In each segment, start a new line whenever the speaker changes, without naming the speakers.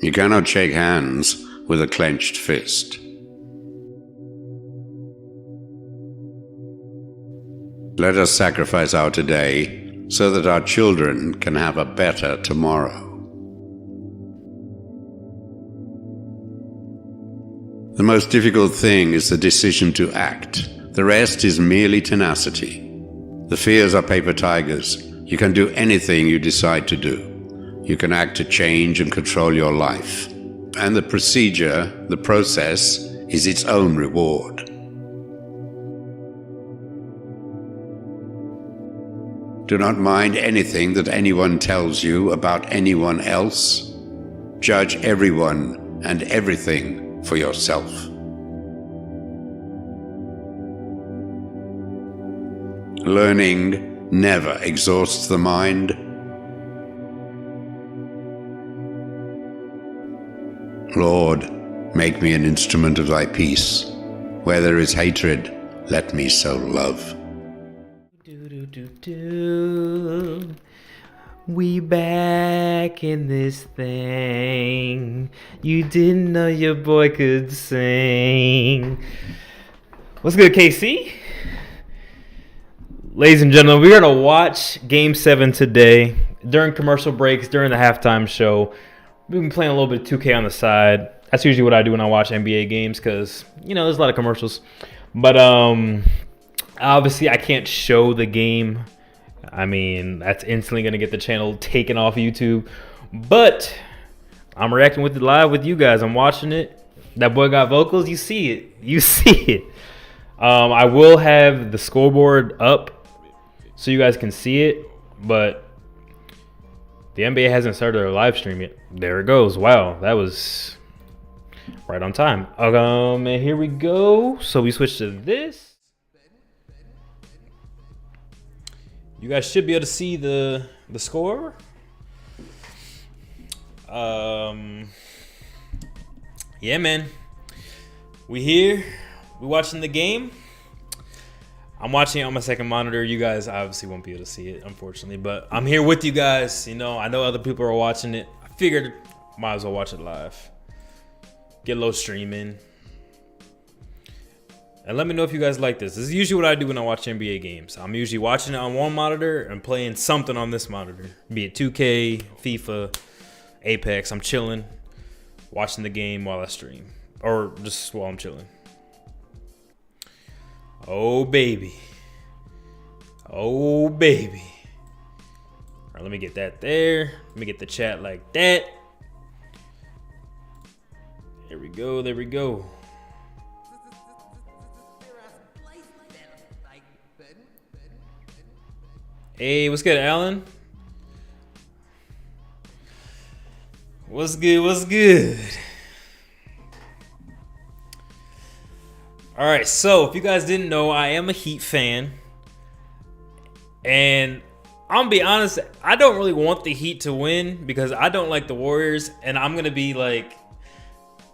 You cannot shake hands with a clenched fist. Let us sacrifice our today so that our children can have a better tomorrow. The most difficult thing is the decision to act. The rest is merely tenacity. The fears are paper tigers. You can do anything you decide to do. You can act to change and control your life. And the procedure, the process, is its own reward. Do not mind anything that anyone tells you about anyone else. Judge everyone and everything for yourself. Learning never exhausts the mind. Lord, make me an instrument of thy peace. Where there is hatred, let me sow love.
We back in this thing. You didn't know your boy could sing. What's good, KC? Ladies and gentlemen, we're going to watch Game 7 today. During commercial breaks, during the halftime show, we've been playing a little bit of 2K on the side. That's usually what I do when I watch NBA games because, you know, there's a lot of commercials. But obviously, I can't show the game. I mean, that's instantly going to get the channel taken off YouTube. But I'm reacting with it live with you guys. I'm watching it. That boy got vocals. You see it. You see it. I will have the scoreboard up so you guys can see it. But the NBA hasn't started their live stream yet. There it goes. Wow, that was right on time. And here we go. So we switch to this. You guys should be able to see the score. Yeah, man. We here. We watching the game. I'm watching it on my second monitor. You guys obviously won't be able to see it, unfortunately. But I'm here with you guys. You know, I know other people are watching it. I figured might as well watch it live. Get a little streaming. And let me know if you guys like this. This is usually what I do when I watch NBA games. I'm usually watching it on one monitor and playing something on this monitor. Be it 2K, FIFA, Apex. I'm chilling, watching the game while I stream. Or just while I'm chilling. Oh, baby. Oh, baby. All right, let me get that there. Let me get the chat like that. There we go. There we go. Hey, what's good, Alan? What's good? What's good? All right, so if you guys didn't know, I am a Heat fan. And I'm gonna be honest, I don't really want the Heat to win because I don't like the Warriors. And I'm gonna be like,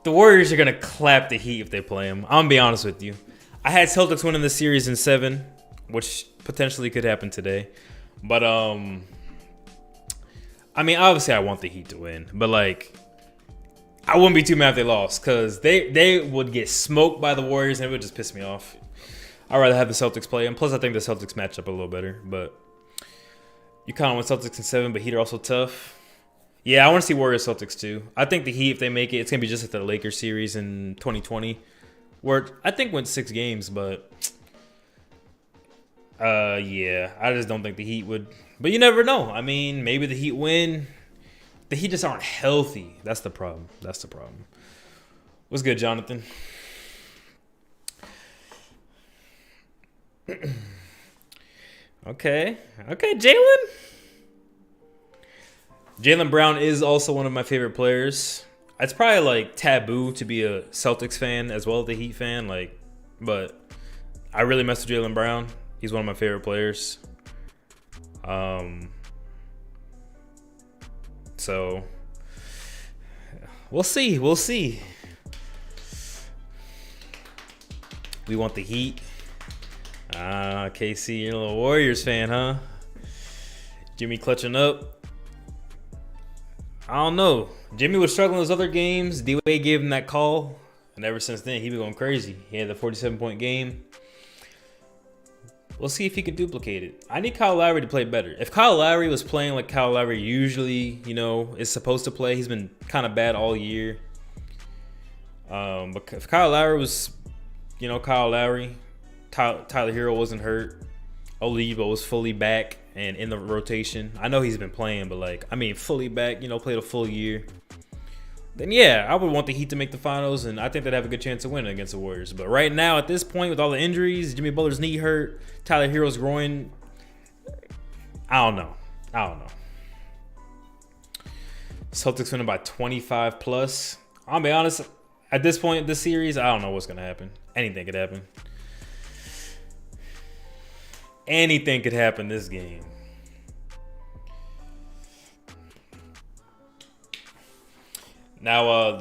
the Warriors are gonna clap the Heat if they play them. I'm gonna be honest with you. I had Celtics winning the series in 7, which potentially could happen today. But I mean, obviously I want the Heat to win, but like, I wouldn't be too mad if they lost because they would get smoked by the Warriors and it would just piss me off. I'd rather have the Celtics play, and plus I think the Celtics match up a little better. But you kind of want Celtics in 7, but Heat are also tough. Yeah, I want to see Warriors Celtics too. I think the Heat, if they make it, it's gonna be just like the Lakers series in 2020, where I think went 6 games, but. Yeah, I just don't think the Heat would. But you never know. I mean, maybe the Heat win. The Heat just aren't healthy. That's the problem. That's the problem. What's good, Jonathan? Okay, Jaylen. Jaylen Brown is also one of my favorite players. It's probably like taboo to be a Celtics fan as well as the Heat fan. Like, but I really mess with Jaylen Brown. He's one of my favorite players. So we'll see. We'll see. We want the Heat. KC, you're a little Warriors fan, huh? Jimmy clutching up. I don't know. Jimmy was struggling those other games. D-Wade gave him that call, and ever since then, he been going crazy. He had the 47-point game. We'll see if he can duplicate it. I need Kyle Lowry to play better. If Kyle Lowry was playing like Kyle Lowry usually, is supposed to play, he's been kind of bad all year. But if Kyle Lowry was, Kyle Lowry, Tyler Hero wasn't hurt, Oliva was fully back and in the rotation. I know he's been playing, but fully back, played a full year. Then yeah, I would want the Heat to make the finals, and I think they'd have a good chance of winning against the Warriors. But right now, at this point, with all the injuries, Jimmy Butler's knee hurt, Tyler Hero's groin, I don't know. Celtics winning by 25 plus. I'll be honest, at this point in this series, I don't know what's gonna happen. Anything could happen. Anything could happen this game. Now,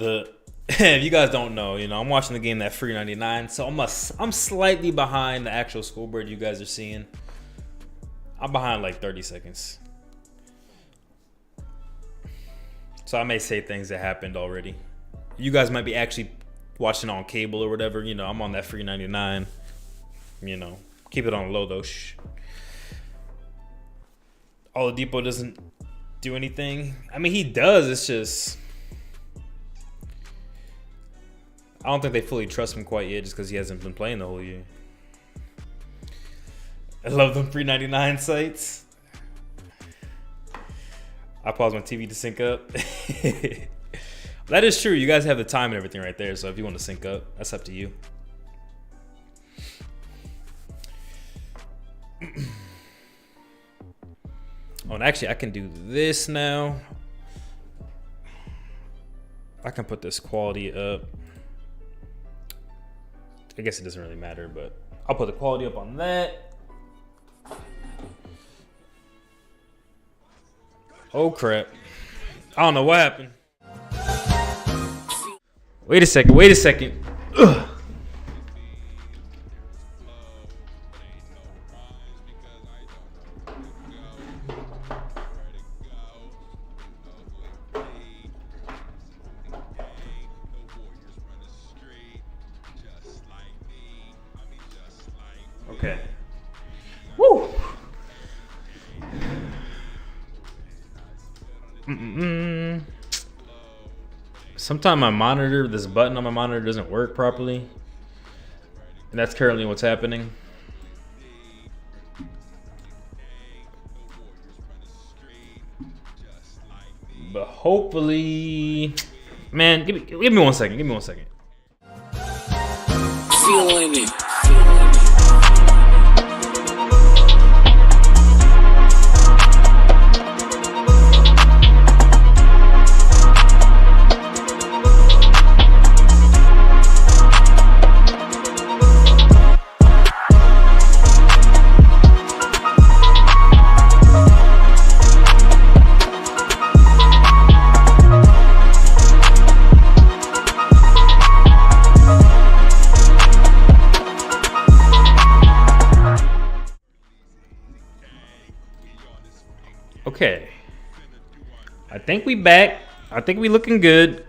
if you guys don't know, I'm watching the game at 3.99, so I'm slightly behind the actual scoreboard you guys are seeing. I'm behind like 30 seconds. So I may say things that happened already. You guys might be actually watching on cable or whatever. I'm on that 3.99. Keep it on low though. Shh. Oladipo doesn't do anything. I mean, he does. It's just I don't think they fully trust him quite yet, just because he hasn't been playing the whole year. I love them 3.99 sites. I pause my TV to sync up. That is true. You guys have the time and everything right there. So if you want to sync up, that's up to you. Oh, and actually, I can do this now. I can put this quality up. I guess it doesn't really matter, but I'll put the quality up on that. Oh, crap. I don't know what happened. Wait a second. Ugh. Okay. Woo! Sometimes my monitor, this button on my monitor doesn't work properly. And that's currently what's happening. But hopefully, man, give me 1 second. Give me 1 second.
Feeling it.
Okay. I think we back. I think we looking good.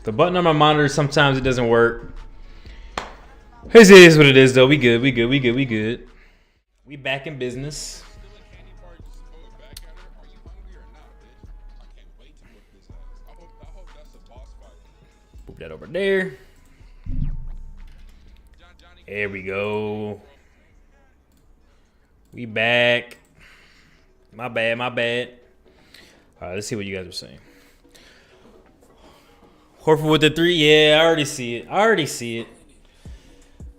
The button on my monitor, sometimes it doesn't work. This is what it is, though. We good. We back in business. Move that over there. There we go. We back. My bad. All right, let's see what you guys are saying. Horford with the 3. Yeah, I already see it. I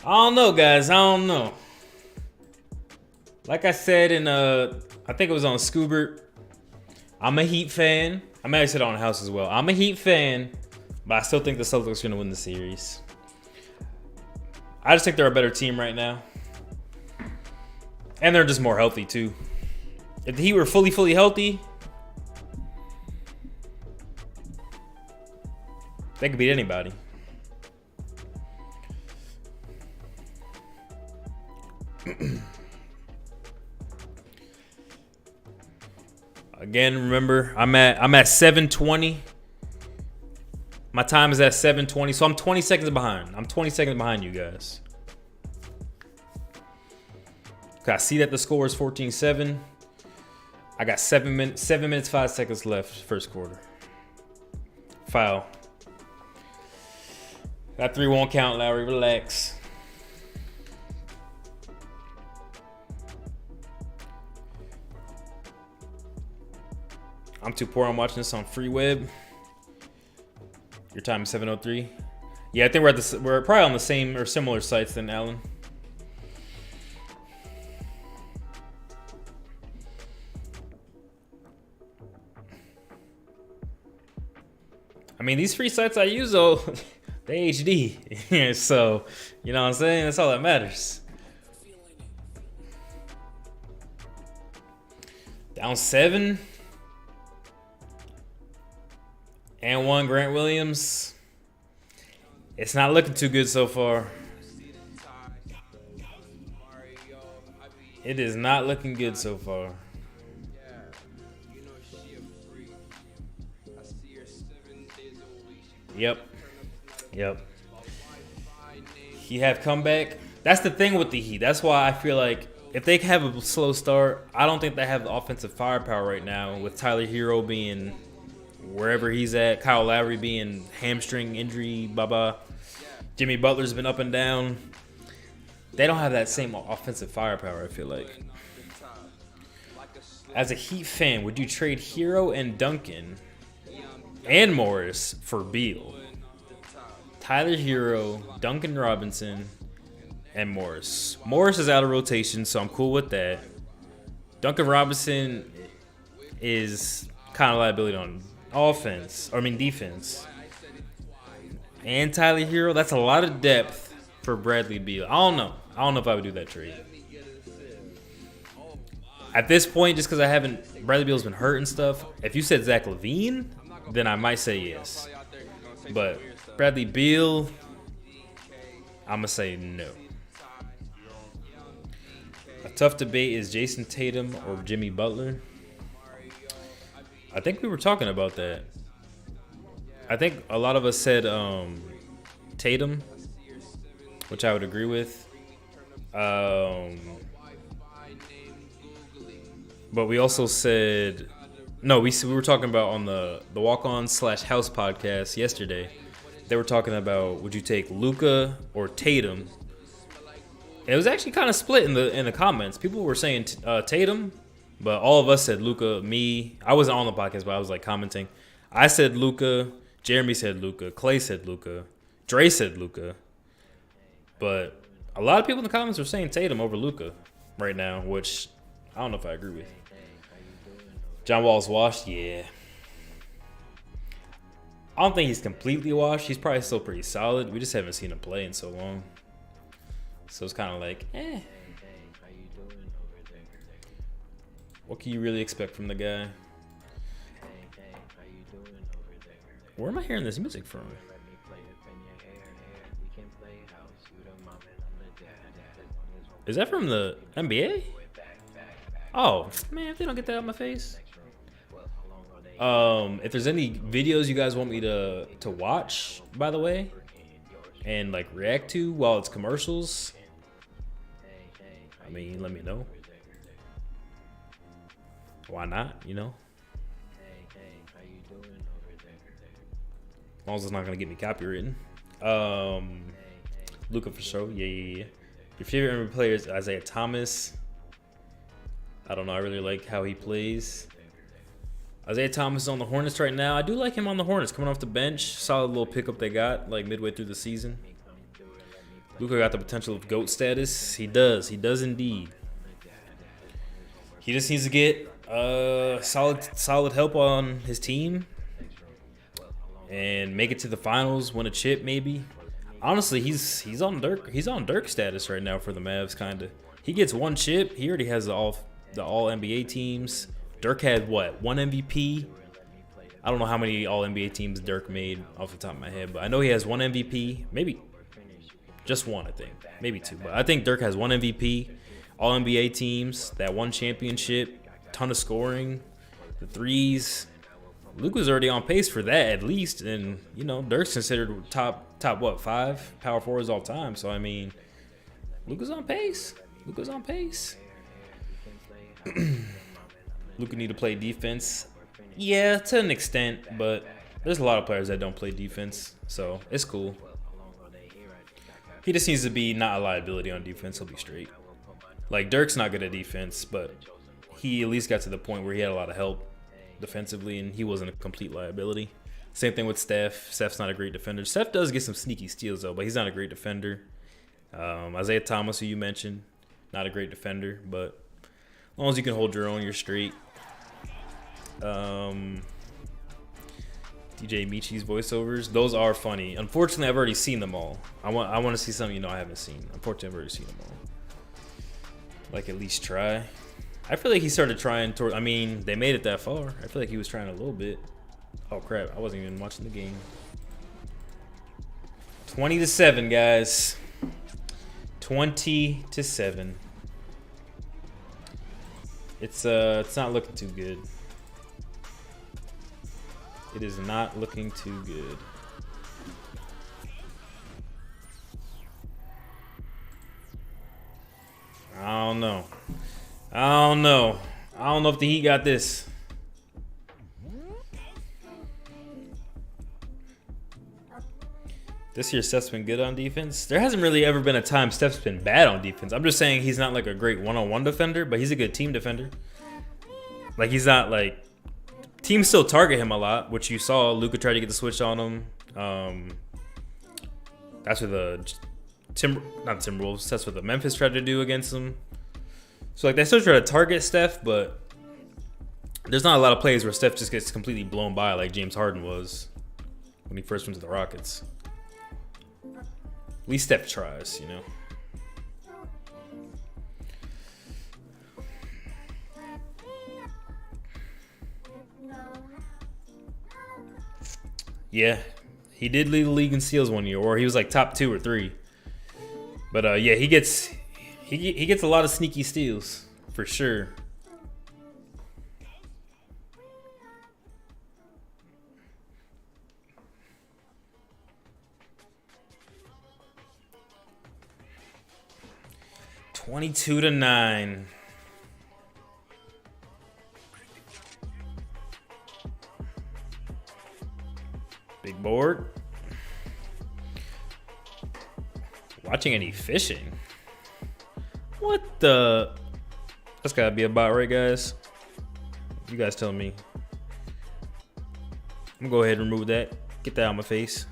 don't know, guys. Like I said in, I think it was on Scoobert, I'm a Heat fan. I may have said it on the house as well. I'm a Heat fan, but I still think the Celtics are going to win the series. I just think they're a better team right now. And they're just more healthy, too. If the Heat were fully healthy, they could beat anybody. Again, remember, I'm at 7:20. My time is at 7:20, so I'm 20 seconds behind. I'm 20 seconds behind you guys. Okay, I see that the score is 14-7. I got 7 minutes 5 seconds left, first quarter. Foul. That 3 won't count, Lowry. Relax. I'm too poor on watching this on free web. Your time is 7:03. Yeah, I think we're probably on the same or similar sites than Alan. I mean, these free sites I use, though, they HD. So, you know what I'm saying? That's all that matters. Down 7. And 1, Grant Williams. It's not looking too good so far. It is not looking good so far. Yep. He have comeback. That's the thing with the Heat. That's why I feel like if they have a slow start, I don't think they have the offensive firepower right now with Tyler Hero being wherever he's at, Kyle Lowry being hamstring injury, Jimmy Butler's been up and down. They don't have that same offensive firepower, I feel like. As a Heat fan, would you trade Hero and Duncan and Morris for Beal? Tyler Hero, Duncan Robinson, and Morris. Morris is out of rotation, so I'm cool with that. Duncan Robinson is kind of liability on defense. And Tyler Hero, that's a lot of depth for Bradley Beal. I don't know if I would do that trade. At this point, just because Bradley Beal's been hurt and stuff, if you said Zach LaVine, then I might say yes. But Bradley Beal, I'm going to say no. A tough debate is Jason Tatum or Jimmy Butler. I think we were talking about that. I think a lot of us said Tatum, which I would agree with. But we also said we were talking about on the Walk-On / House podcast yesterday. They were talking about, would you take Luka or Tatum? It was actually kind of split in the comments. People were saying Tatum, but all of us said Luka. Me, I wasn't on the podcast, but I was like commenting. I said Luka. Jeremy said Luka. Clay said Luka. Dre said Luka. But a lot of people in the comments were saying Tatum over Luka right now, which I don't know if I agree with. John Wall's washed, yeah. I don't think he's completely washed. He's probably still pretty solid. We just haven't seen him play in so long. So it's kind of like, What can you really expect from the guy? Where am I hearing this music from? Is that from the NBA? Oh, man, if they don't get that out of my face. If there's any videos you guys want me to watch, by the way, and like react to while it's commercials, I mean, let me know. Why not, you know? As long as it's not going to get me copywritten. Luka for sure. Yeah. Your favorite NBA player is Isaiah Thomas. I don't know. I really like how he plays. Isaiah Thomas is on the Hornets right now. I do like him on the Hornets. Coming off the bench. Solid little pickup they got like midway through the season. Luka got the potential of GOAT status. He does. He does indeed. He just needs to get solid help on his team and make it to the finals, win a chip maybe. Honestly, he's on Dirk status right now for the Mavs, kind of. He gets one chip. He already has the all NBA teams. Dirk had what, one MVP? I don't know how many all NBA teams Dirk made off the top of my head, but I know he has one MVP, maybe just one, I think, maybe two. But I think Dirk has one MVP, all NBA teams, that one championship, ton of scoring. The threes. Luke was already on pace for that at least, and you know Dirk's considered top what 5 power forwards all time. So I mean, Luke was on pace. Luke was on pace. Luke need to play defense. Yeah, to an extent, but there's a lot of players that don't play defense, so it's cool. He just needs to be not a liability on defense. He'll be straight. Like Dirk's not good at defense, but he at least got to the point where he had a lot of help defensively, and he wasn't a complete liability. Same thing with Steph. Steph's not a great defender. Steph does get some sneaky steals though, but he's not a great defender. Isaiah Thomas, who you mentioned, not a great defender, but as long as you can hold your own, you're straight. DJ Michi's voiceovers, those are funny. Unfortunately, I've already seen them all. I want to see something I haven't seen. Unfortunately, I've already seen them all. Like at least try. I feel like he started trying toward. I mean, they made it that far. I feel like he was trying a little bit. Oh crap! I wasn't even watching the game. 20-7, guys. 20-7. It's not looking too good. It is not looking too good. I don't know. I don't know if the Heat got this. This year Steph's been good on defense. There hasn't really ever been a time Steph's been bad on defense. I'm just saying he's not like a great one-on-one defender, but he's a good team defender. Like he's not like teams still target him a lot, which you saw. Luka tried to get the switch on him. That's what the Timberwolves. That's what the Memphis tried to do against him. So like they still try to target Steph, but there's not a lot of plays where Steph just gets completely blown by like James Harden was when he first went to the Rockets. At least Steph tries, you know. Yeah, he did lead the league in steals one year, or he was like top 2 or 3. But yeah, he gets a lot of sneaky steals for sure. $22-9. Big board. Watching any fishing? What the? That's gotta be a bot, right, guys? You guys tell me. I'm gonna go ahead and remove that. Get that out of my face.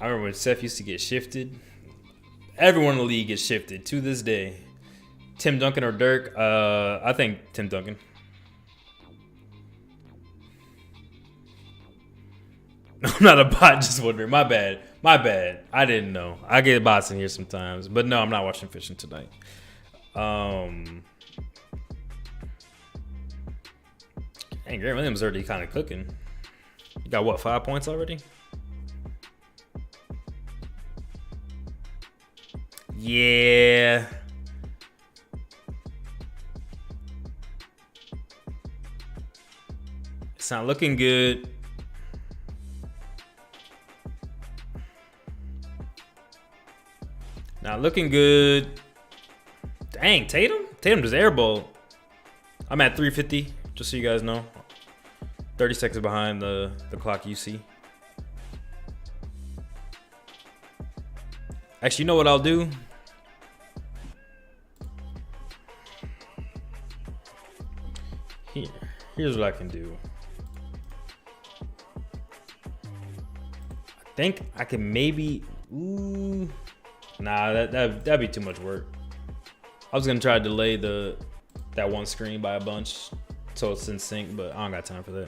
I remember when Seth used to get shifted. Everyone in the league gets shifted to this day. Tim Duncan or Dirk? I think Tim Duncan. I'm not a bot, just wondering. My bad. I didn't know. I get bots in here sometimes. But no, I'm not watching fishing tonight. Dang, Grant Williams already kind of cooking. You got what, 5 points already? Yeah. It's not looking good. Not looking good. Dang, Tatum? Tatum just airballed. I'm at 350, just so you guys know. 30 seconds behind the clock you see. Actually, you know what I'll do? Here's what I can do. I think I can maybe... Ooh... Nah, that'd be too much work. I was gonna try to delay that one screen by a bunch so it's in sync, but I don't got time for that.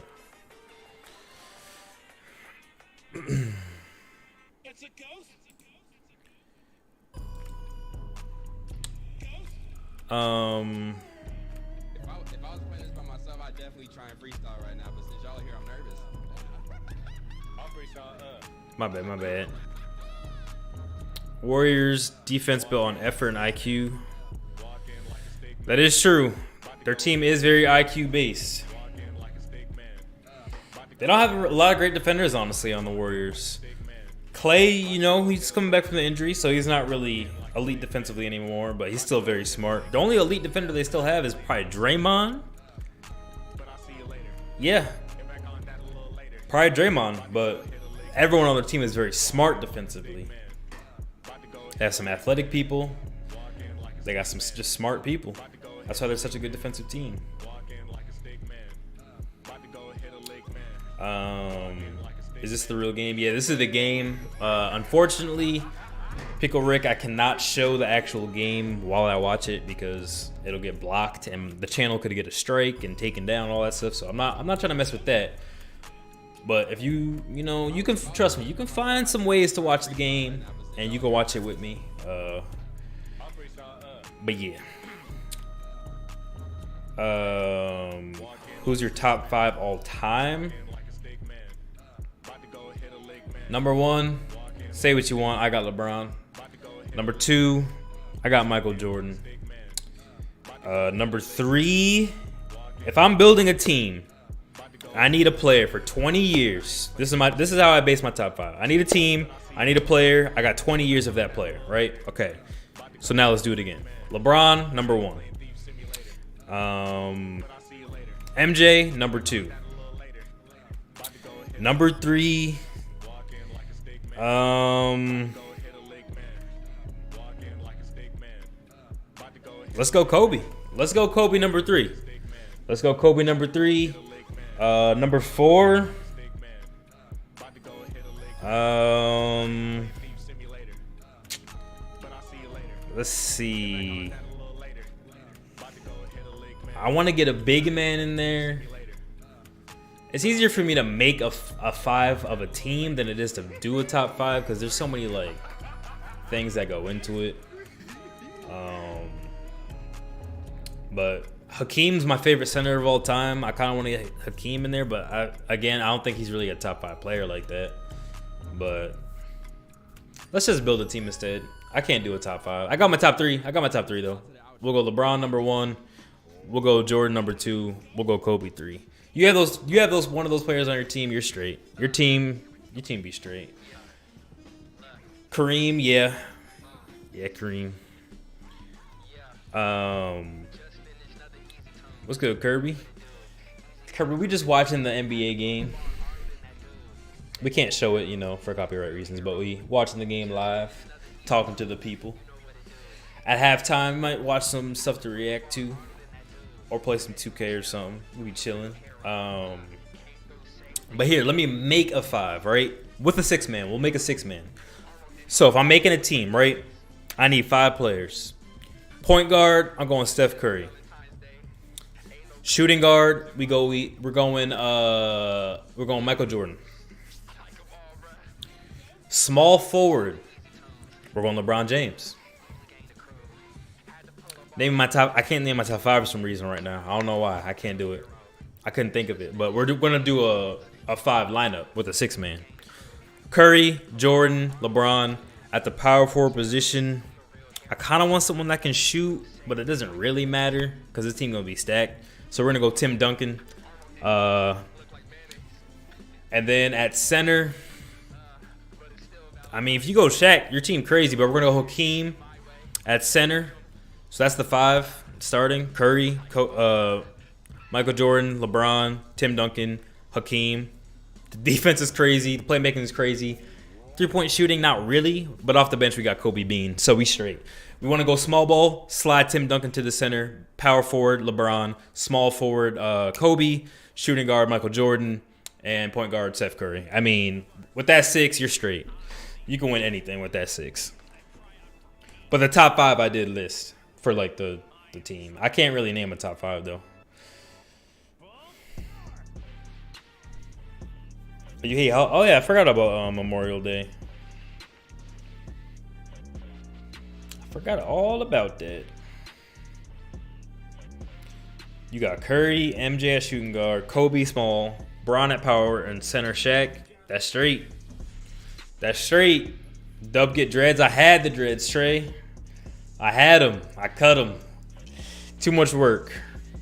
It's a ghost.
If I was playing this by myself, I'd definitely try and freestyle right now. But since y'all are here, I'm nervous.
I'll freestyle.
My bad. Warriors defense built on effort and IQ. That is true. Their team is very IQ based. They don't have a lot of great defenders, honestly, on the Warriors. Clay, he's coming back from the injury, so he's not really elite defensively anymore, but he's still very smart. The only elite defender they still have is probably Draymond. Yeah. Probably Draymond, but everyone on their team is very smart defensively. They have some athletic people. They got some just smart people. That's why they're such a good defensive team. Is this the real game? Yeah, this is the game. Unfortunately, Pickle Rick, I cannot show the actual game while I watch it because it'll get blocked and the channel could get a strike and taken down, all that stuff. So I'm not trying to mess with that. But if you can trust me, you can find some ways to watch the game and you can watch it with me. But yeah. Who's your top 5 all time? Number 1, say what you want. I got LeBron. Number 2, I got Michael Jordan. Number 3, if I'm building a team, I need a player for 20 years. This is how I base my top 5. I need a team. I need a player. I got 20 years of that player, right? Okay. So now let's do it again. LeBron, number 1. MJ, number 2. Number 3. Let's go Kobe. Let's go Kobe number 3. Let's go Kobe number 3. Number 4. Let's see. I want to get a big man in there. It's easier for me to make a 5 of a team than it is to do a top 5 because there's so many things that go into it. But Hakeem's my favorite center of all time. I kind of want to get Hakeem in there, but I don't think he's really a top 5 player like that. But let's just build a team instead. I can't do a top 5. I got my top 3. Though. We'll go LeBron number 1. We'll go Jordan number 2. We'll go Kobe 3. You have those one of those players on your team, you're straight. Your team be straight. Kareem, yeah. Yeah, Kareem. What's good, Kirby? Kirby, we just watching the NBA game. We can't show it, for copyright reasons, but we watching the game live, talking to the people. At halftime, we might watch some stuff to react to. Or play some 2K or something. We'll be chilling. But here, let me make a 5, right? With a 6-man. We'll make a 6-man. So if I'm making a team, right? I need 5 players. Point guard, I'm going Steph Curry. Shooting guard, we're going Michael Jordan. Small forward, we're going LeBron James. I can't name my top 5 for some reason right now. I don't know why. I can't do it. I couldn't think of it. But we're going to do a 5 lineup with a 6-man. Curry, Jordan, LeBron. At the power forward position, I kind of want someone that can shoot, but it doesn't really matter because this team going to be stacked. So we're going to go Tim Duncan. And then at center, if you go Shaq, your team crazy, but we're going to go Hakeem at center. So that's the 5 starting. Curry, Michael Jordan, LeBron, Tim Duncan, Hakeem. The defense is crazy. The playmaking is crazy. 3-point shooting, not really. But off the bench, we got Kobe Bean. So we straight. We want to go small ball, slide Tim Duncan to the center. Power forward, LeBron. Small forward, Kobe. Shooting guard, Michael Jordan. And point guard, Steph Curry. With that 6, you're straight. You can win anything with that 6. But the top 5 I did list. For the team. I can't really name a top 5 though. I forgot about Memorial Day. I forgot all about that. You got Curry, MJ at shooting guard, Kobe small, Bron at power, and center Shaq. That's straight. Dub get dreads. I had the dreads, Trey. I had them. I cut them. Too much work.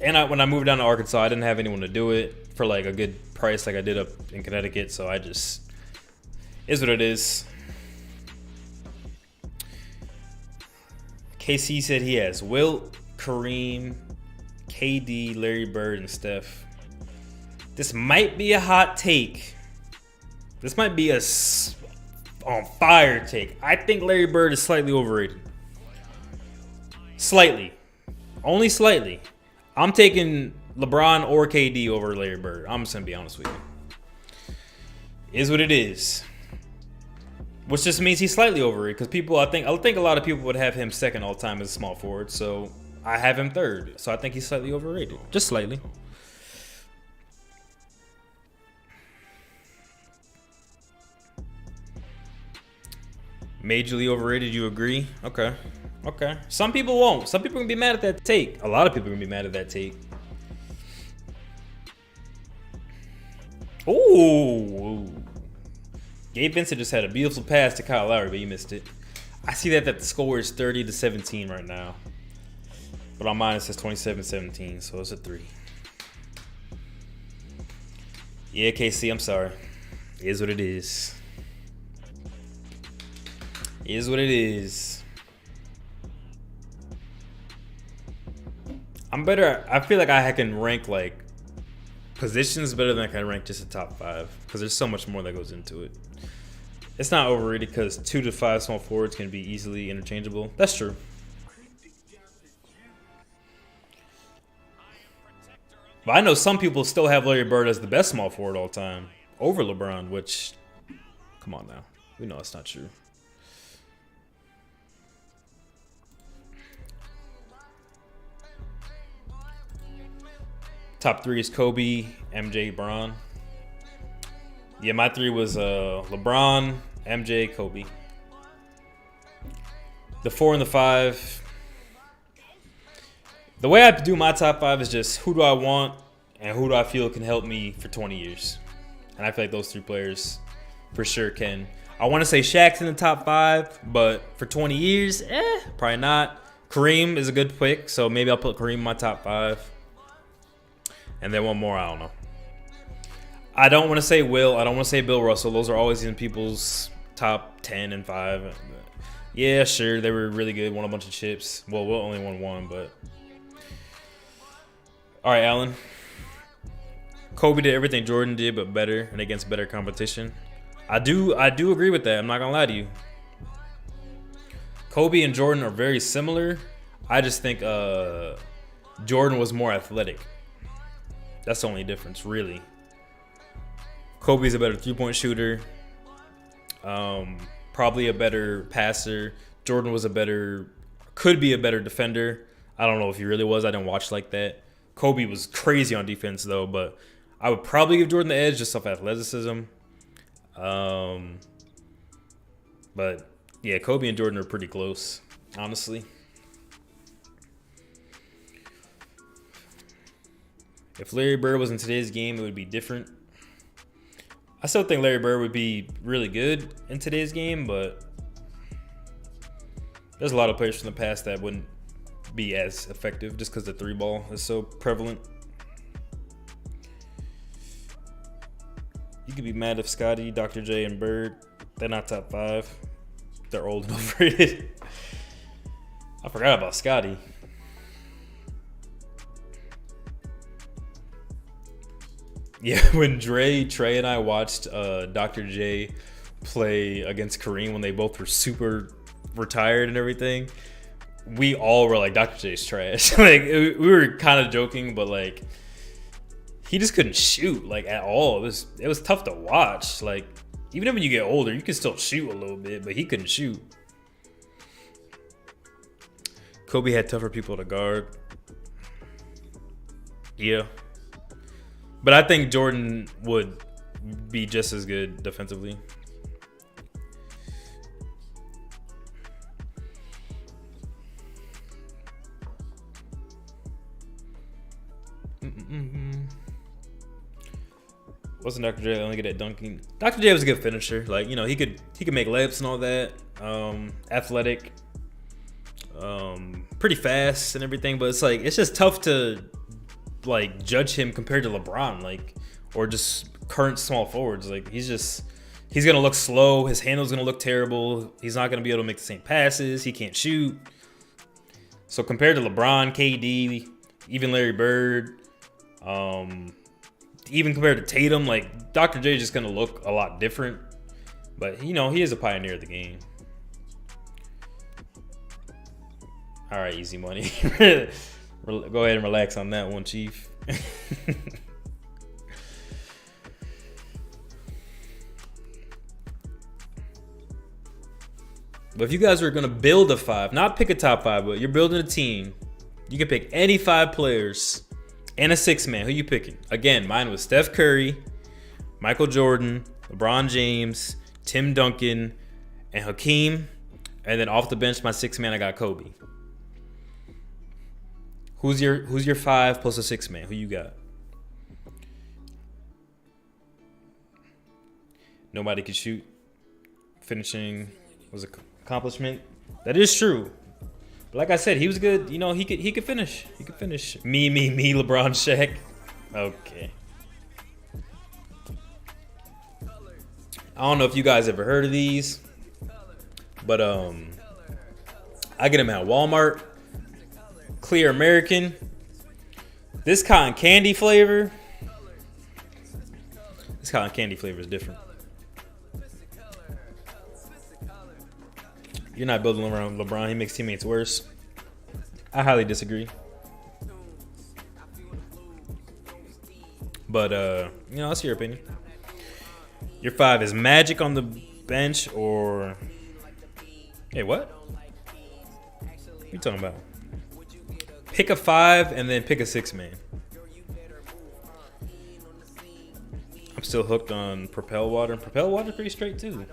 And when I moved down to Arkansas, I didn't have anyone to do it for like a good price like I did up in Connecticut. So I just, is what it is. KC said he has Wilt, Kareem, KD, Larry Bird, and Steph. This might be a hot take. This might be a on fire take. I think Larry Bird is slightly overrated. Slightly. Only slightly. I'm taking LeBron or KD over Larry Bird. I'm just going to be honest with you. Is what it is. Which just means he's slightly overrated because I think a lot of people would have him second all time as a small forward. So I have him third. So I think he's slightly overrated. Just slightly. Majorly overrated, you agree? Okay. Some people won't. Some people are going to be mad at that take. A lot of people are going to be mad at that take. Ooh. Gabe Vincent just had a beautiful pass to Kyle Lowry, but you missed it. I see that the score is 30-17 right now. But on mine it says 27-17, so it's a 3. Yeah, KC, I'm sorry. It is what it is. It is what it is. I'm better. I feel like I can rank like positions better than I can rank just the top 5 because there's so much more that goes into it. It's not overrated because 2 to 5 small forwards can be easily interchangeable. That's true. But I know some people still have Larry Bird as the best small forward all time over LeBron, which, come on now. We know it's not true. Top 3 is Kobe, MJ, Bron. Yeah, my 3 was LeBron, MJ, Kobe. The 4 and the 5. The way I do my top 5 is just who do I want and who do I feel can help me for 20 years. And I feel like those 3 players for sure can. I want to say Shaq's in the top 5, but for 20 years, probably not. Kareem is a good pick, so maybe I'll put Kareem in my top 5. And then one more, I don't know. I don't want to say Will. I don't want to say Bill Russell. Those are always in people's top 10 and 5. Yeah, sure, they were really good. Won a bunch of chips. Well, Will only won 1, but. All right, Alan. Kobe did everything Jordan did, but better and against better competition. I do agree with that. I'm not gonna lie to you. Kobe and Jordan are very similar. I just think Jordan was more athletic. That's the only difference, really. Kobe's a better three-point shooter. Probably a better passer. Jordan was could be a better defender. I don't know if he really was. I didn't watch like that. Kobe was crazy on defense, though, but I would probably give Jordan the edge just off athleticism. But, yeah, Kobe and Jordan are pretty close, honestly. If Larry Bird was in today's game, it would be different. I still think Larry Bird would be really good in today's game, but there's a lot of players from the past that wouldn't be as effective just because the 3-ball is so prevalent. You could be mad if Scotty, Dr. J, and Bird, they're not top 5. They're old and overrated. I forgot about Scotty. Yeah, when Trey, and I watched Dr. J play against Kareem when they both were super retired and everything, we all were like, Dr. J's trash. Like, we were kind of joking, but like, he just couldn't shoot like at all. It was tough to watch. Like, even when you get older, you can still shoot a little bit, but he couldn't shoot. Kobe had tougher people to guard. Yeah. But I think Jordan would be just as good defensively. Wasn't Dr. J only good at dunking? Dr. J was a good finisher. Like, you know, he could make layups and all that. Athletic. pretty fast and everything, but it's like it's just tough to like judge him compared to LeBron, like, or just current small forwards. Like he's gonna look slow. His handle's gonna look terrible. He's not gonna be able to make the same passes. He can't shoot. So compared to LeBron, KD, even Larry Bird, even compared to Tatum, like Dr. J is just gonna look a lot different. But you know, he is a pioneer of the game. All right, easy money. Go ahead and relax on that one, Chief. But if you guys are going to build a 5, not pick a top 5, but you're building a team, you can pick any 5 players and a 6-man. Who you picking? Again, mine was Steph Curry, Michael Jordan, LeBron James, Tim Duncan, and Hakeem. And then off the bench, my 6-man, I got Kobe. Who's your 5 plus a 6-man? Who you got? Nobody could shoot. Finishing was an accomplishment. That is true. But like I said, he was good. You know, he could finish. He could finish. Me, LeBron, Shaq. Okay. I don't know if you guys ever heard of these, but I get them at Walmart. Clear American. This cotton candy flavor. This cotton candy flavor is different. You're not building around LeBron. He makes teammates worse. I highly disagree. But you know, that's your opinion. Your 5 is Magic on the bench or... Hey, what? What are you talking about? Pick a 5 and then pick a 6-man. I'm still hooked on Propel Water. Propel Water's pretty straight too.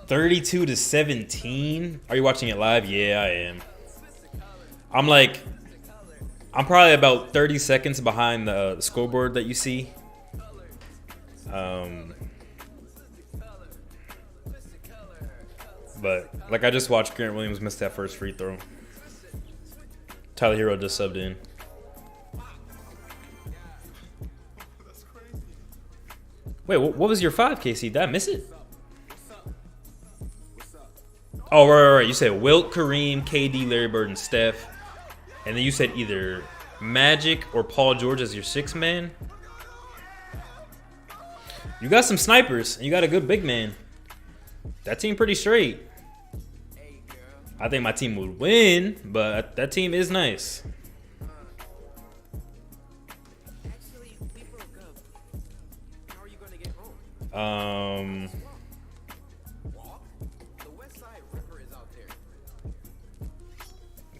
32-17. Are you watching it live? Yeah, I am. I'm probably about 30 seconds behind the scoreboard that you see. But like I just watched Grant Williams miss that first free throw. Tyler Hero just subbed in. Wait, what was your 5, KC? Did I miss it? Oh, right. You said Wilt, Kareem, KD, Larry Bird, and Steph. And then you said either Magic or Paul George as your 6-man. You got some snipers, and you got a good big man. That team pretty straight. I think my team would win, but that team is nice.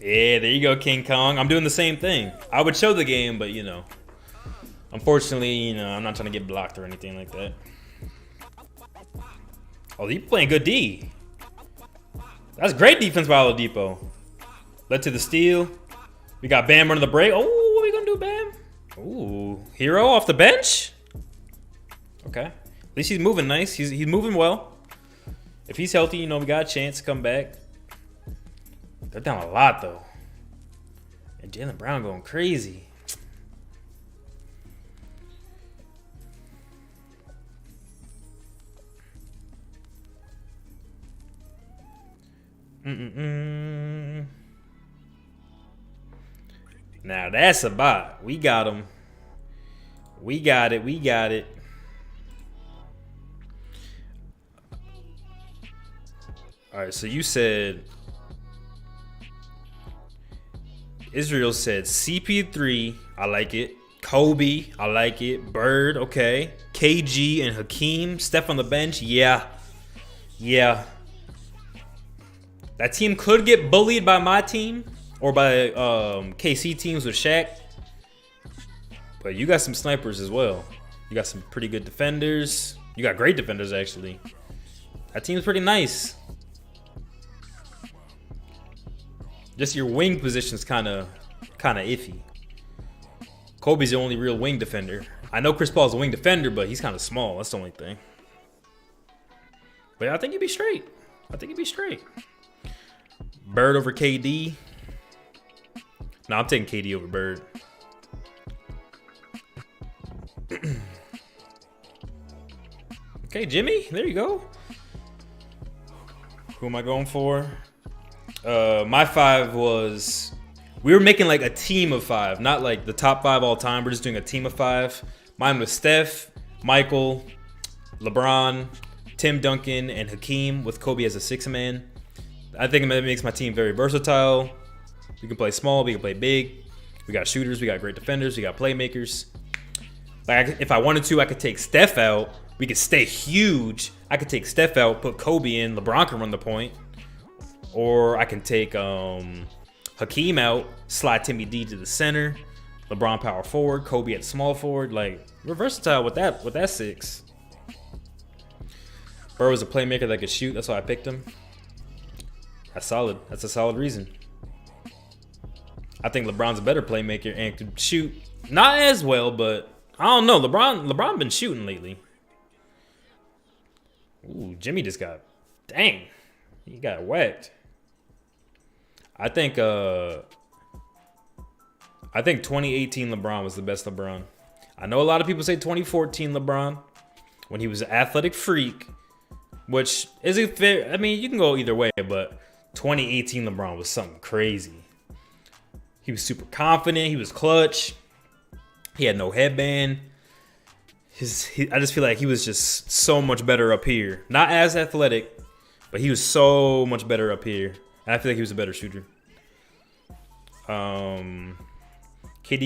Yeah, there you go, King Kong. I'm doing the same thing. I would show the game, but you know, unfortunately, you know, I'm not trying to get blocked or anything like that. Oh, you playing good D. That's great defense by Oladipo. Led to the steal. We got Bam running the break. Oh, what are we gonna do, Bam? Ooh, Hero off the bench. Okay, at least he's moving nice. He's moving well. If he's healthy, you know, we got a chance to come back. They're down a lot though, and Jaylen Brown going crazy. Now that's a bot. We got him. We got it. All right, so you said Israel said CP3. I like it. Kobe. I like it. Bird. Okay. KG and Hakeem. Steph on the bench. Yeah. That team could get bullied by my team or by KC teams with Shaq. But you got some snipers as well. You got some pretty good defenders. You got great defenders, actually. That team's pretty nice. Just your wing position's kind of iffy. Kobe's the only real wing defender. I know Chris Paul's a wing defender, but he's kind of small. That's the only thing. But I think he'd be straight. Bird over KD. No, I'm taking KD over Bird. Okay, Jimmy, there you go. Who am I going for? My 5 was, we were making like a team of 5, not like the top 5 all time. We're just doing a team of 5. Mine was Steph, Michael, LeBron, Tim Duncan, and Hakeem with Kobe as a 6th man. I think it makes my team very versatile. We can play small, we can play big. We got shooters, we got great defenders, we got playmakers. Like if I wanted to, I could take Steph out. We could stay huge. I could take Steph out, put Kobe in. LeBron can run the point. Or I can take Hakeem out, slide Timmy D to the center. LeBron power forward, Kobe at small forward. Like, we're versatile with that 6. Bird was a playmaker that could shoot. That's why I picked him. That's solid. That's a solid reason. I think LeBron's a better playmaker and could shoot. Not as well, but I don't know. LeBron been shooting lately. Ooh, Jimmy just got, dang, he got whacked. I think 2018 LeBron was the best LeBron. I know a lot of people say 2014 LeBron when he was an athletic freak, which isn't fair. I mean, you can go either way, but 2018 LeBron was something crazy. He was super confident. He was clutch. He had no headband. I just feel like he was just so much better up here. Not as athletic, but he was so much better up here. And I feel like he was a better shooter. KD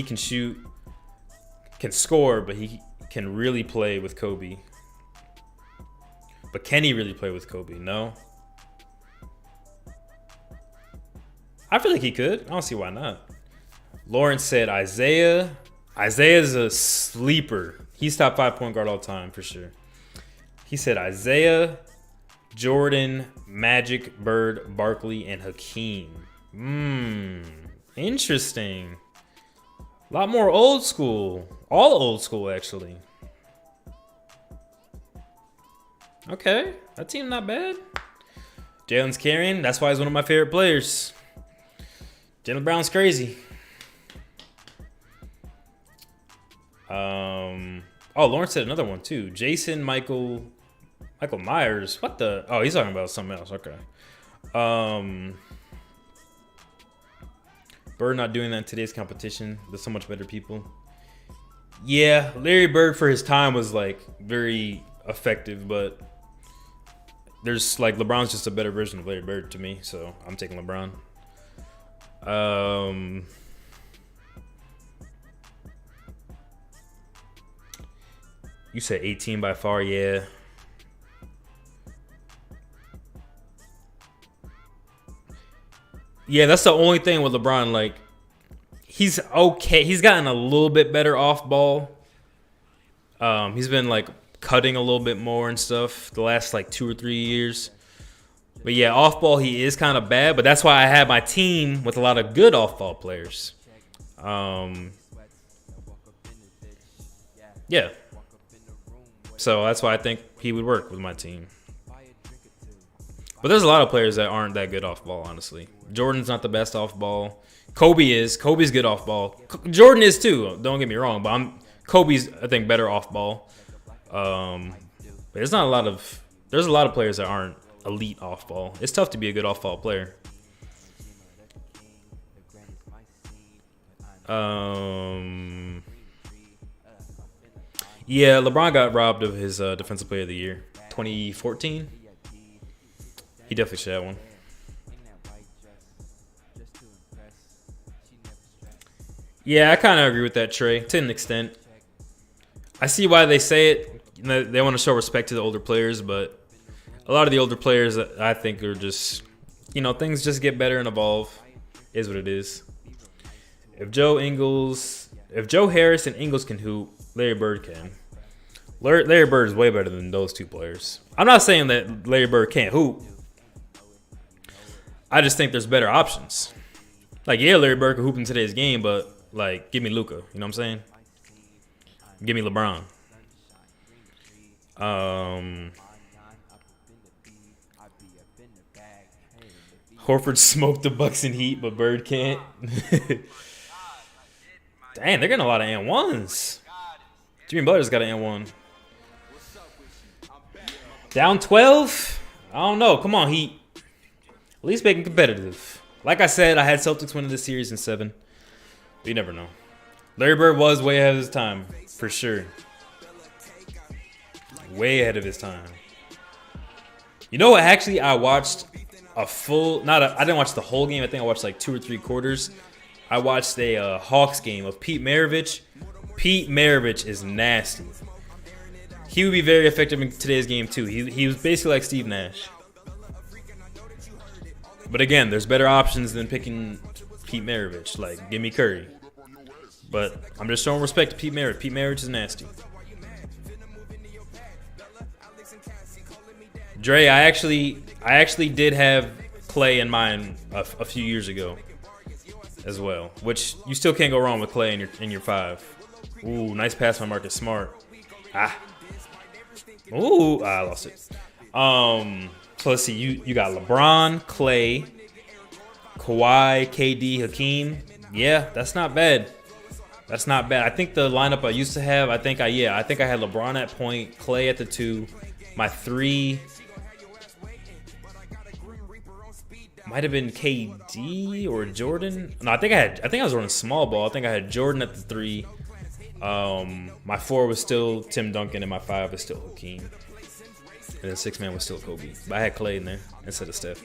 can shoot, can score, but he can really play with Kobe. But can he really play with Kobe? No. I feel like he could. I don't see why not. Lawrence said Isaiah. Isaiah's a sleeper. He's top 5 point guard all time for sure. He said Isaiah, Jordan, Magic, Bird, Barkley, and Hakeem. Interesting. A lot more old school. All old school, actually. Okay, that team not bad. Jalen's carrying. That's why he's one of my favorite players. Jalen Brown's crazy. Oh, Lawrence said another one too. Jason Michael Myers. What the? Oh, he's talking about something else. Okay. Bird not doing that in today's competition. There's so much better people. Yeah, Larry Bird for his time was like very effective, but there's like LeBron's just a better version of Larry Bird to me, so I'm taking LeBron. You said 18 by far, yeah. Yeah, that's the only thing with LeBron. Like, he's okay. He's gotten a little bit better off ball. He's been like cutting a little bit more and stuff the last like 2 or 3 years. But yeah, off ball he is kind of bad. But that's why I had my team with a lot of good off ball players. Yeah. So that's why I think he would work with my team. But there's a lot of players that aren't that good off ball, honestly. Jordan's not the best off ball. Kobe is. Kobe's good off ball. Jordan is too. Don't get me wrong, but Kobe's I think better off ball. But there's a lot of players that aren't elite off ball. It's tough to be a good off ball player. Yeah, LeBron got robbed of his Defensive Player of the Year, 2014. He definitely should have one. Yeah, I kind of agree with that, Trey, to an extent. I see why they say it. They want to show respect to the older players, but a lot of the older players, I think, are just, things just get better and evolve. Is what it is. If Joe Harris and Ingles can hoop, Larry Bird can. Larry Bird is way better than those two players. I'm not saying that Larry Bird can't hoop. I just think there's better options. Like, yeah, Larry Bird can hoop in today's game, but, like, give me Luka. You know what I'm saying? Give me LeBron. Horford smoked the Bucks in Heat, but Bird can't. Dang, they're getting a lot of and-ones. Jimmy Butler's got an and-one. Down 12? I don't know. Come on, Heat. At least make it competitive. Like I said, I had Celtics winning this series in 7. But you never know. Larry Bird was way ahead of his time, for sure. Way ahead of his time. You know what? Actually, I watched a full... I didn't watch the whole game. I think I watched like 2 or 3 quarters. I watched a Hawks game of Pete Maravich. Pete Maravich is nasty. He would be very effective in today's game, too. He was basically like Steve Nash. But again, there's better options than picking Pete Maravich. Like, give me Curry. But I'm just showing respect to Pete Maravich. Pete Maravich is nasty. Dre, I actually did have Clay in mind a few years ago as well. Which, you still can't go wrong with Clay in your 5. Ooh, nice pass by Marcus Smart. Ooh, I lost it. So let's see. You got LeBron, Clay, Kawhi, KD, Hakeem. Yeah, that's not bad. That's not bad. I think the lineup I used to have. I think I had LeBron at point, Clay at the 2. My 3 might have been KD or Jordan. No, I think I was running small ball. I think I had Jordan at the 3. My 4 was still Tim Duncan, and my 5 was still Hakeem. And the 6 man was still Kobe. But I had Clay in there instead of Steph.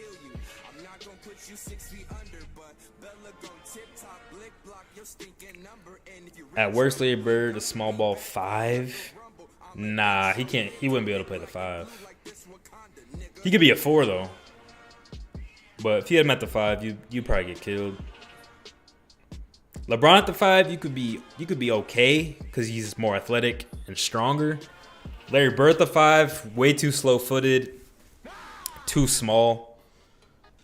At worst, Larry Bird, a small ball 5. Nah, he can't. He wouldn't be able to play the 5. He could be a 4 though. But if you had him at the 5, you'd probably get killed. LeBron at the 5, you could be okay because he's more athletic and stronger. Larry Bird at the 5, way too slow-footed, too small.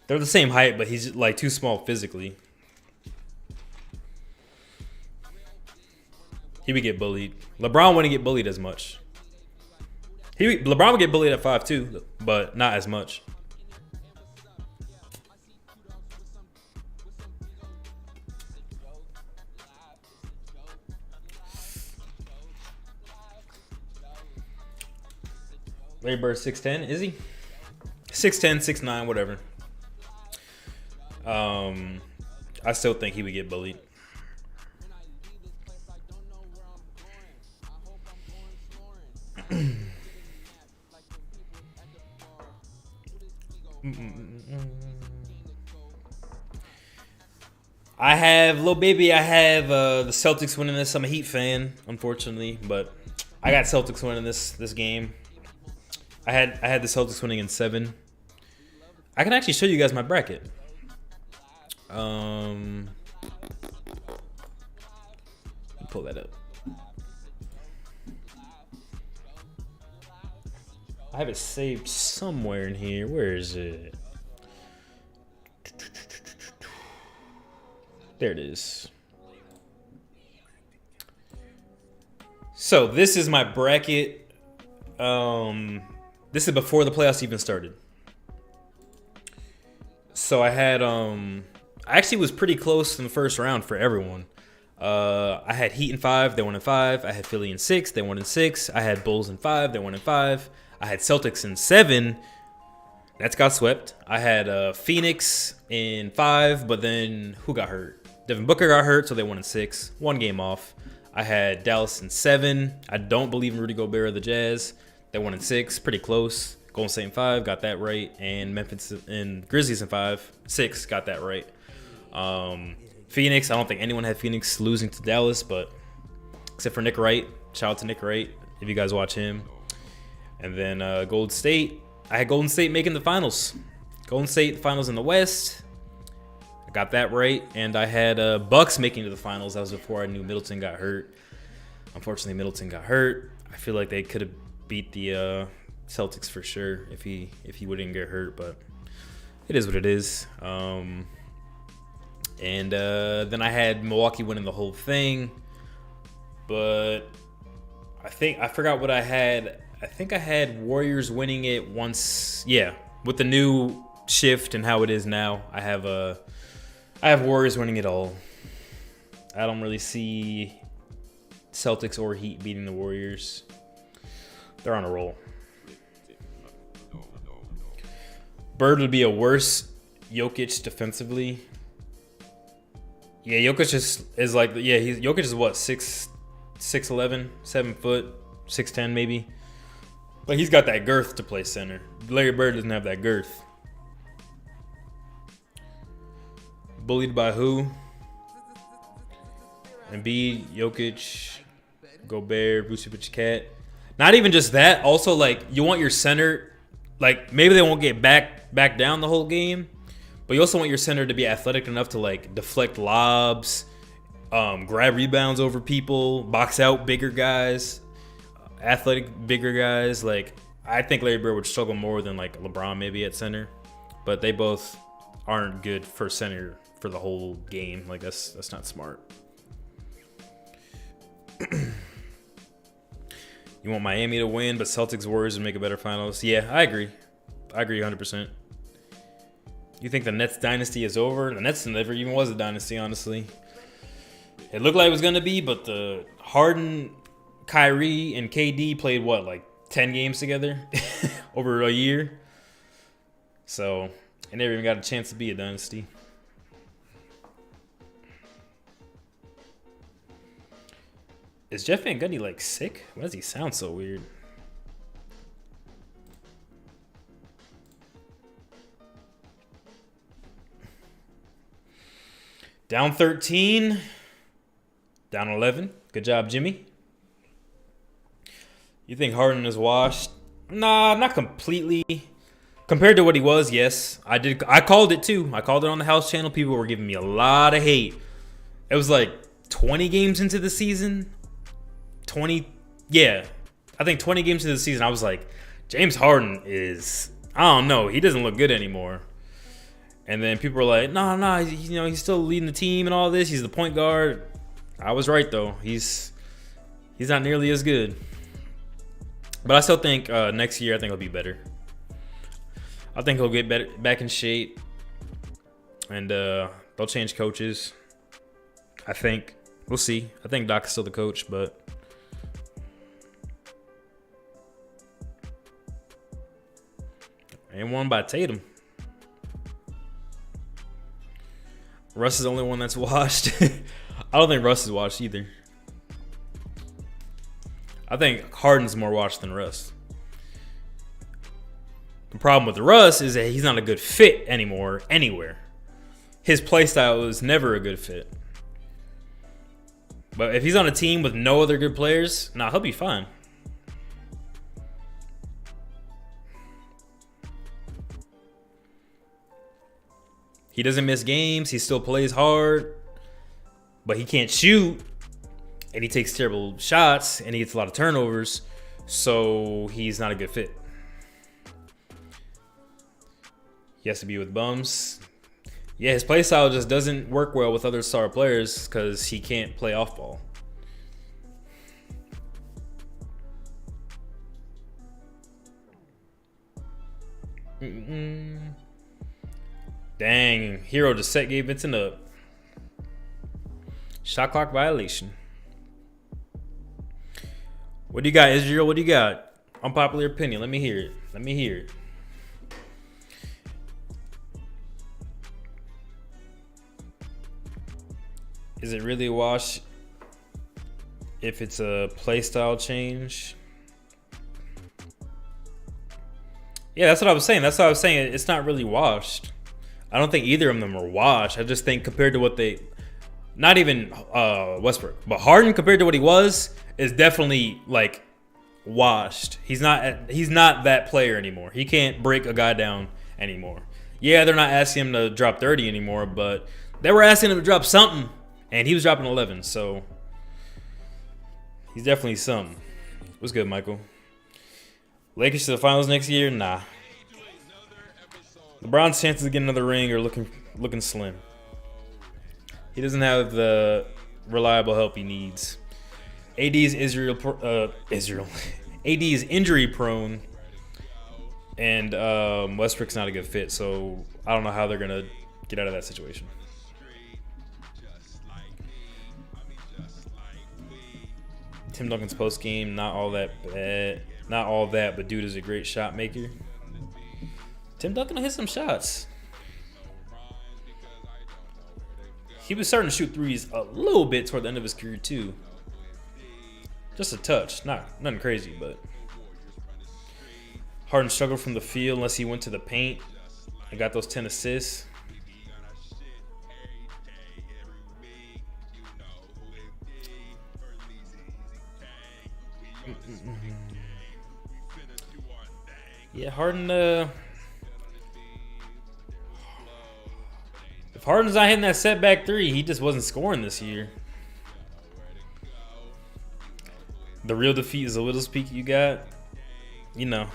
They're the same height, but he's like too small physically. He would get bullied. LeBron wouldn't get bullied as much. LeBron would get bullied at 5 too, but not as much. Larry Bird 6'10", is he? 6'10", 6'9", whatever. I still think he would get bullied. I have the Celtics winning this. I'm a Heat fan, unfortunately, but I got Celtics winning this game. I had the Celtics winning in 7. I can actually show you guys my bracket. Let me pull that up. I have it saved somewhere in here. Where is it? There it is. So this is my bracket. This is before the playoffs even started. So I had I actually was pretty close in the first round for everyone. I had Heat in 5, they won in 5. I had Philly in 6, they won in 6. I had Bulls in 5, they won in 5. I had Celtics in 7. That's got swept. I had Phoenix in 5, but then who got hurt? Devin Booker got hurt, so they won in 6. 1 game off. I had Dallas in 7. I don't believe in Rudy Gobert or the Jazz. They won in 6, pretty close. Golden State in 5, got that right. And Memphis and Grizzlies in 6, got that right. Phoenix, I don't think anyone had Phoenix losing to Dallas, but except for Nick Wright. Shout out to Nick Wright if you guys watch him. And then Golden State, I had Golden State making the finals. Golden State finals in the West. I got that right. And I had Bucks making to the finals. That was before I knew Middleton got hurt. Unfortunately, Middleton got hurt. I feel like they could have beat the Celtics for sure if he wouldn't get hurt, but it is what it is. And then I had Milwaukee winning the whole thing, but I forgot what I had. I think I had Warriors winning it once. Yeah, with the new shift and how it is now, I have Warriors winning it all. I don't really see Celtics or Heat beating the Warriors. They're on a roll. Bird would be a worse Jokic defensively. Yeah, Jokic is like, yeah, Jokic is what, 6'11", 7 foot, 6'10" maybe. But he's got that girth to play center. Larry Bird doesn't have that girth. Bullied by who? Embiid, Jokic, Gobert, Vucevic, Cat. Not even just that. Also, like, you want your center, like, maybe they won't get back down the whole game, but you also want your center to be athletic enough to, like, deflect lobs, grab rebounds over people, box out bigger guys, athletic bigger guys. Like, I think Larry Bird would struggle more than, like, LeBron maybe at center, but they both aren't good for center for the whole game. Like, that's not smart. You want Miami to win, but Celtics Warriors to make a better finals. Yeah, I agree 100%. You think the Nets dynasty is over? The Nets never even was a dynasty, honestly. It looked like it was going to be, but the Harden, Kyrie, and KD played what, like 10 games together over a year? So, they never even got a chance to be a dynasty. Is Jeff Van Gundy, like, sick? Why does he sound so weird? Down 13. Down 11. Good job, Jimmy. You think Harden is washed? Nah, not completely. Compared to what he was, yes. I called it, too. I called it on the house channel. People were giving me a lot of hate. It was like 20 games into the season. 20, yeah, I think 20 games into the season, I was like, James Harden is, I don't know, he doesn't look good anymore. And then people were like, no, he's still leading the team and all this. He's the point guard. I was right though. He's not nearly as good. But I still think next year I think he'll be better. I think he'll get better, back in shape, and they'll change coaches. I think we'll see. I think Doc is still the coach, but. And won by Tatum. Russ is the only one that's washed. I don't think Russ is washed either. I think Harden's more washed than Russ. The problem with Russ is that he's not a good fit anymore anywhere. His play style is never a good fit. But if he's on a team with no other good players, he'll be fine. He doesn't miss games. He still plays hard. But he can't shoot. And he takes terrible shots. And he gets a lot of turnovers. So he's not a good fit. He has to be with bums. Yeah, his play style just doesn't work well with other star players because he can't play off ball. Dang, Hero just set gave Vincent up. Shot clock violation. What do you got, Israel? What do you got? Unpopular opinion. Let me hear it. Is it really a wash if it's a play style change? Yeah, that's what I was saying. It's not really washed. I don't think either of them are washed. I just think compared to what they, not even Westbrook, but Harden compared to what he was is definitely like washed. He's not that player anymore. He can't break a guy down anymore. Yeah, they're not asking him to drop 30 anymore, but they were asking him to drop something, and he was dropping 11. So he's definitely something. What's good, Michael? Lakers to the finals next year? Nah. LeBron's chances of getting another ring are looking slim. He doesn't have the reliable help he needs. AD is injury prone. And Westbrook's not a good fit, so I don't know how they're gonna get out of that situation. Tim Duncan's post game, not all that bad. Not all that, but dude is a great shot maker. Tim Duncan will hit some shots. He was starting to shoot threes a little bit toward the end of his career too. Just a touch, nothing crazy, but Harden struggled from the field unless he went to the paint and got those 10 assists. Yeah, Harden. If Harden's not hitting that setback three, he just wasn't scoring this year. The real defeat is the littlest peak you got. You know,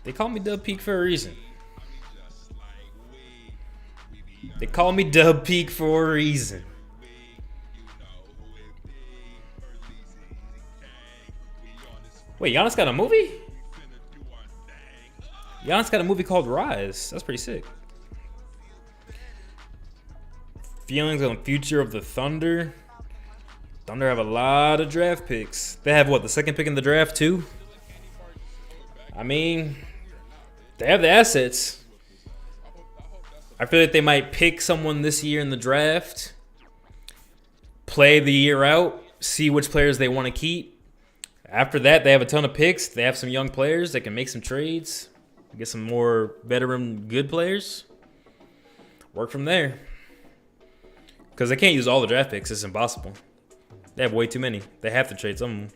they call me Dub Peak for a reason. They call me Dub Peak for a reason. Wait, Giannis got a movie? Giannis got a movie called Rise. That's pretty sick. Feelings on the future of the Thunder. Thunder have a lot of draft picks. They have what, the second pick in the draft too? I mean, they have the assets. I feel like they might pick someone this year in the draft, play the year out, see which players they want to keep. After that, they have a ton of picks. They have some young players. They can make some trades, get some more veteran good players. Work from there. Because they can't use all the draft picks. It's impossible. They have way too many. They have to trade some of them.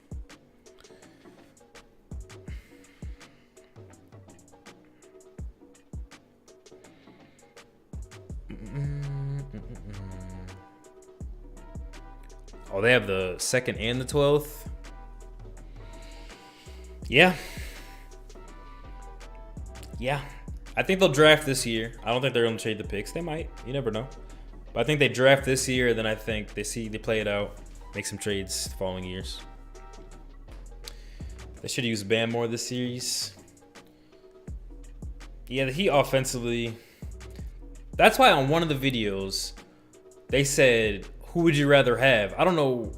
Oh, they have the 2nd and the 12th. Yeah. Yeah. I think they'll draft this year. I don't think they're going to trade the picks. They might. You never know. But I think they draft this year, then I think they play it out, make some trades the following years. They should use Bam more this series. Yeah, the Heat offensively. That's why on one of the videos, they said, who would you rather have? I don't know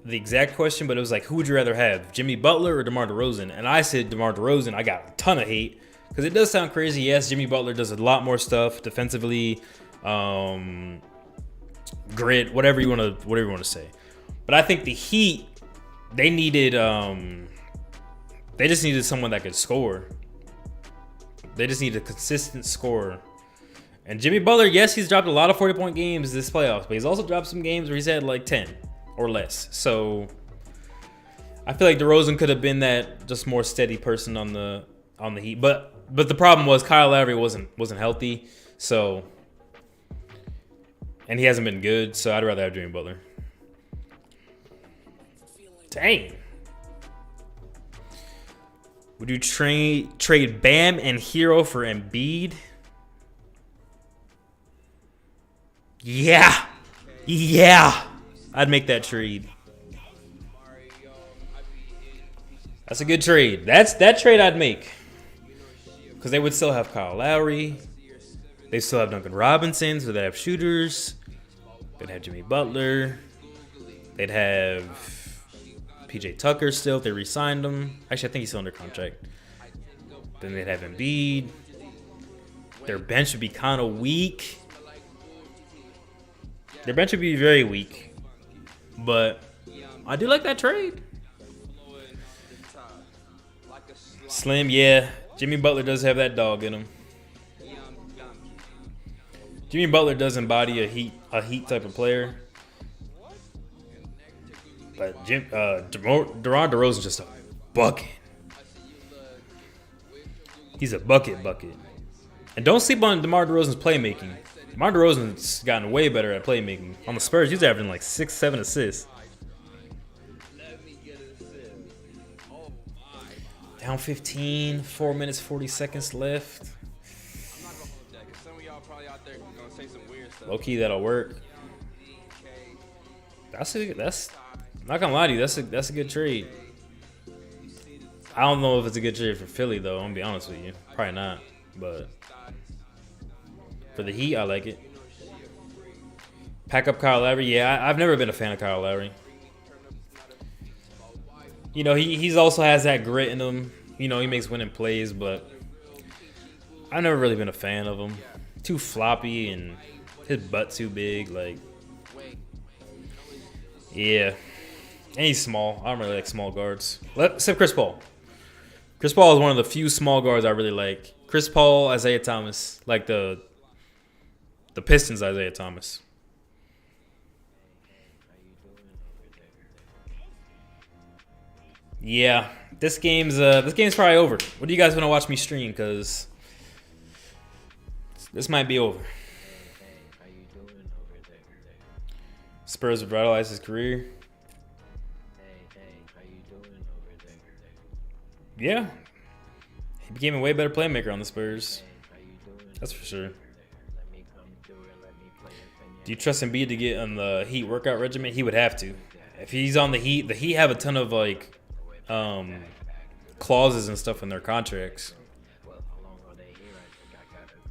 the exact question, but it was like, who would you rather have, Jimmy Butler or DeMar DeRozan? And I said DeMar DeRozan. I got a ton of hate because it does sound crazy. Yes, Jimmy Butler does a lot more stuff defensively, grit, whatever you want to say. But I think the Heat, they just needed someone that could score. They just need a consistent scorer. And Jimmy Butler, yes, he's dropped a lot of 40-point games this playoffs, but he's also dropped some games where he's had like 10 or less. So I feel like DeRozan could have been that just more steady person on the Heat. But the problem was Kyle Lowry wasn't healthy, so, and he hasn't been good. So I'd rather have Jimmy Butler. Dang. Would you trade Bam and Hero for Embiid? Yeah. I'd make that trade. That's a good trade. That trade I'd make. Because they would still have Kyle Lowry. They still have Duncan Robinson, so they have shooters. They'd have Jimmy Butler. They'd have PJ Tucker still if they re-signed him. Actually, I think he's still under contract. Then they'd have Embiid. Their bench would be kind of weak. Their bench would be very weak. But I do like that trade. Slim, yeah. Jimmy Butler does have that dog in him. Jimmy Butler does embody a heat type of player. But DeMar DeRozan's just a bucket. He's a bucket. And don't sleep on DeMar DeRozan's playmaking. DeMar DeRozan's gotten way better at playmaking. On the Spurs, he's averaging like 6-7 assists. Down 15, 4 minutes, 40 seconds left. Low key, that'll work. That's not gonna lie to you. That's a good trade. I don't know if it's a good trade for Philly, though. I'm going to be honest with you. Probably not. But for the Heat, I like it. Pack up Kyle Lowry. Yeah, I've never been a fan of Kyle Lowry. You know, he's also has that grit in him. You know, he makes winning plays, but I've never really been a fan of him. Too floppy and his butt too big. Like, yeah. And he's small. I don't really like small guards. Except Chris Paul. Chris Paul is one of the few small guards I really like. Chris Paul, Isaiah Thomas. Like the Pistons, Isaiah Thomas. Yeah, this game's probably over. What do you guys want to watch me stream? Cause this might be over. Spurs revitalized his career. Yeah, he became a way better playmaker on the Spurs. That's for sure. Do you trust Embiid to get on the Heat workout regimen? He would have to. If he's on the Heat have a ton of like clauses and stuff in their contracts.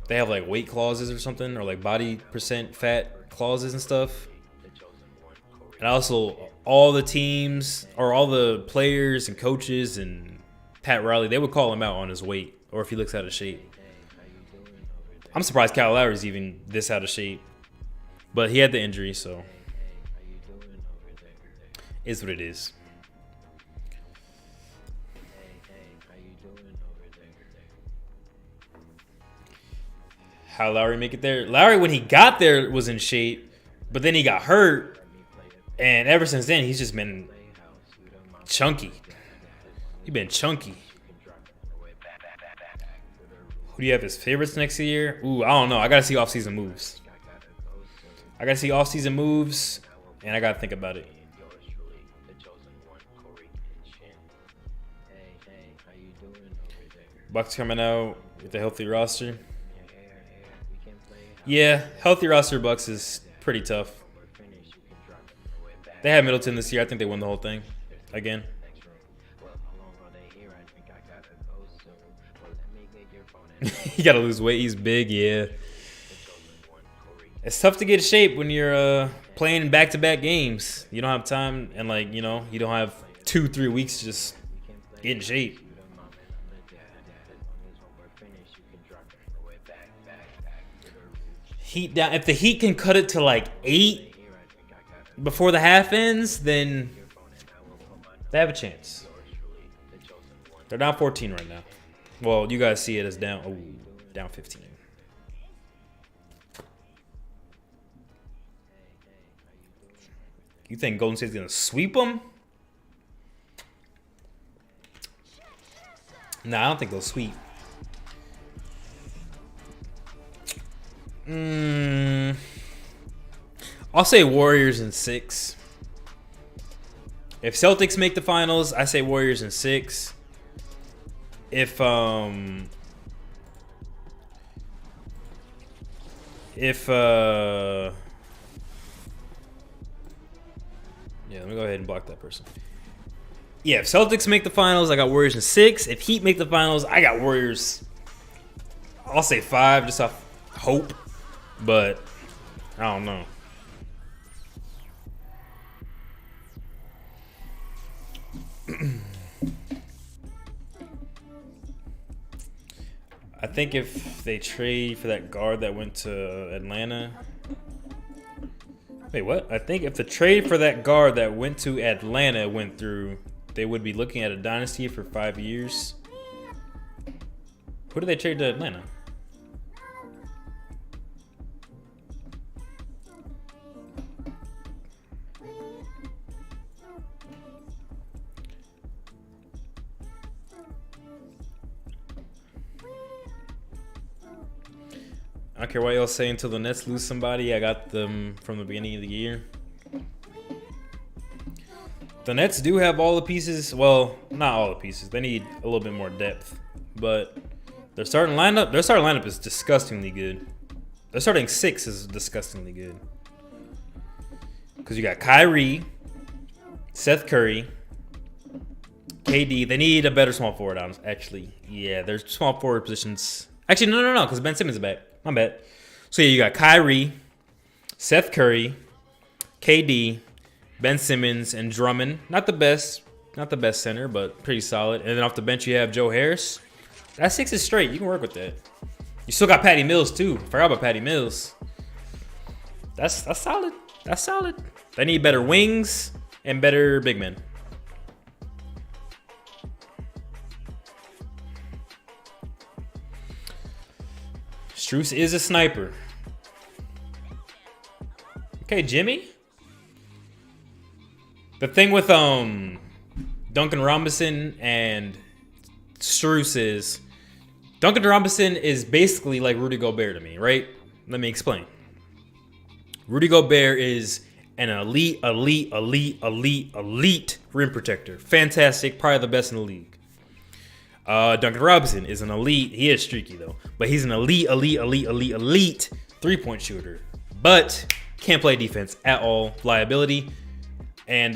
They have like weight clauses or something, or like body percent fat clauses and stuff. And also all the teams or all the players and coaches and Pat Riley, they would call him out on his weight or if he looks out of shape. I'm surprised Kyle Lowry's even this out of shape. But he had the injury, so is what it is. How Lowry make it there? Lowry, when he got there, was in shape, but then he got hurt, and ever since then, he's just been chunky. He's been chunky. Who do you have as favorites next year? Ooh, I don't know. I got to see offseason moves. And I got to think about it. Bucks coming out with a healthy roster. Yeah, healthy roster Bucks is pretty tough. They had Middleton this year. I think they won the whole thing again. You got to lose weight. He's big, yeah. It's tough to get in shape when you're playing back-to-back games. You don't have time, and like you don't have 2-3 weeks to just get in shape. Heat down. If the Heat can cut it to like 8 before the half ends, then they have a chance. They're down 14 right now. Well, you guys see it as down 15. You think Golden State's gonna sweep them? Nah, I don't think they'll sweep. I'll say Warriors in 6. If Celtics make the finals, I say Warriors in 6. If yeah, let me go ahead and block that person. Yeah, if Celtics make the finals, I got Warriors in 6. If Heat make the finals, I got Warriors. I'll say 5, just off hope, but I don't know. I think if they trade for that guard that went to Atlanta. Wait, what? I think if the trade for that guard that went to Atlanta went through, they would be looking at a dynasty for 5 years. Who did they trade to Atlanta? I don't care what y'all say until the Nets lose somebody. I got them from the beginning of the year. The Nets do have all the pieces. Well, not all the pieces. They need a little bit more depth. But their starting lineup is disgustingly good. Their starting 6 is disgustingly good. Because you got Kyrie, Seth Curry, KD. They need a better small forward, actually. Yeah, their small forward positions. Actually, no, because Ben Simmons is back. My bad. So yeah, you got Kyrie, Seth Curry, KD, Ben Simmons, and Drummond. Not the best center, but pretty solid. And then off the bench, you have Joe Harris. That 6 is straight. You can work with that. You still got Patty Mills too. Forgot about Patty Mills. That's solid. That's solid. They need better wings and better big men. Strus is a sniper. Okay, Jimmy. The thing with Duncan Robinson and Strus is Duncan Robinson is basically like Rudy Gobert to me, right? Let me explain. Rudy Gobert is an elite rim protector. Fantastic, probably the best in the league. Duncan Robinson is an elite. He is streaky though, but he's an elite three-point shooter. But can't play defense at all. Liability. And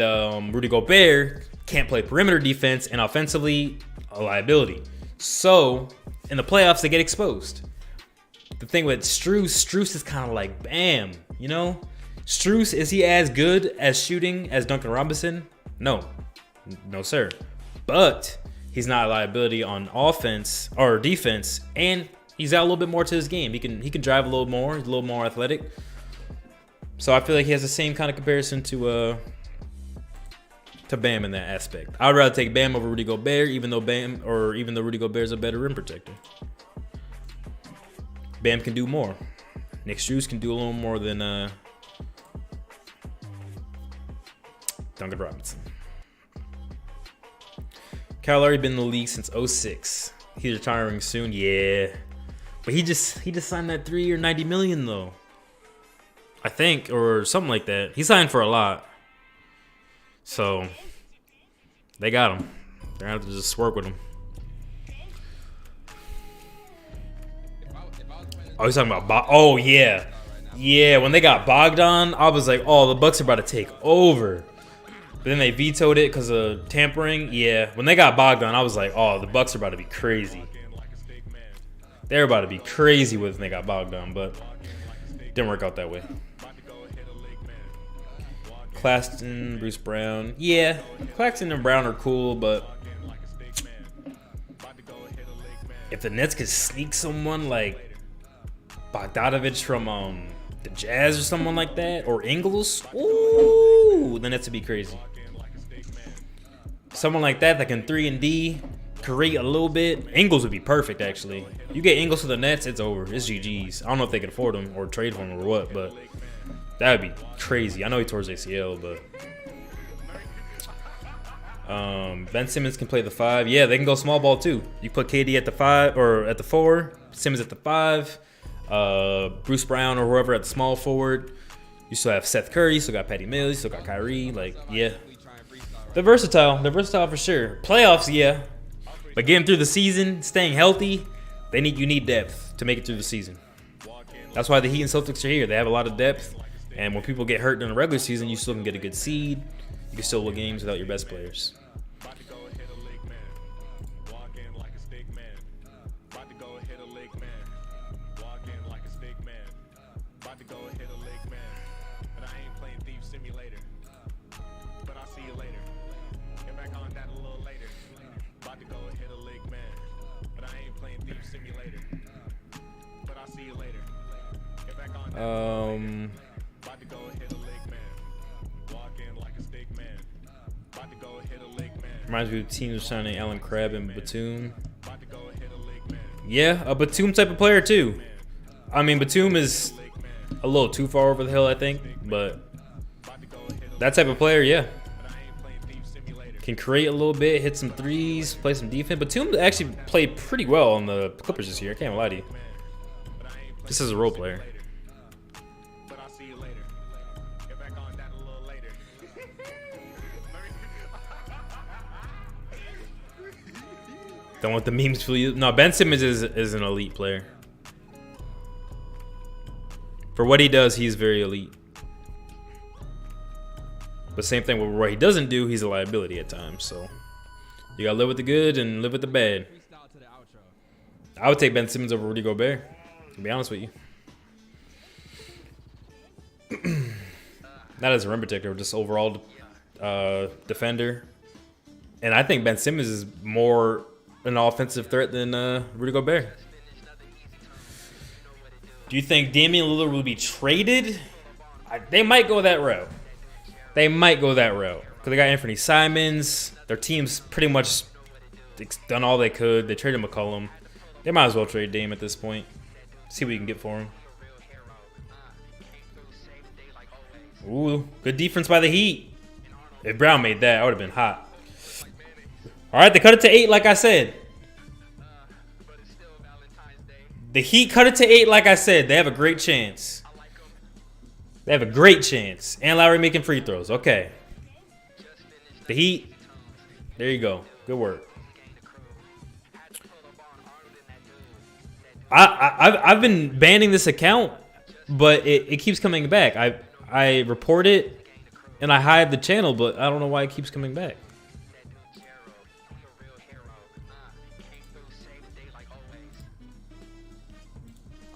Rudy Gobert can't play perimeter defense and offensively a liability. So in the playoffs they get exposed. The thing with Strus is kind of like Bam, you know? Strus, is he as good as shooting as Duncan Robinson? No, sir. But he's not a liability on offense or defense, and he's got a little bit more to his game. He can drive a little more. He's a little more athletic. So I feel like he has the same kind of comparison to Bam in that aspect. I'd rather take Bam over Rudy Gobert, even though Rudy Gobert is a better rim protector. Bam can do more. Nick Strus can do a little more than Duncan Robinson. Kyle Lowry been in the league since 06. He's retiring soon, yeah. But he just signed that 3 year $90 million though. I think, or something like that. He signed for a lot. So they got him. They're gonna have to just work with him. Oh, he's talking about oh yeah. Yeah, when they got Bogdan, I was like, oh, the Bucks are about to take over. But then they vetoed it because of tampering. Yeah, when they got Bogdan, I was like, oh, the Bucks are about to be crazy. They're about to be crazy when they got Bogdan, but didn't work out that way. Claxton, Bruce Brown. Yeah, Claxton and Brown are cool, but if the Nets could sneak someone like Bogdanovich from the Jazz or someone like that, or Ingles, ooh, the Nets would be crazy. Someone like that can 3 and D, create a little bit. Ingles would be perfect, actually. You get Ingles to the Nets, it's over. It's GG's. I don't know if they can afford him or trade for him or what, but that would be crazy. I know he tore his ACL, but Ben Simmons can play the 5. Yeah, they can go small ball too. You put KD at the 5 or at the 4, Simmons at the 5. Bruce Brown or whoever at the small forward. You still have Seth Curry, you still got Patty Mills, you still got Kyrie. Like, yeah. They're versatile. They're versatile for sure. Playoffs, yeah. But getting through the season, staying healthy, you need depth to make it through the season. That's why the Heat and Celtics are here. They have a lot of depth. And when people get hurt during the regular season, you still can get a good seed. You can still win games without your best players. Reminds me of teams signing Allen Crabbe and Batum. Yeah, a Batum type of player too. I mean, Batum is a little too far over the hill, I think, but that type of player, yeah. Can create a little bit, hit some threes, play some defense. Batum actually played pretty well on the Clippers this year. I can't lie to you. This is a role player. Don't want the memes for you. No, Ben Simmons is an elite player. For what he does, he's very elite. But same thing with what he doesn't do, he's a liability at times. So You gotta live with the good and live with the bad.
Freestyle to the outro.
I would take Ben Simmons over Rudy Gobert, to be honest with you. Not as a rim protector, just overall defender. And I think Ben Simmons is more an offensive threat than Rudy Gobert. Do you think Damian Lillard will be traded? They might go that route. Because they got Anthony Simons. Their team's pretty much done all they could. They traded McCollum. They might as well trade Dame at this point. See what you can get for him. Ooh, good defense by the Heat. If Brown made that, I would have been hot. All right, they cut it to 8 like I said. The Heat cut it to 8 like I said. They have a great chance. And Lowry making free throws. Okay. The Heat. There you go. Good work. I've been banning this account, but it keeps coming back. I report it and I hide the channel, but I don't know why it keeps coming back.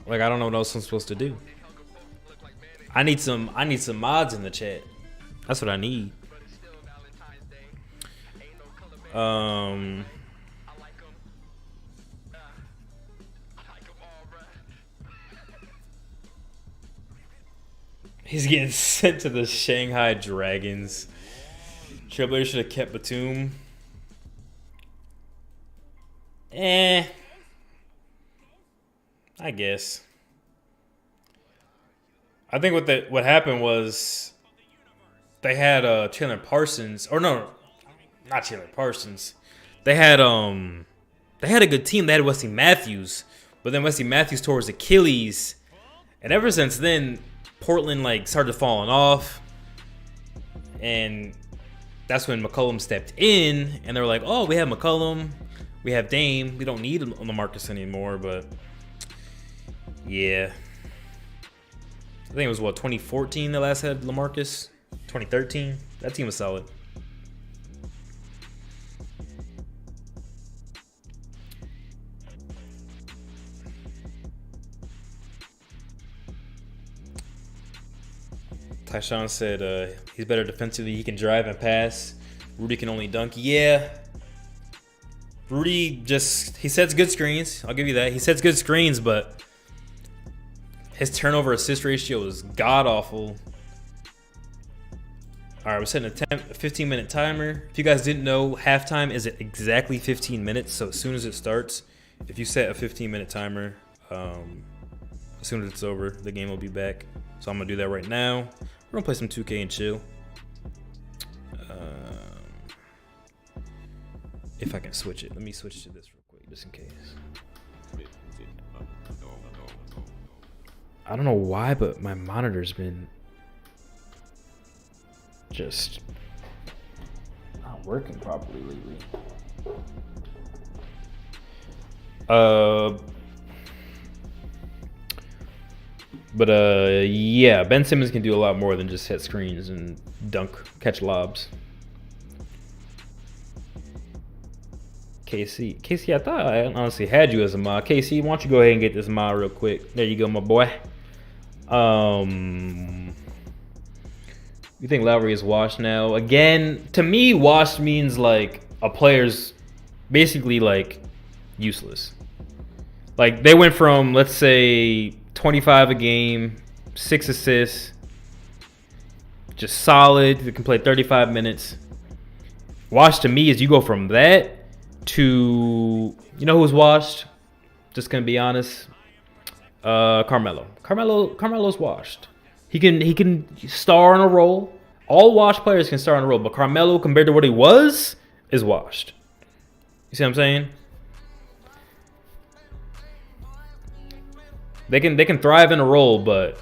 Like, I don't know what else I'm supposed to do. I need some mods in the chat. That's what I need. He's getting sent to the Shanghai Dragons. Trailblazers should have kept Batum. I guess. I think what happened was they had Chandler Parsons, or no, not Chandler Parsons. They had a good team. They had Wesley Matthews, but then Wesley Matthews tore his Achilles, and ever since then, Portland started falling off, and that's when McCollum stepped in, and they were like, "Oh, we have McCollum, we have Dame, we don't need LaMarcus anymore." But yeah, I think it was 2014 the last had LaMarcus. 2013, that team was solid. Tyshawn said he's better defensively. He can drive and pass. Rudy can only dunk. Yeah. Rudy he sets good screens. I'll give you that. He sets good screens, but his turnover assist ratio is god awful. All right, we're setting a 15-minute timer. If you guys didn't know, halftime is at exactly 15 minutes. So as soon as it starts, if you set a 15-minute timer, as soon as it's over, the game will be back. So I'm gonna do that right now. We're gonna play some 2K and chill. If I can switch it, let me switch to this real quick, just in case. I don't know why, but my monitor's been just not working properly lately. Yeah, Ben Simmons can do a lot more than just set screens and catch lobs. KC, I thought I honestly had you as a mod. KC, why don't you go ahead and get this mod real quick? There you go, my boy. You think Lowry is washed now? Again, to me, washed means like a player's basically like useless. Like they went from, let's say, 25 a game, 6 assists, just solid. They can play 35 minutes. Washed to me is you go from that to, you know who's washed? Just gonna be honest. Carmelo. Carmelo's washed. He can star on a roll. All washed players can star on a roll, but Carmelo, compared to what he was, is washed. You see what I'm saying? They can thrive in a role, but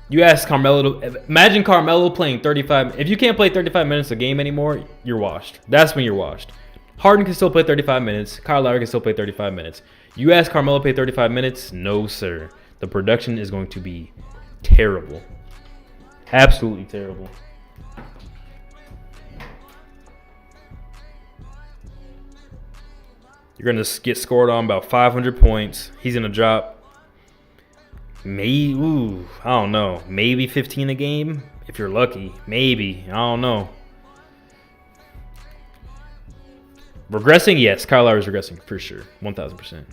you ask Carmelo imagine Carmelo playing 35. If you can't play 35 minutes a game anymore, you're washed. That's when you're washed. Harden can still play 35 minutes. Kyle Lowry can still play 35 minutes. You ask Carmelo to play 35 minutes? No, sir. The production is going to be terrible. Absolutely terrible. You're going to get scored on about 500 points. He's going to drop maybe, I don't know, maybe 15 a game if you're lucky. Maybe. I don't know. Regressing? Yes. Kyle Lowry's regressing for sure. 1,000%.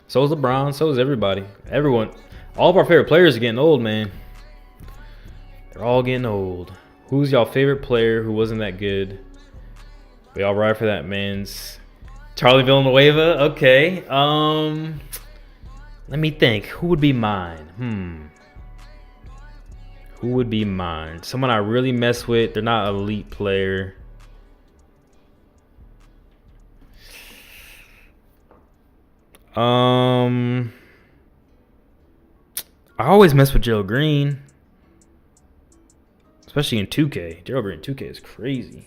So is LeBron. So is everybody. Everyone. All of our favorite players are getting old, man. They're all getting old. Who's y'all favorite player who wasn't that good? We all ride for that man's Charlie Villanueva. Okay. Let me think. Who would be mine? Who would be mine? Someone I really mess with. They're not an elite player. I always mess with Gerald Green. Especially in 2K. Gerald Green 2K is crazy.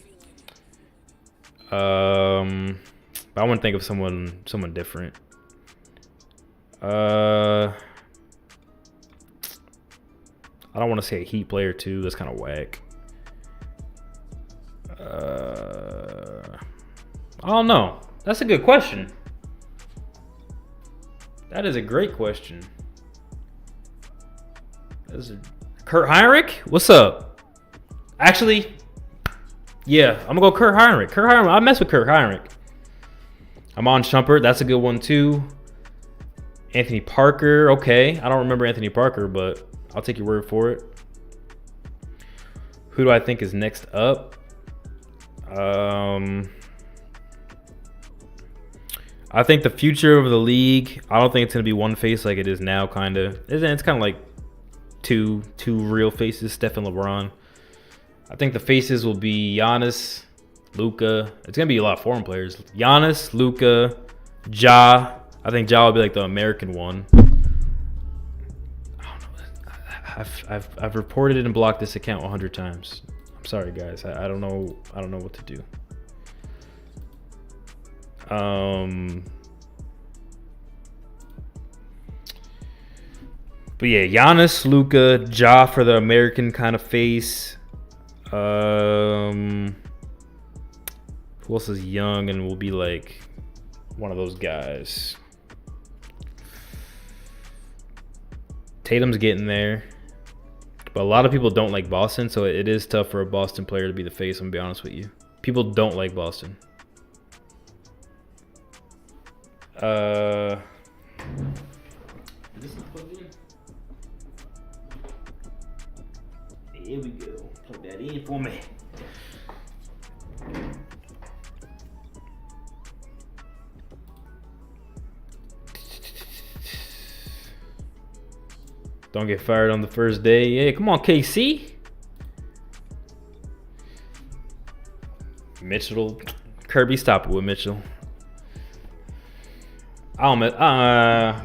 But I want to think of someone different. I don't want to say a Heat player too. That's kind of whack. I don't know. That's a good question. That is a great question. Kurt Heinrich? What's up? Actually, yeah, I'm gonna go Kurt Heinrich. I mess with Kurt Heinrich. I'm on Shumpert. That's a good one too. Anthony Parker. Okay, I don't remember Anthony Parker, but I'll take your word for it. Who do I think is next up? I think the future of the league, I don't think it's going to be one face like it is now, kind of. It's kind of like two real faces, Steph and LeBron. I think the faces will be Giannis, Luka. It's going to be a lot of foreign players. Giannis, Luka, Ja. I think Ja will be like the American one. I don't know. I've reported it and blocked this account 100 times. I'm sorry, guys. I don't know what to do. But yeah, Giannis, Luka, Ja for the American kind of face. Who else is young and will be like one of those guys? Tatum's getting there. But a lot of people don't like Boston, so it is tough for a Boston player to be the face, I'm gonna be honest with you. People don't like Boston. Is this plugged in? Here we go. Plug that in for me. Don't get fired on the first day. Yeah, come on, KC. Mitchell. Kirby, stop it with Mitchell.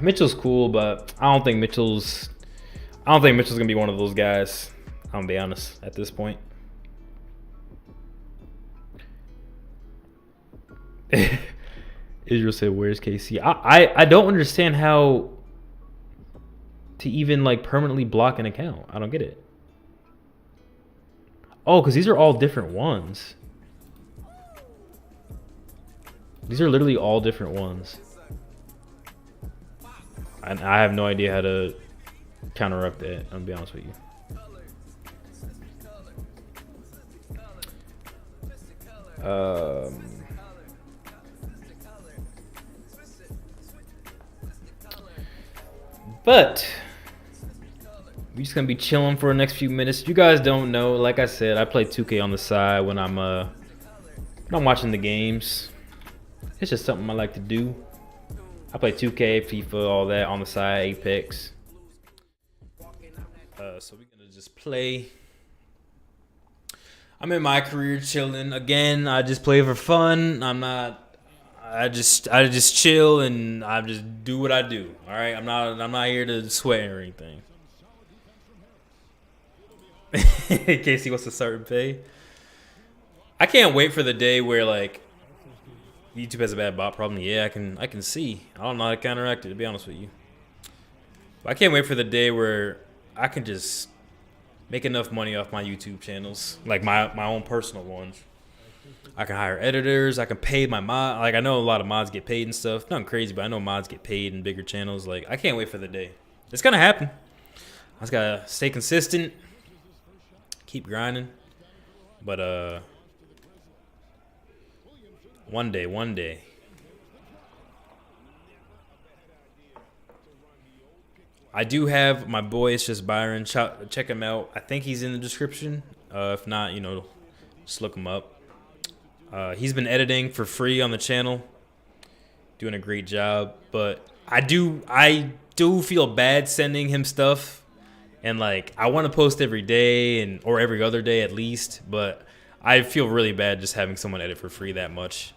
Mitchell's cool, but I don't think Mitchell's gonna be one of those guys. I'm gonna be honest at this point. Israel said, "Where's KC?" I don't understand how to even like permanently block an account. I don't get it. Oh, because these are all different ones. These are literally all different ones. And I have no idea how to counteract that, I'm gonna be honest with you. But we're just gonna be chilling for the next few minutes. You guys don't know, like I said, I play 2K on the side when I'm watching the games. It's just something I like to do. I play 2K, FIFA, all that on the side, Apex. So we're gonna just play. I'm in my career chilling. Again, I just play for fun. I just chill and I just do what I do. All right, I'm not here to sweat or anything. Casey wants to start and pay. I can't wait for the day where like YouTube has a bad bot problem. Yeah, I can see. I don't know how to counteract it, to be honest with you. But I can't wait for the day where I can just make enough money off my YouTube channels, like my own personal ones, I can hire editors. I can pay my mod. Like, I know a lot of mods get paid and stuff. Nothing crazy, but I know mods get paid in bigger channels. Like, I can't wait for the day. It's gonna happen. I just gotta stay consistent, keep grinding. But one day. I do have my boy. It's just Byron. Check him out. I think he's in the description. If not, just look him up. He's been editing for free on the channel, doing a great job. But I do feel bad sending him stuff, and like I want to post every day or every other day at least. But I feel really bad just having someone edit for free that much.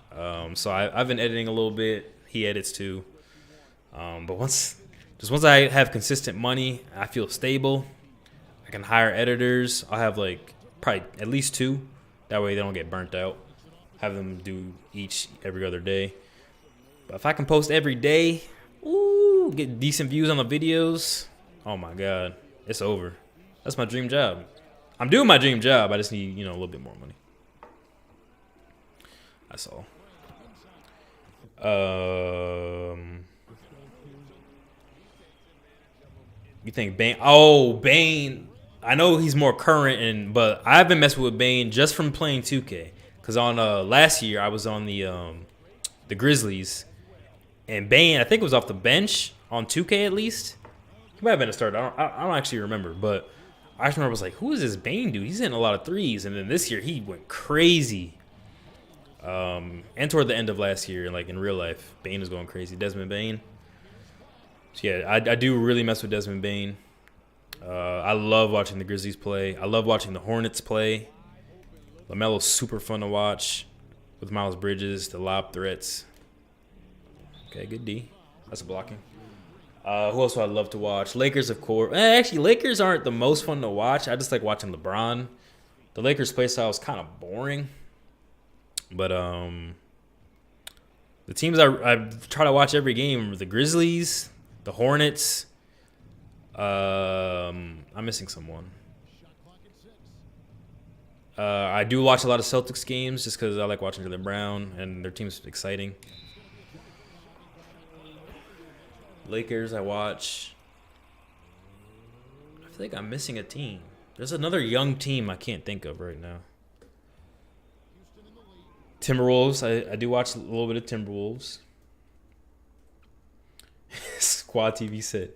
So I've been editing a little bit. He edits too. But once I have consistent money, I feel stable. I can hire editors. I'll have like probably at least 2. That way they don't get burnt out. Have them do every other day. But if I can post every day, get decent views on the videos, oh my God, it's over. That's my dream job. I'm doing my dream job. I just need, a little bit more money. That's all. You think Bane? Oh, Bane. I know he's more current, but I've been messing with Bane just from playing 2K. Cause on last year I was on the Grizzlies, and Bane, I think it was off the bench on 2K at least. He might have been a starter. I don't actually remember, but I just remember I was like, who is this Bane dude? He's hitting a lot of threes, and then this year he went crazy. And toward the end of last year, like in real life, Bane was going crazy. Desmond Bane. So yeah, I do really mess with Desmond Bane. I love watching the Grizzlies play. I love watching the Hornets play. LaMelo's super fun to watch with Miles Bridges, the lob threats. Okay, good D. That's a blocking. Who else would I love to watch? Lakers, of course. Actually, Lakers aren't the most fun to watch. I just like watching LeBron. The Lakers play style is kind of boring. But the teams I try to watch every game are the Grizzlies, the Hornets. I'm missing someone. I do watch a lot of Celtics games just because I like watching Jaylen Brown and their team's exciting. Lakers I watch. I feel like I'm missing a team. There's another young team I can't think of right now. Timberwolves. I do watch a little bit of Timberwolves. Squad TV said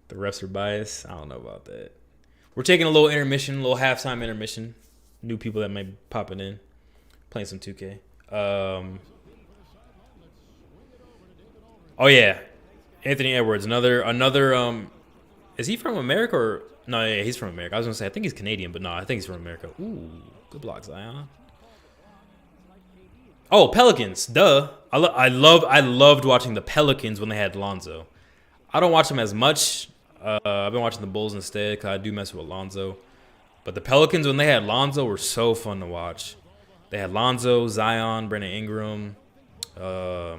the refs are biased. I don't know about that. We're taking a little intermission, a little halftime intermission. New people that might be popping in, playing some 2K. Oh yeah, Anthony Edwards. Another. Is he from America or no? Yeah, he's from America. I was gonna say I think he's Canadian, but no, I think he's from America. Ooh, good block, Zion. Oh, Pelicans. Duh. I loved watching the Pelicans when they had Lonzo. I don't watch them as much. I've been watching the Bulls instead because I do mess with Lonzo. But the Pelicans, when they had Lonzo, were so fun to watch. They had Lonzo, Zion, Brandon Ingram. They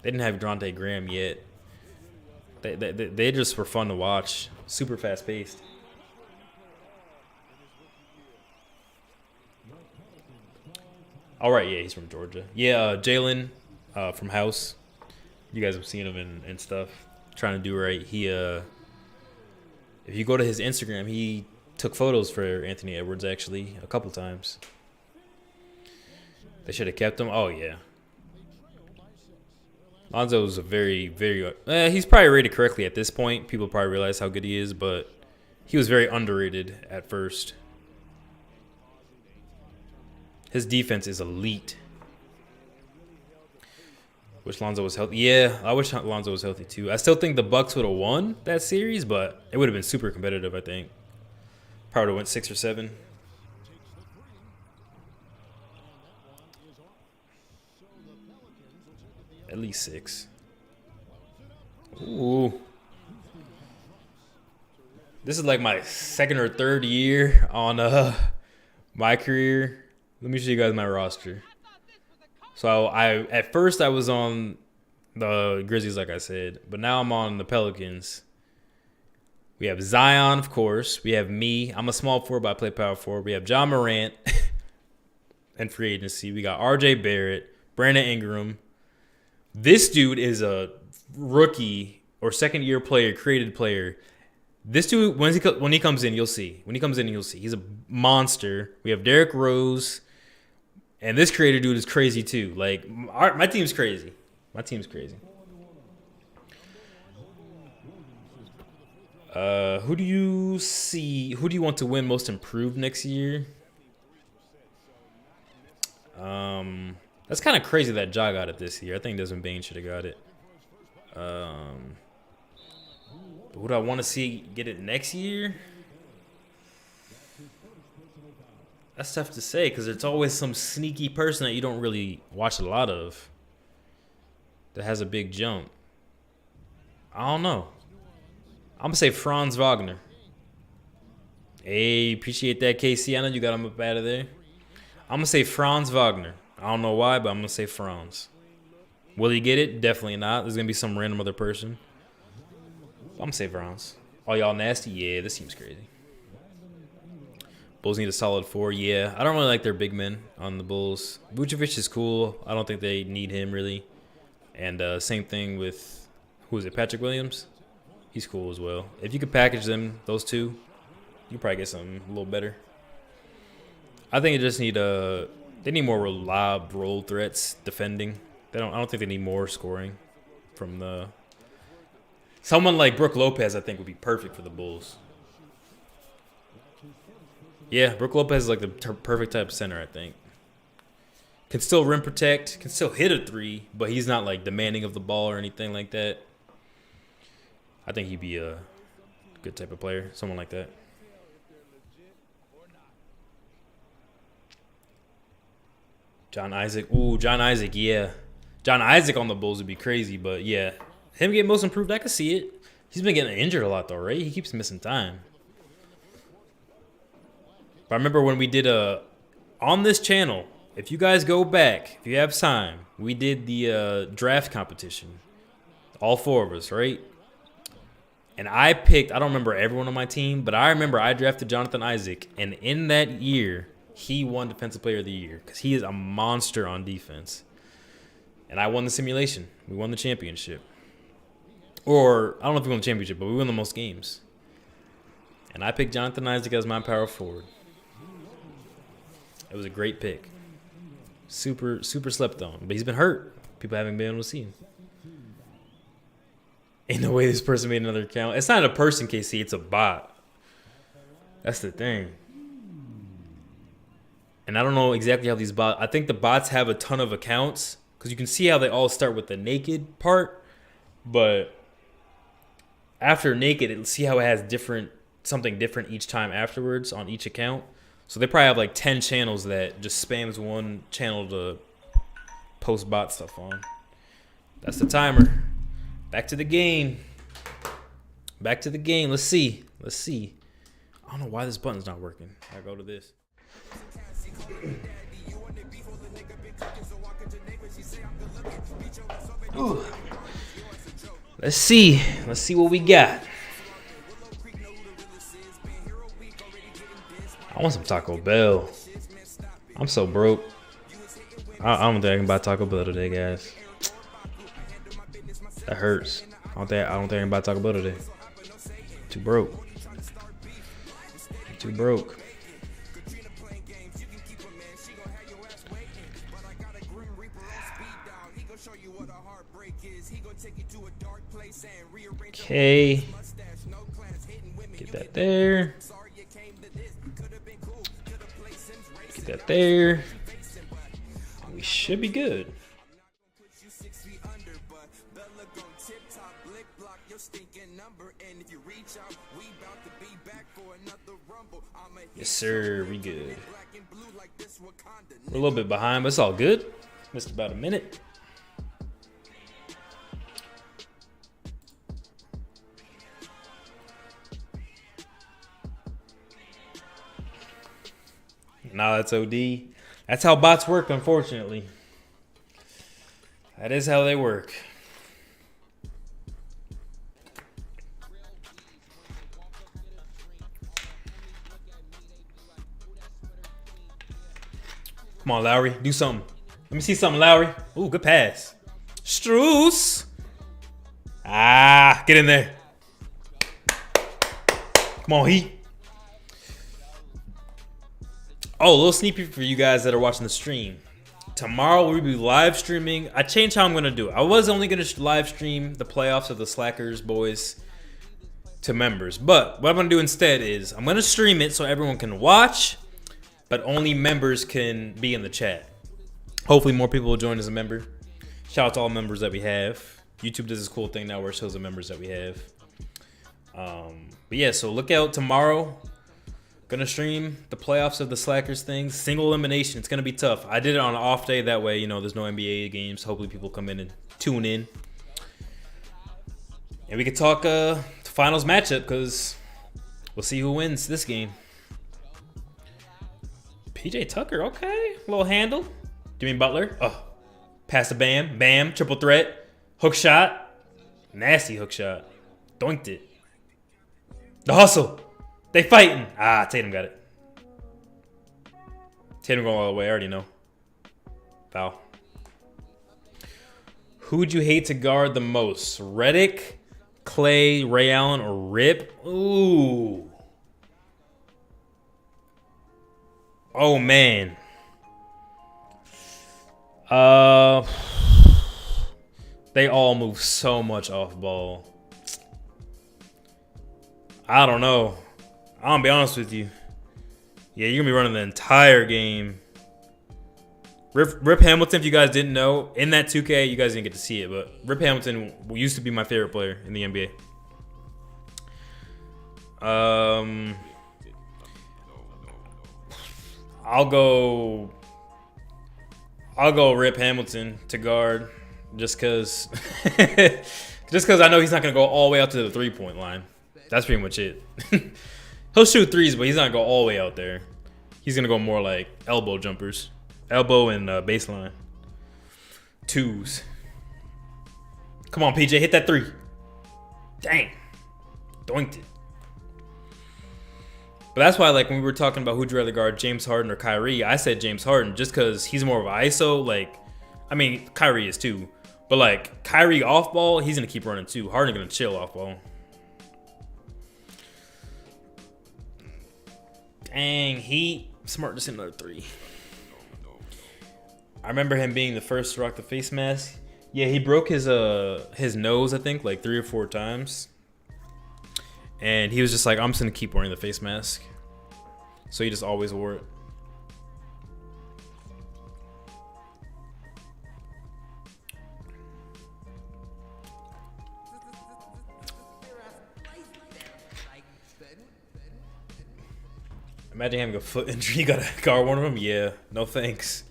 didn't have Devontae Graham yet. They just were fun to watch. Super fast-paced. All right, yeah, he's from Georgia. Yeah, Jalen from House. You guys have seen him and stuff. Trying to do right. He, if you go to his Instagram, he took photos for Anthony Edwards, actually, a couple times. They should have kept him. Oh, yeah. Lonzo's a very, very... he's probably rated correctly at this point. People probably realize how good he is, but he was very underrated at first. His defense is elite. Wish Lonzo was healthy. Yeah, I wish Lonzo was healthy too. I still think the Bucks would have won that series, but it would have been super competitive, I think. Probably went 6 or 7. At least 6. Ooh. This is like my second or third year on my career. Let me show you guys my roster. So at first I was on the Grizzlies, like I said, but now I'm on the Pelicans. We have Zion, of course. We have me. I'm a small forward, but I play power forward. We have John Morant. and free agency. We got R.J. Barrett, Brandon Ingram. This dude is a rookie or second-year player, created player. This dude, when he comes in, you'll see. When he comes in, you'll see. He's a monster. We have Derrick Rose. And this creator dude is crazy, too. Like, my team's crazy. My team's crazy. Who do you see? Who do you want to win most improved next year? That's kind of crazy that Ja got it this year. I think Desmond Bane should have got it. But who do I want to see get it next year? That's tough to say because there's always some sneaky person that you don't really watch a lot of that has a big jump. I don't know. I'm going to say Franz Wagner. Hey, appreciate that, KC. I know you got him up out of there. I'm going to say Franz Wagner. I don't know why, but I'm going to say Franz. Will he get it? Definitely not. There's going to be some random other person. I'm going to say Franz. All y'all nasty? Yeah, this seems crazy. Bulls need a solid 4. Yeah, I don't really like their big men on the Bulls. Vucevic is cool. I don't think they need him, really. And same thing with, who is it, Patrick Williams? He's cool as well. If you could package them, those two, you probably get something a little better. I think it just need they need more reliable role threats defending. I don't think they need more scoring from the. Someone like Brook Lopez, I think, would be perfect for the Bulls. Yeah, Brook Lopez is like the perfect type of center, I think. Can still rim protect, can still hit a 3, but he's not like demanding of the ball or anything like that. I think he'd be a good type of player, someone like that. John Isaac. Ooh, John Isaac, yeah. John Isaac on the Bulls would be crazy, but yeah. Him getting most improved, I could see it. He's been getting injured a lot, though, right? He keeps missing time. But I remember when we did on this channel, if you guys go back, if you have time, we did the draft competition. All 4 of us, right? And I picked, I don't remember everyone on my team, but I remember I drafted Jonathan Isaac. And in that year, he won Defensive Player of the Year because he is a monster on defense. And I won the simulation. We won the championship. Or, I don't know if we won the championship, but we won the most games. And I picked Jonathan Isaac as my power forward. It was a great pick. Super slept on. But he's been hurt. People haven't been able to see him. Ain't no way this person made another account. It's not a person, KC. It's a bot. That's the thing. And I don't know exactly how these bots... I think the bots have a ton of accounts. Because you can see how they all start with the naked part. But after naked, see how it has something different each time afterwards on each account. So they probably have like 10 channels that just spams one channel to post bot stuff on. That's the timer. Back to the game. Back to the game. Let's see. I don't know why this button's not working. I go to this. Ooh. Let's see what we got. I want some Taco Bell. I'm so broke. I don't think I can buy Taco Bell today, guys. That hurts. I don't think I can buy Taco Bell today. Too broke. Too broke. Okay. Get that there. Get that there. We should be good. Yes, sir. We good. We're a little bit behind, but it's all good. Missed about a minute. Nah, that's OD. That's how bots work, unfortunately. That is how they work. Come on, Lowry. Do something. Let me see something, Lowry. Ooh, good pass. Strus. Ah, get in there. Come on, Heat. Oh, a little sneak peek for you guys that are watching the stream. Tomorrow we'll be live streaming. I changed how I'm going to do it. I was only going to live stream the playoffs of the Slackers boys to members. But what I'm going to do instead is I'm going to stream it so everyone can watch, but only members can be in the chat. Hopefully more people will join as a member. Shout out to all members that we have. YouTube does this cool thing now where it shows the members that we have. But yeah, so look out tomorrow. Gonna stream the playoffs of the Slackers things. Single elimination. It's gonna be tough. I did it on an off day. That way, you know, there's no NBA games. Hopefully people come in and tune in. And we can talk the finals matchup because we'll see who wins this game. PJ Tucker, okay. Little handle. Jimmy Butler. Oh. Pass to Bam. Bam. Triple threat. Hook shot. Nasty hook shot. Doinked it. The hustle. They fighting. Ah, Tatum got it. Tatum going all the way. I already know. Foul. Who would you hate to guard the most? Redick, Clay, Ray Allen, or Rip? Ooh. Oh, man. They all move so much off ball. I don't know. I'm gonna be honest with you. Yeah, you're gonna be running the entire game. Rip Hamilton, if you guys didn't know, in that 2K, you guys didn't get to see it, but Rip Hamilton used to be my favorite player in the NBA. I'll go Rip Hamilton to guard just cause I know he's not gonna go all the way out to the 3-point line. That's pretty much it. He'll shoot threes, but he's not gonna go all the way out there. He's gonna go more like elbow jumpers. Elbow and baseline. Twos. Come on, PJ, hit that 3. Dang. Doinked it. But that's why, like, when we were talking about who'd you rather guard, James Harden or Kyrie, I said James Harden just because he's more of an ISO. Like, I mean, Kyrie is too. But, like, Kyrie off ball, he's going to keep running too. Harden going to chill off ball. Dang, Heat. Smart to send another 3. I remember him being the first to rock the face mask. Yeah, he broke his nose, I think, like 3 or 4 times. And he was just like, I'm just going to keep wearing the face mask. So he just always wore it. Imagine having a foot injury. You got to guard one of them? Yeah, no thanks.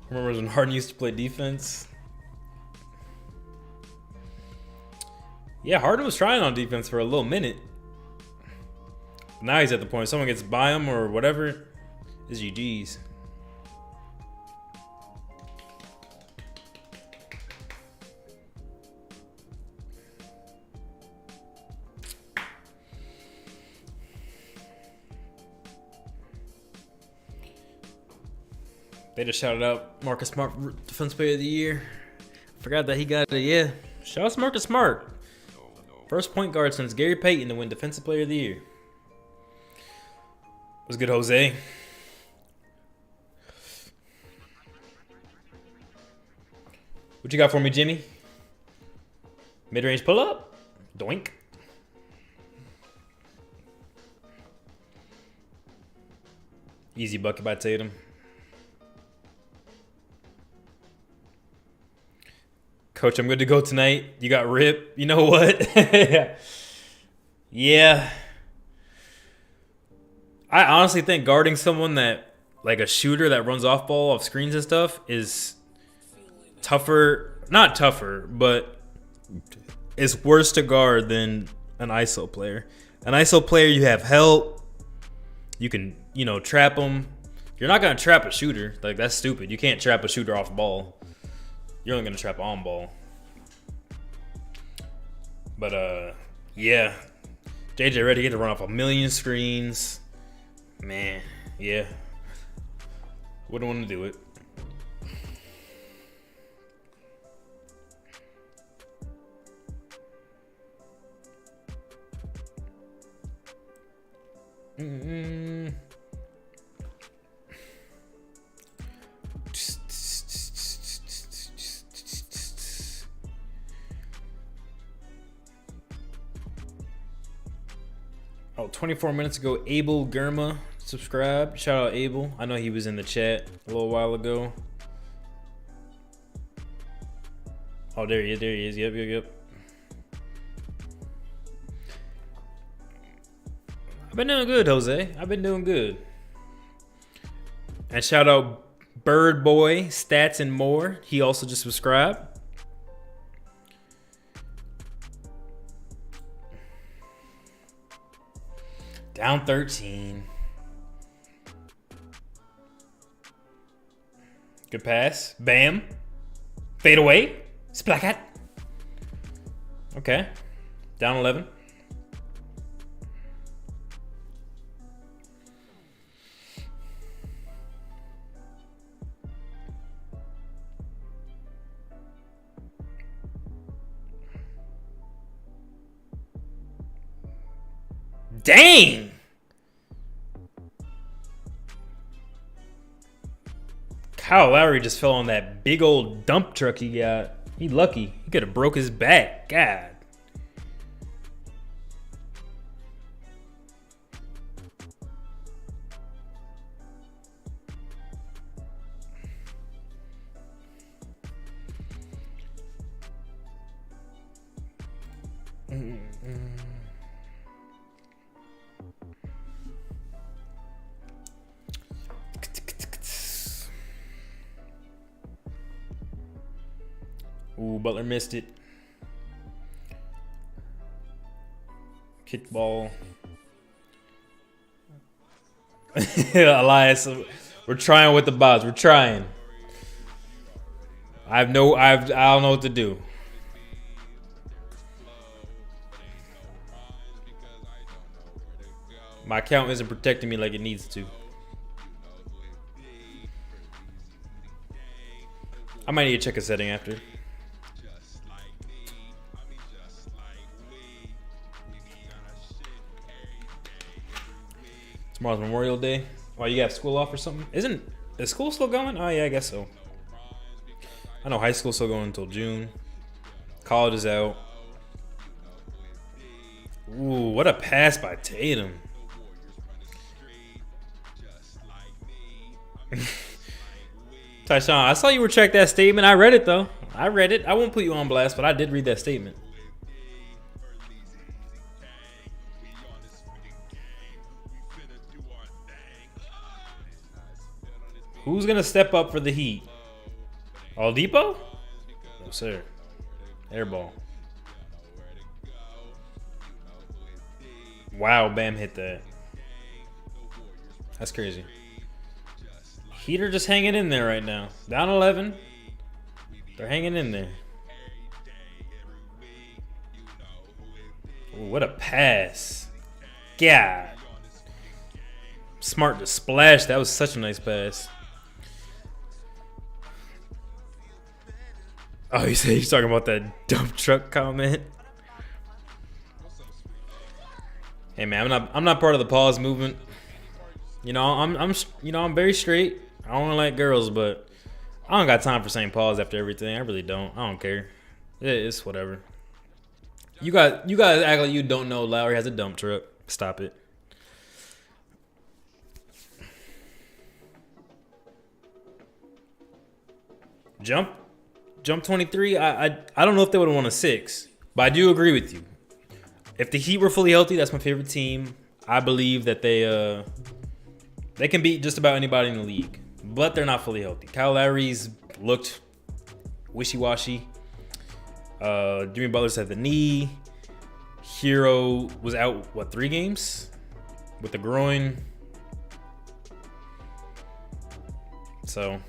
Remember when Harden used to play defense? Yeah, Harden was trying on defense for a little minute. Now he's at the point someone gets by him or whatever, it's GG's. They just shouted out Marcus Smart Defense Player of the Year. Forgot that he got it. Yeah, shout out to Marcus Smart. First point guard since Gary Payton to win Defensive Player of the Year. Was good, Jose. What you got for me, Jimmy? Mid-range pull-up? Doink. Easy bucket by Tatum. Coach, I'm good to go tonight. You got Rip. You know what? Yeah. I honestly think guarding someone that, like a shooter that runs off ball, off screens and stuff, is tougher. Not tougher, but it's worse to guard than an ISO player. An ISO player, you have help. You can, trap them. You're not going to trap a shooter. Like, that's stupid. You can't trap a shooter off ball. You're only going to trap on ball. But, yeah. JJ Redick get to run off a million screens. Man, yeah. Wouldn't want to do it. Oh, 24 minutes ago, Abel Germa subscribed. Shout out Abel. I know he was in the chat a little while ago. Oh, there he is. There he is. Yep. I've been doing good, Jose. I've been doing good. And shout out Bird Boy, Stats and More. He also just subscribed. Down 13. Good pass. Bam. Fade away. Splacket. Okay. Down 11. Dang! Kyle Lowry just fell on that big old dump truck he got. He lucky. He could have broke his back. God. Ooh, Butler missed it. Kickball. Elias, we're trying with the bots. We're trying. I don't know what to do. My account isn't protecting me like it needs to. I might need to check a setting after. Tomorrow's Memorial Day. Why, you got school off or something? Is school still going? Oh yeah, I guess so. I know high school's still going until June. College is out. Ooh, what a pass by Tatum. Tyshawn, I saw you retract that statement. I read it though. I read it. I won't put you on blast, but I did read that statement. Who's going to step up for the Heat? Oladipo? No, sir. Airball. Wow, Bam hit that. That's crazy. Heat are just hanging in there right now. Down 11. They're hanging in there. Ooh, what a pass. God. Smart to splash. That was such a nice pass. Oh, he's talking about that dump truck comment. Hey man, I'm not part of the pause movement. You know, I'm very straight. I don't like girls, but I don't got time for saying pause after everything. I really don't. I don't care. It's whatever. You guys act like you don't know Lowry has a dump truck. Stop it. Jump 23. I don't know if they would have won a 6, but I do agree with you. If the Heat were fully healthy, that's my favorite team. I believe that they can beat just about anybody in the league, but they're not fully healthy. Kyle Lowry's looked wishy-washy. Jimmy Butler's had the knee. Hero was out 3 games with the groin. So.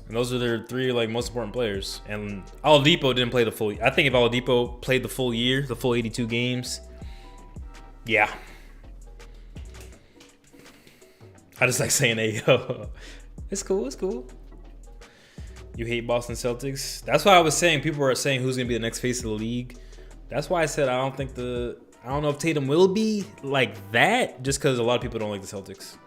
And those are their 3 most important players. And Oladipo didn't play the full. I think if Oladipo played the full year, the full 82 games, yeah. I just like saying, "Hey yo, It's cool. It's cool. You hate Boston Celtics. That's why I was saying people are saying who's gonna be the next face of the league. That's why I said I don't know if Tatum will be like that, just because a lot of people don't like the Celtics.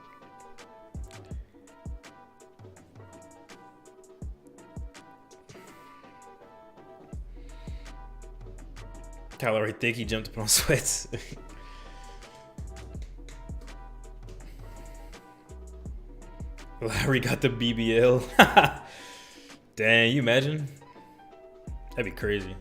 Tyler, I think he jumped up on sweats. Larry got the BBL. Dang, you imagine? That'd be crazy.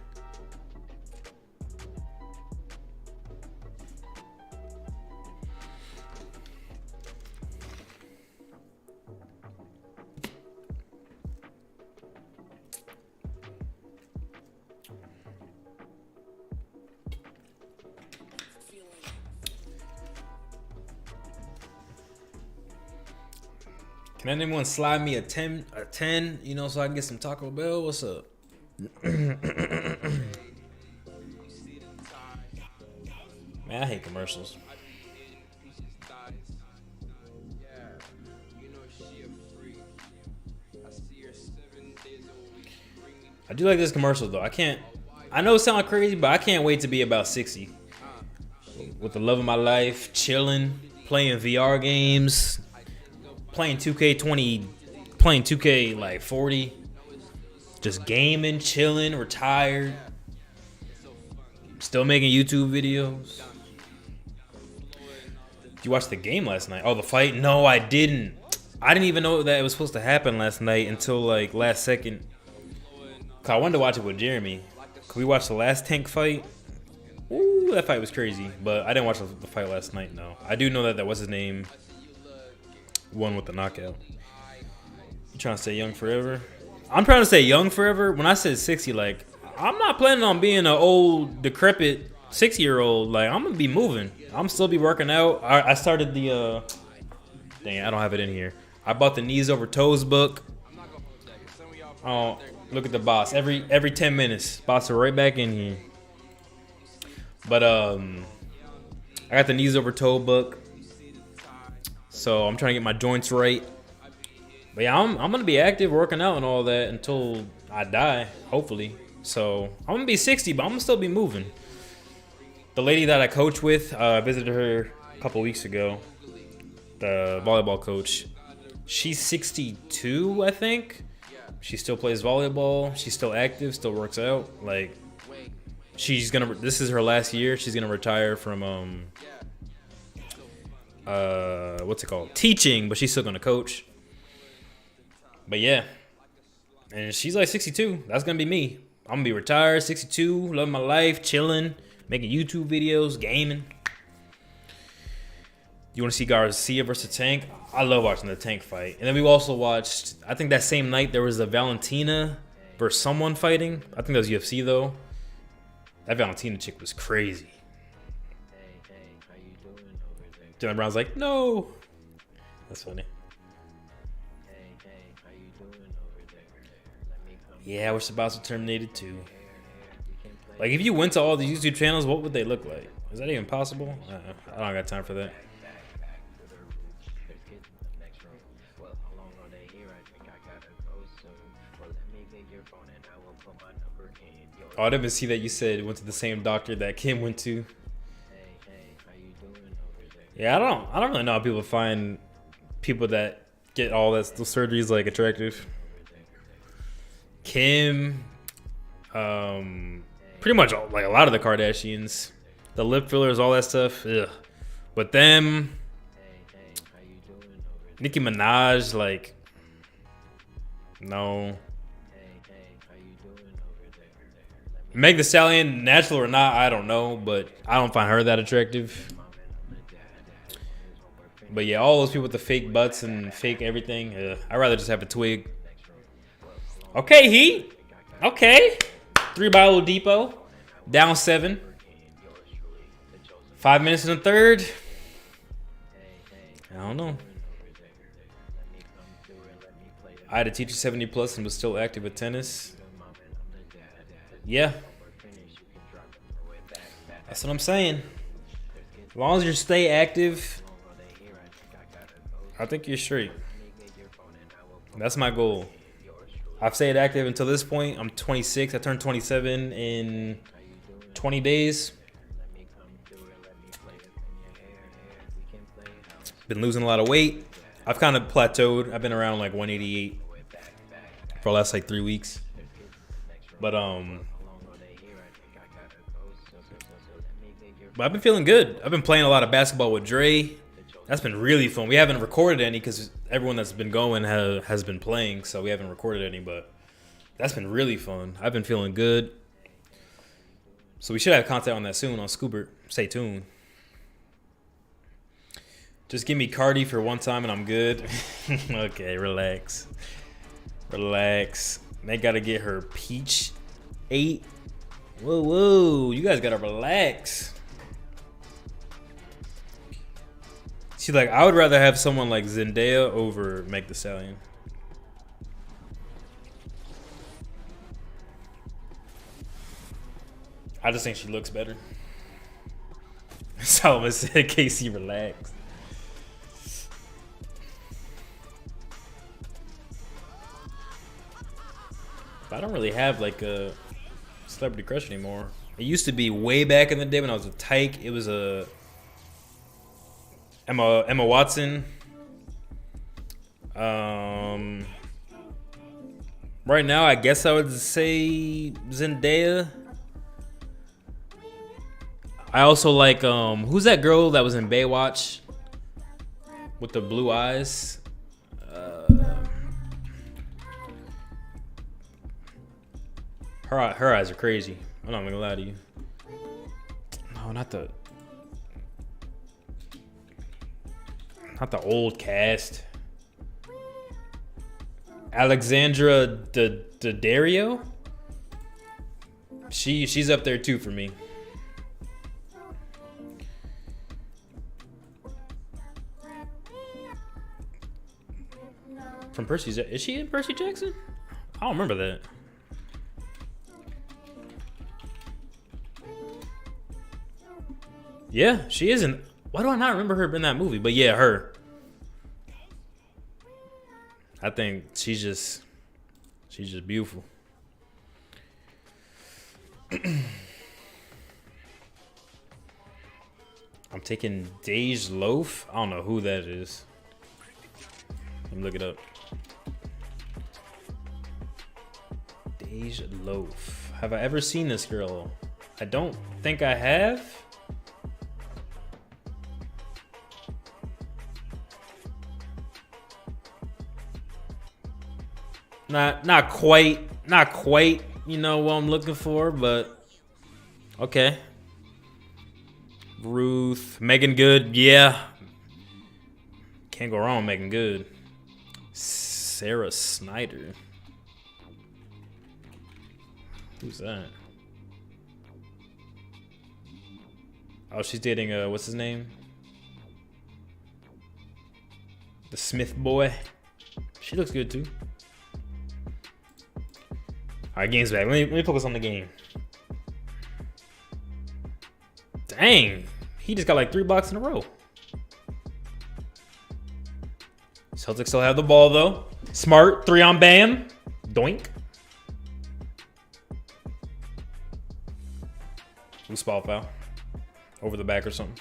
Can anyone slide me a 10, you know, so I can get some Taco Bell? What's up? Man, I hate commercials. I do like this commercial though. I know it sounds crazy, but I can't wait to be about 60. With the love of my life, chilling, playing VR games, playing 2K20, playing 2K like 40, just gaming, chilling, retired, still making YouTube videos. Did you watch the game last night? Oh, the fight? No, I didn't. I didn't even know that it was supposed to happen last night until like last second. Cause I wanted to watch it with Jeremy. Cause we watched the last Tank fight. Ooh, that fight was crazy. But I didn't watch the fight last night, no. I do know that what's his name won with the knockout. You trying to stay young forever? I'm trying to stay young forever. When I said 60, like, I'm not planning on being an old, decrepit 60-year-old. Like, I'm going to be moving. I'm still be working out. I started the, dang, I don't have it in here. I bought the Knees Over Toes book. Oh, look at the boss. Every 10 minutes, boss are right back in here. But, I got the Knees Over Toe book. So I'm trying to get my joints right. But yeah, I'm going to be active, working out and all that until I die, hopefully. So I'm going to be 60, but I'm going to still be moving. The lady that I coach with, I visited her a couple weeks ago. The volleyball coach. She's 62, I think. She still plays volleyball. She's still active, still works out. Like, this is her last year. She's going to retire from, what's it called? Teaching, but she's still gonna coach. But yeah, and she's like 62. That's gonna be me. I'm gonna be retired, 62, loving my life, chilling, making YouTube videos, gaming. You want to see Garcia versus Tank? I love watching the Tank fight. And then we also watched, I think that same night there was a Valentina versus someone fighting. I think that was UFC though. That Valentina chick was crazy. Jalen Brown's like, no. That's funny. Yeah, I wish the bots were terminated too. Like, if you went to all the YouTube channels, what would they look like? Is that even possible? I don't got time for that. Oh, I didn't even see that you said you went to the same doctor that Kim went to. Yeah, I don't really know how people find people that get all those surgeries like attractive. Kim, pretty much like a lot of the Kardashians, the lip fillers, all that stuff. Ugh. But them, Nicki Minaj, like, no. Meg Thee Stallion, natural or not, I don't know, but I don't find her that attractive. But yeah, all those people with the fake butts and fake everything, I'd rather just have a twig. Okay, Heat. Okay. 3 by Oladipo. Down 7. 5 minutes in the third. I don't know. I had a teacher 70 plus and was still active with tennis. Yeah. That's what I'm saying. As long as you stay active, I think you're straight. That's my goal. I've stayed active until this point. I'm 26. I turned 27 in 20 days. Been losing a lot of weight. I've kind of plateaued. I've been around like 188 for the last like 3 weeks. But I've been feeling good. I've been playing a lot of basketball with Dre. That's been really fun. We haven't recorded any because everyone that's been going has been playing, so we haven't recorded any, but that's been really fun. I've been feeling good. So we should have content on that soon on Scoobert. Stay tuned. Just give me Cardi for one time and I'm good. Okay, relax. Relax. They got to get her Peach 8. Whoa, whoa. You guys got to relax. She's like, I would rather have someone like Zendaya over Meg Thee Stallion. I just think she looks better. Solomon said, Casey, relax. I don't really have like a celebrity crush anymore. It used to be way back in the day when I was a tyke. It was a Emma Watson. Right now, I guess I would say Zendaya. I also like who's that girl that was in Baywatch with the blue eyes? Her eyes are crazy. I'm not gonna lie to you. No, not the old cast. Alexandra Daddario. She's up there too for me. From Percy, is she in Percy Jackson? I don't remember that. Yeah, she isn't. Why do I not remember her in that movie? But yeah, her. I think she's just beautiful. I'm taking Dej Loaf. I don't know who that is. Let me look it up. Dej Loaf. Have I ever seen this girl? I don't think I have. Not quite, you know what I'm looking for, but okay. Ruth, Megan Good, yeah. Can't go wrong with Megan Good. Sarah Snyder. Who's that? Oh, she's dating what's his name? The Smith boy. She looks good too. All right, game's back. Let me focus on the game. Dang, he just got like 3 blocks in a row. Celtics still have the ball though. Smart, 3 on Bam. Doink. Loose ball foul. Over the back or something.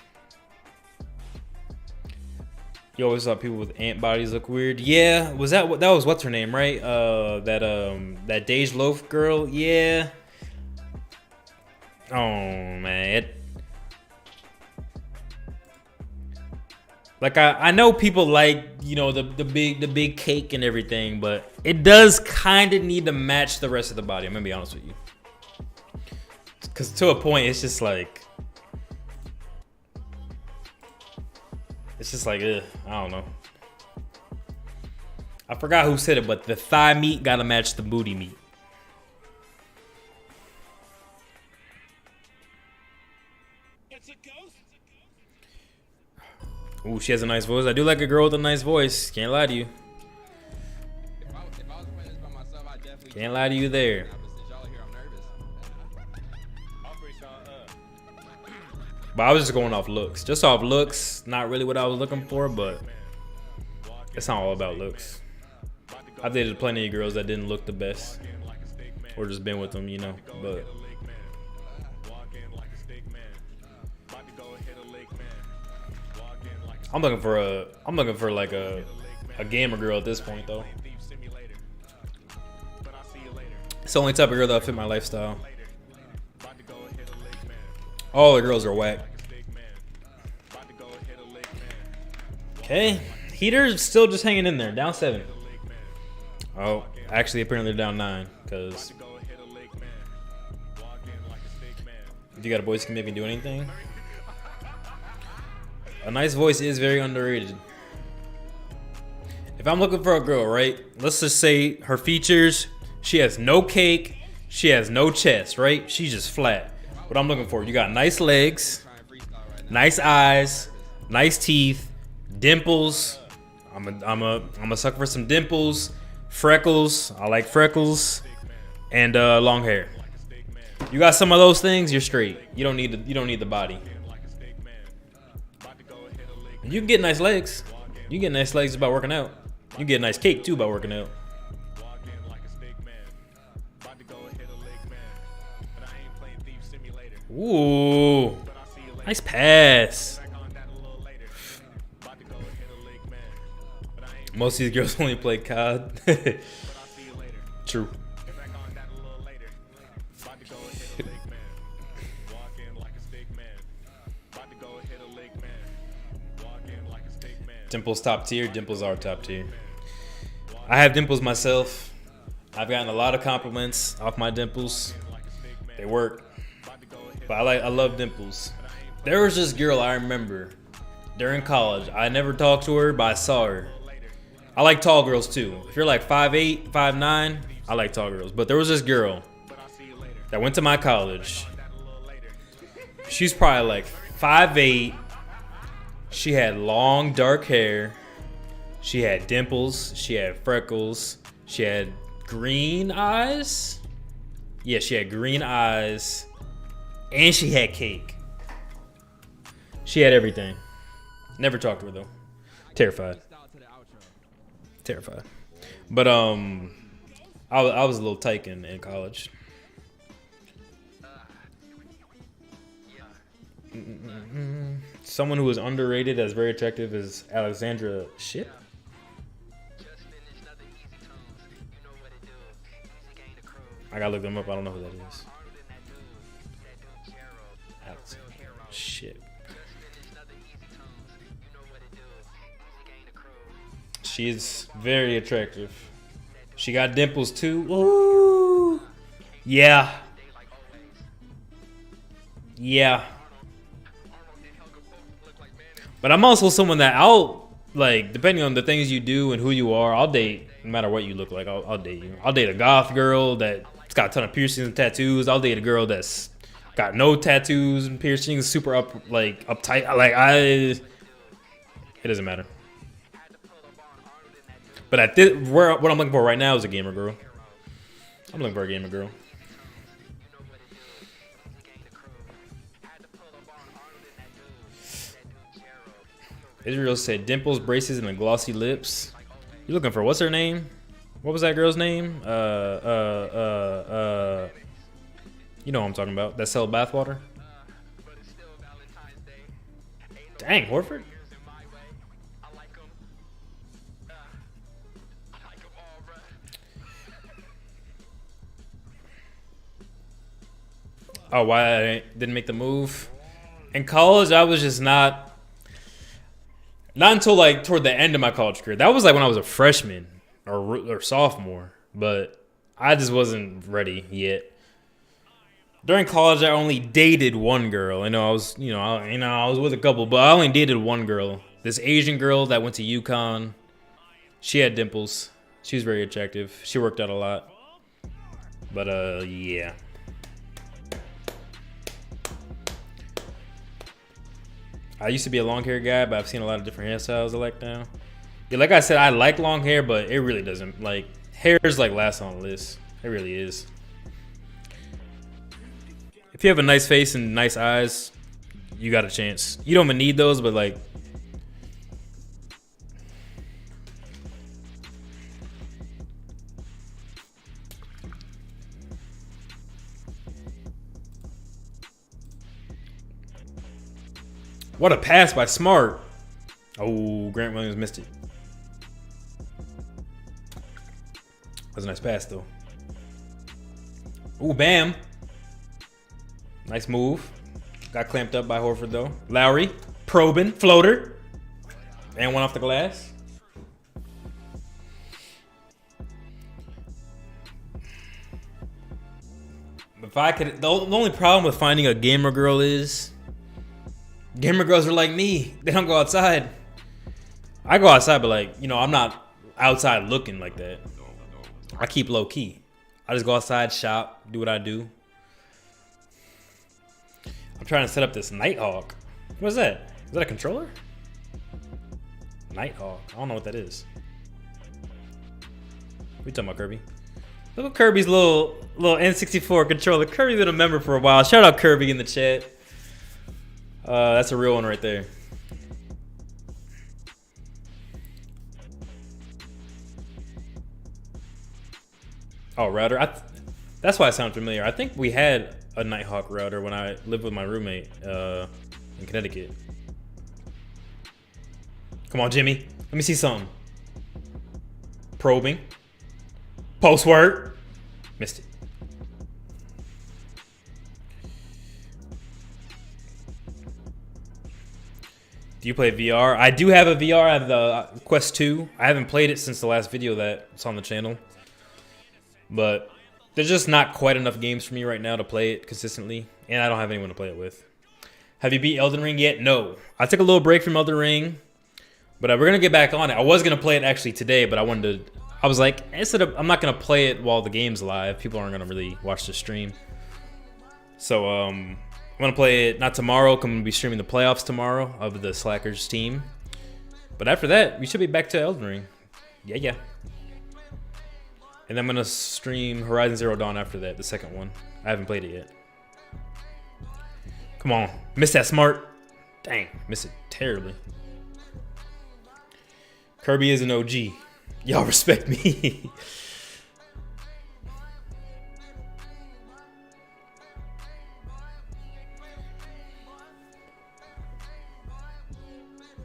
You always thought people with ant bodies look weird. Yeah, was that was what's her name, right? That Dej Loaf girl. Yeah. Oh man. Like I know people like, you know, the big cake and everything, but it does kind of need to match the rest of the body. I'm gonna be honest with you. Cause to a point, it's just like. It's just like, I don't know. I forgot who said it, but the thigh meat gotta match the booty meat.
It's a ghost.
Ooh, she has a nice voice. I do like a girl with a nice voice. Can't lie to you.
If I was playing this by myself, I definitely
Can't lie to you there.
But since y'all are here, I'm nervous.
Operation
But I was just going off looks. Just off looks. Not really what I was looking for, but it's not all about looks. I've dated plenty of girls that didn't look the best, or just been with them, you know. But I'm looking for like a gamer girl at this point, though. It's the only type of girl that fit my lifestyle. All the girls are whack. Okay, Heater's still just hanging in there, down 7. Oh, actually, apparently they're down 9, because if you got a voice that can make me do anything. A nice voice is very underrated. If I'm looking for a girl, right? Let's just say her features, she has no cake, she has no chest, right? She's just flat. What I'm looking for, you got nice legs, nice eyes, nice teeth, dimples. I'm a sucker for some dimples, freckles. I like freckles, and long hair. You got some of those things, you're straight. You don't need the body. You can get nice legs. You can get nice legs by working out. You can get a nice cake too by working out. Ooh, nice pass. Most of these girls only play COD. True. Dimples top tier. Dimples are top tier. I have dimples myself. I've gotten a lot of compliments off my dimples. They work. But I love dimples. There was this girl I remember during college. I never talked to her, but I saw her. I like tall girls too. If you're like 5'8", 5'9", I like tall girls. But there was this girl that went to my college. She's probably like 5'8". She had long dark hair. She had dimples. She had freckles. She had green eyes. Yeah, she had green eyes. And she had cake. She had everything. Never talked to her though. Terrified. Terrified. But I was a little tyke in college. Someone who is underrated as very attractive is Alexandra Shipp. I gotta look them up. I don't know who that is. Alexandra Shipp. She's very attractive. She got dimples too. Ooh. Yeah. Yeah. But I'm also someone that I'll, like, depending on the things you do and who you are, I'll date no matter what you look like. I'll date you. I'll date a goth girl that's got a ton of piercings and tattoos. I'll date a girl that's got no tattoos and piercings, super uptight. It doesn't matter. But what I'm looking for right now is a gamer girl. I'm looking for a gamer girl. Israel said dimples, braces, and the glossy lips. You looking for what's her name? What was that girl's name? You know what I'm talking about. That sell bathwater. Dang, Horford. Oh, why I didn't make the move? In college, I was just not until like toward the end of my college career. That was like when I was a freshman or sophomore, but I just wasn't ready yet. During college, I only dated one girl. I was with a couple, but I only dated one girl. This Asian girl that went to UConn. She had dimples. She was very attractive. She worked out a lot. But yeah. I used to be a long hair guy, but I've seen a lot of different hairstyles I like now. Yeah, like I said, I like long hair, but it really doesn't. Like, hair is like last on the list. It really is. If you have a nice face and nice eyes, you got a chance. You don't even need those, but like, What a pass by Smart. Oh, Grant Williams missed it. That was a nice pass, though. Ooh, bam. Nice move. Got clamped up by Horford, though. Lowry, probing, floater. And one off the glass. If I could, the only problem with finding a gamer girl is gamer girls are like me. They don't go outside. I go outside, but like, you know, I'm not outside looking like that. I keep low key. I just go outside, shop, do what I do. I'm trying to set up this Nighthawk. What is that? Is that a controller? Nighthawk. I don't know what that is. What you talking about, Kirby? Look at Kirby's little N64 controller. Kirby's been a member for a while. Shout out Kirby in the chat. That's a real one right there. Oh, router. That's why it sounds familiar. I think we had a Nighthawk router when I lived with my roommate in Connecticut. Come on, Jimmy. Let me see something. Probing. Post work. Missed it. Do you play VR? I do have a VR. I have the Quest 2. I haven't played it since the last video that's on the channel. But there's just not quite enough games for me right now to play it consistently. And I don't have anyone to play it with. Have you beat Elden Ring yet? No. I took a little break from Elden Ring. But we're going to get back on it. I was going to play it actually today, but I was like, I'm not going to play it while the game's live. People aren't going to really watch the stream. So I'm going to play it not tomorrow. I'm going to be streaming the playoffs tomorrow of the Slackers team. But after that, we should be back to Elden Ring. Yeah. And I'm going to stream Horizon Zero Dawn after that, the second one. I haven't played it yet. Come on. Missed that Smart. Dang, missed it terribly. Kirby is an OG. Y'all respect me.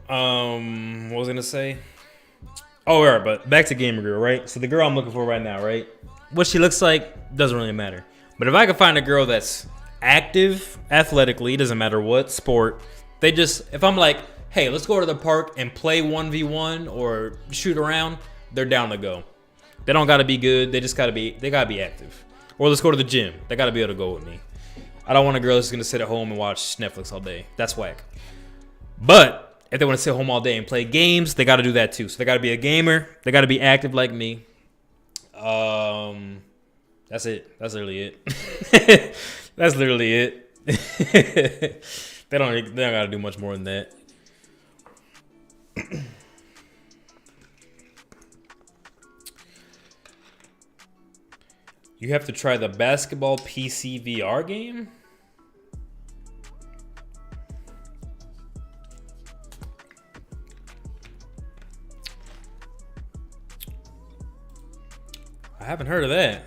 What was I gonna say? Oh, all right, but back to Gamer Girl, right? So the girl I'm looking for right now, right? What she looks like doesn't really matter. But if I could find a girl that's active athletically, doesn't matter what sport, if I'm like, hey, let's go to the park and play 1v1 or shoot around, they're down to go. They don't gotta be good, they gotta be active. Or let's go to the gym. They gotta be able to go with me. I don't want a girl that's gonna sit at home and watch Netflix all day. That's whack. But if they want to sit home all day and play games, they got to do that too. So they got to be a gamer. They got to be active like me. That's it. That's literally it. That's literally it. They don't got to do much more than that. You have to try the basketball PC VR game? I haven't heard of that.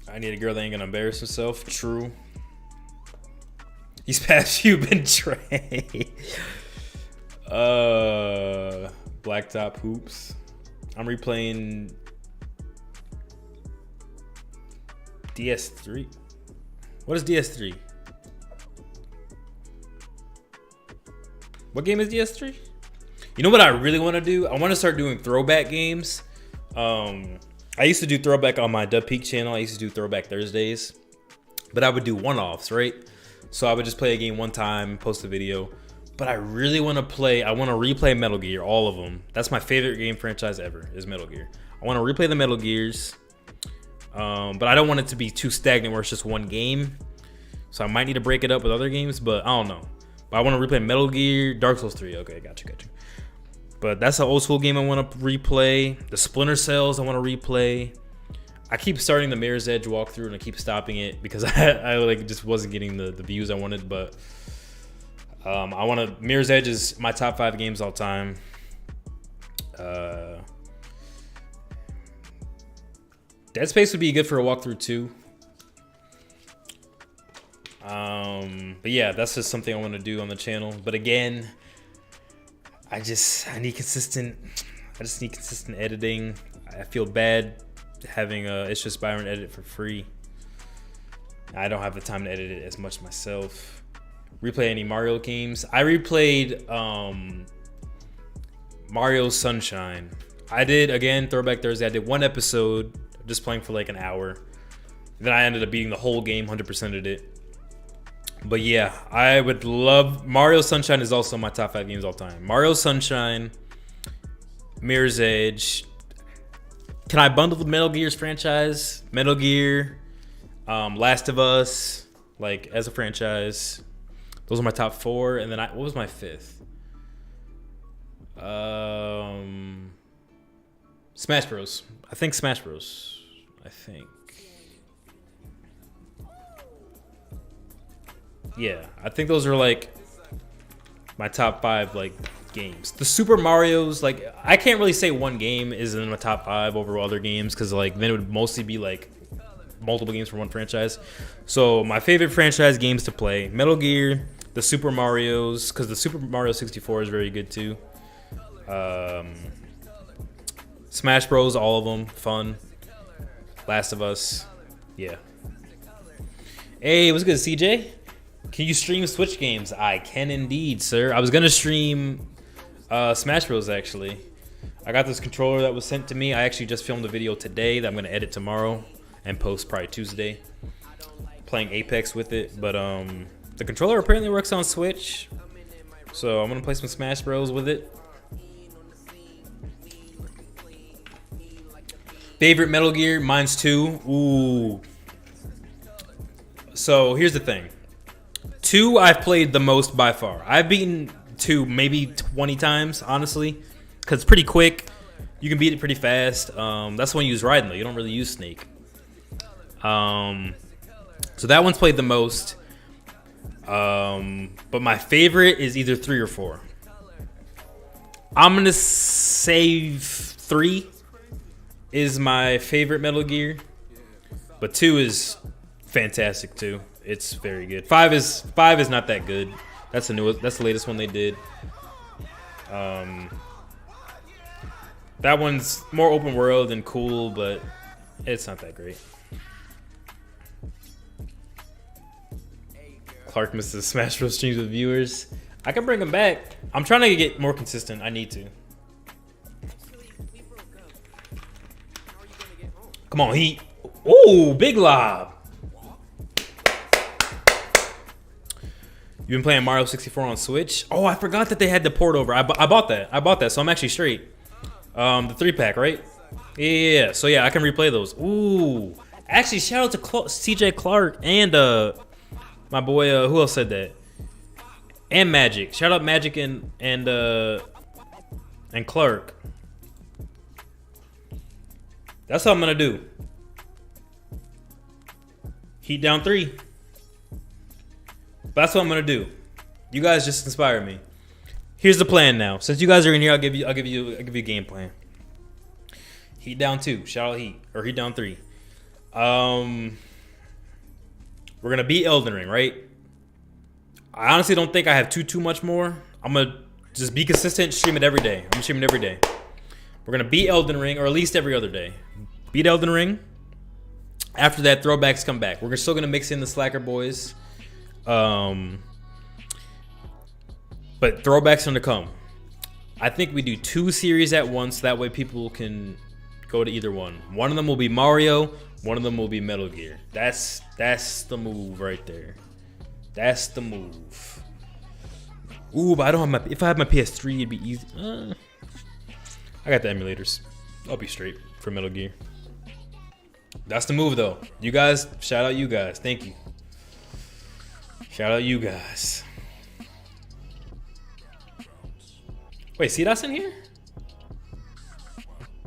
I need a girl that ain't gonna embarrass herself. True. These past few been Trey. Blacktop hoops. I'm replaying DS3. What is DS3? What game is DS3? You know what I really want to do? I want to start doing throwback games. I used to do throwback on my DUB-Geeks channel. I used to do throwback Thursdays. But I would do one-offs, right? So I would just play a game one time, post a video. But I really want to replay Metal Gear, all of them. That's my favorite game franchise ever, is Metal Gear. I want to replay the Metal Gears. But I don't want it to be too stagnant where it's just one game. So I might need to break it up with other games, but I don't know. But I want to replay Metal Gear, Dark Souls 3. Okay, got you. But that's an old school game I want to replay. The Splinter Cells I want to replay. I keep starting the Mirror's Edge walkthrough and I keep stopping it because I like just wasn't getting the views I wanted. But Mirror's Edge is my top 5 games all time. Dead Space would be good for a walkthrough too. But yeah, that's just something I want to do on the channel. But again, I need consistent editing. I feel bad having It's Just Byron edit for free. I don't have the time to edit it as much myself. Replay any Mario games? I replayed Mario Sunshine. I did, again, Throwback Thursday. I did one episode, just playing for like an hour. Then I ended up beating the whole game, 100%ed it. But yeah, I would love... Mario Sunshine is also my top 5 games all time. Mario Sunshine, Mirror's Edge. Can I bundle the Metal Gear's franchise? Metal Gear, Last of Us, like as a franchise. Those are my top 4. And then what was my 5th? Smash Bros. I think Smash Bros. Yeah, I think those are like my top 5 like games. The Super Mario's, like, I can't really say one game is in my top 5 over other games, because like then it would mostly be like multiple games from one franchise. So my favorite franchise games to play: Metal Gear, the Super Mario's, because the Super Mario 64 is very good too. Smash Bros, all of them, fun. Last of Us, yeah. Hey, what's good, CJ? Can you stream Switch games? I can indeed, sir. I was gonna stream Smash Bros actually. I got this controller that was sent to me. I actually just filmed a video today that I'm gonna edit tomorrow and post probably Tuesday. Playing Apex with it, but the controller apparently works on Switch, so I'm gonna play some Smash Bros with it. Favorite Metal Gear? Mine's 2. Ooh. So here's the thing. 2 I've played the most by far. I've beaten 2 maybe 20 times, honestly, because it's pretty quick. You can beat it pretty fast. That's the one you use Raiden, though. You don't really use Snake. So that one's played the most. But my favorite is either 3 or 4. I'm going to say 3 is my favorite Metal Gear, but 2 is fantastic too. It's very good. 5 is not that good. That's the newest. That's the latest one they did. That one's more open world and cool, but it's not that great. Clark misses Smash Bros streams with viewers. I can bring him back. I'm trying to get more consistent. I need to. Come on, Heat. Ooh, big lob. You've been playing Mario 64 on Switch? Oh, I forgot that they had the port over. I bought that, so I'm actually straight. The 3-pack, right? Yeah, so yeah, I can replay those. Ooh. Actually, shout out to CJ Clark and my boy, who else said that? And Magic. Shout out Magic and Clark. That's what I'm gonna do. Heat down 3. But that's what I'm gonna do. You guys just inspired me. Here's the plan now. Since you guys are in here, I'll give you a game plan. Heat down 2. Shout out Heat. Or Heat down 3. We're gonna beat Elden Ring, right? I honestly don't think I have too much more. I'm gonna just be consistent, stream it every day. I'm gonna stream it every day. We're gonna beat Elden Ring, or at least every other day. Beat Elden Ring. After that, throwbacks come back. We're still gonna mix in the Slacker Boys. But throwbacks are to come. I think we do 2 series at once. That way people can go to either one. One of them will be Mario. One of them will be Metal Gear. That's the move right there. That's the move. Ooh, but I don't have if I had my PS3, it'd be easy. I got the emulators. I'll be straight for Metal Gear. That's the move, though. You guys, shout out you guys. Thank you. Shout out you guys. Wait, C-Dot's in here?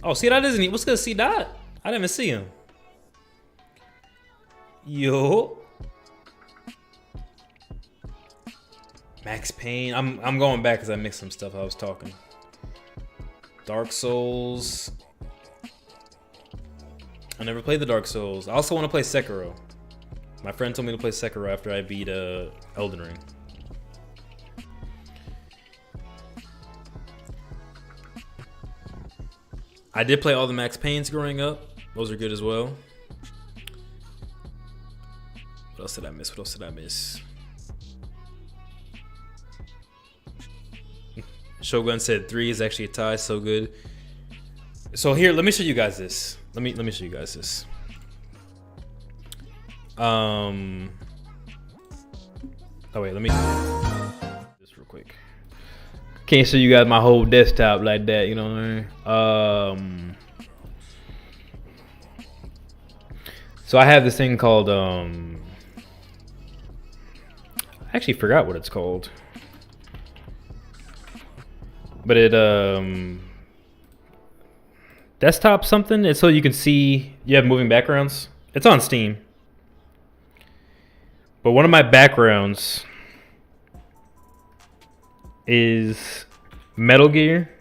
Oh, C-Dot isn't here. What's good, C-Dot? I didn't even see him. Yo. Max Payne. I'm going back because I mixed some stuff I was talking. Dark Souls. I never played the Dark Souls. I also want to play Sekiro. My friend told me to play Sekiro after I beat Elden Ring. I did play all the Max Paynes growing up. Those are good as well. What else did I miss? What else did I miss? Shogun said 3 is actually a tie. So good. So here, let me show you guys this. Let me show you guys this. Oh wait, let me just real quick. Can't show you guys my whole desktop like that, you know what I mean? So I have this thing called I actually forgot what it's called. But it desktop something. It's so you can see you have moving backgrounds. It's on Steam. But one of my backgrounds is Metal Gear.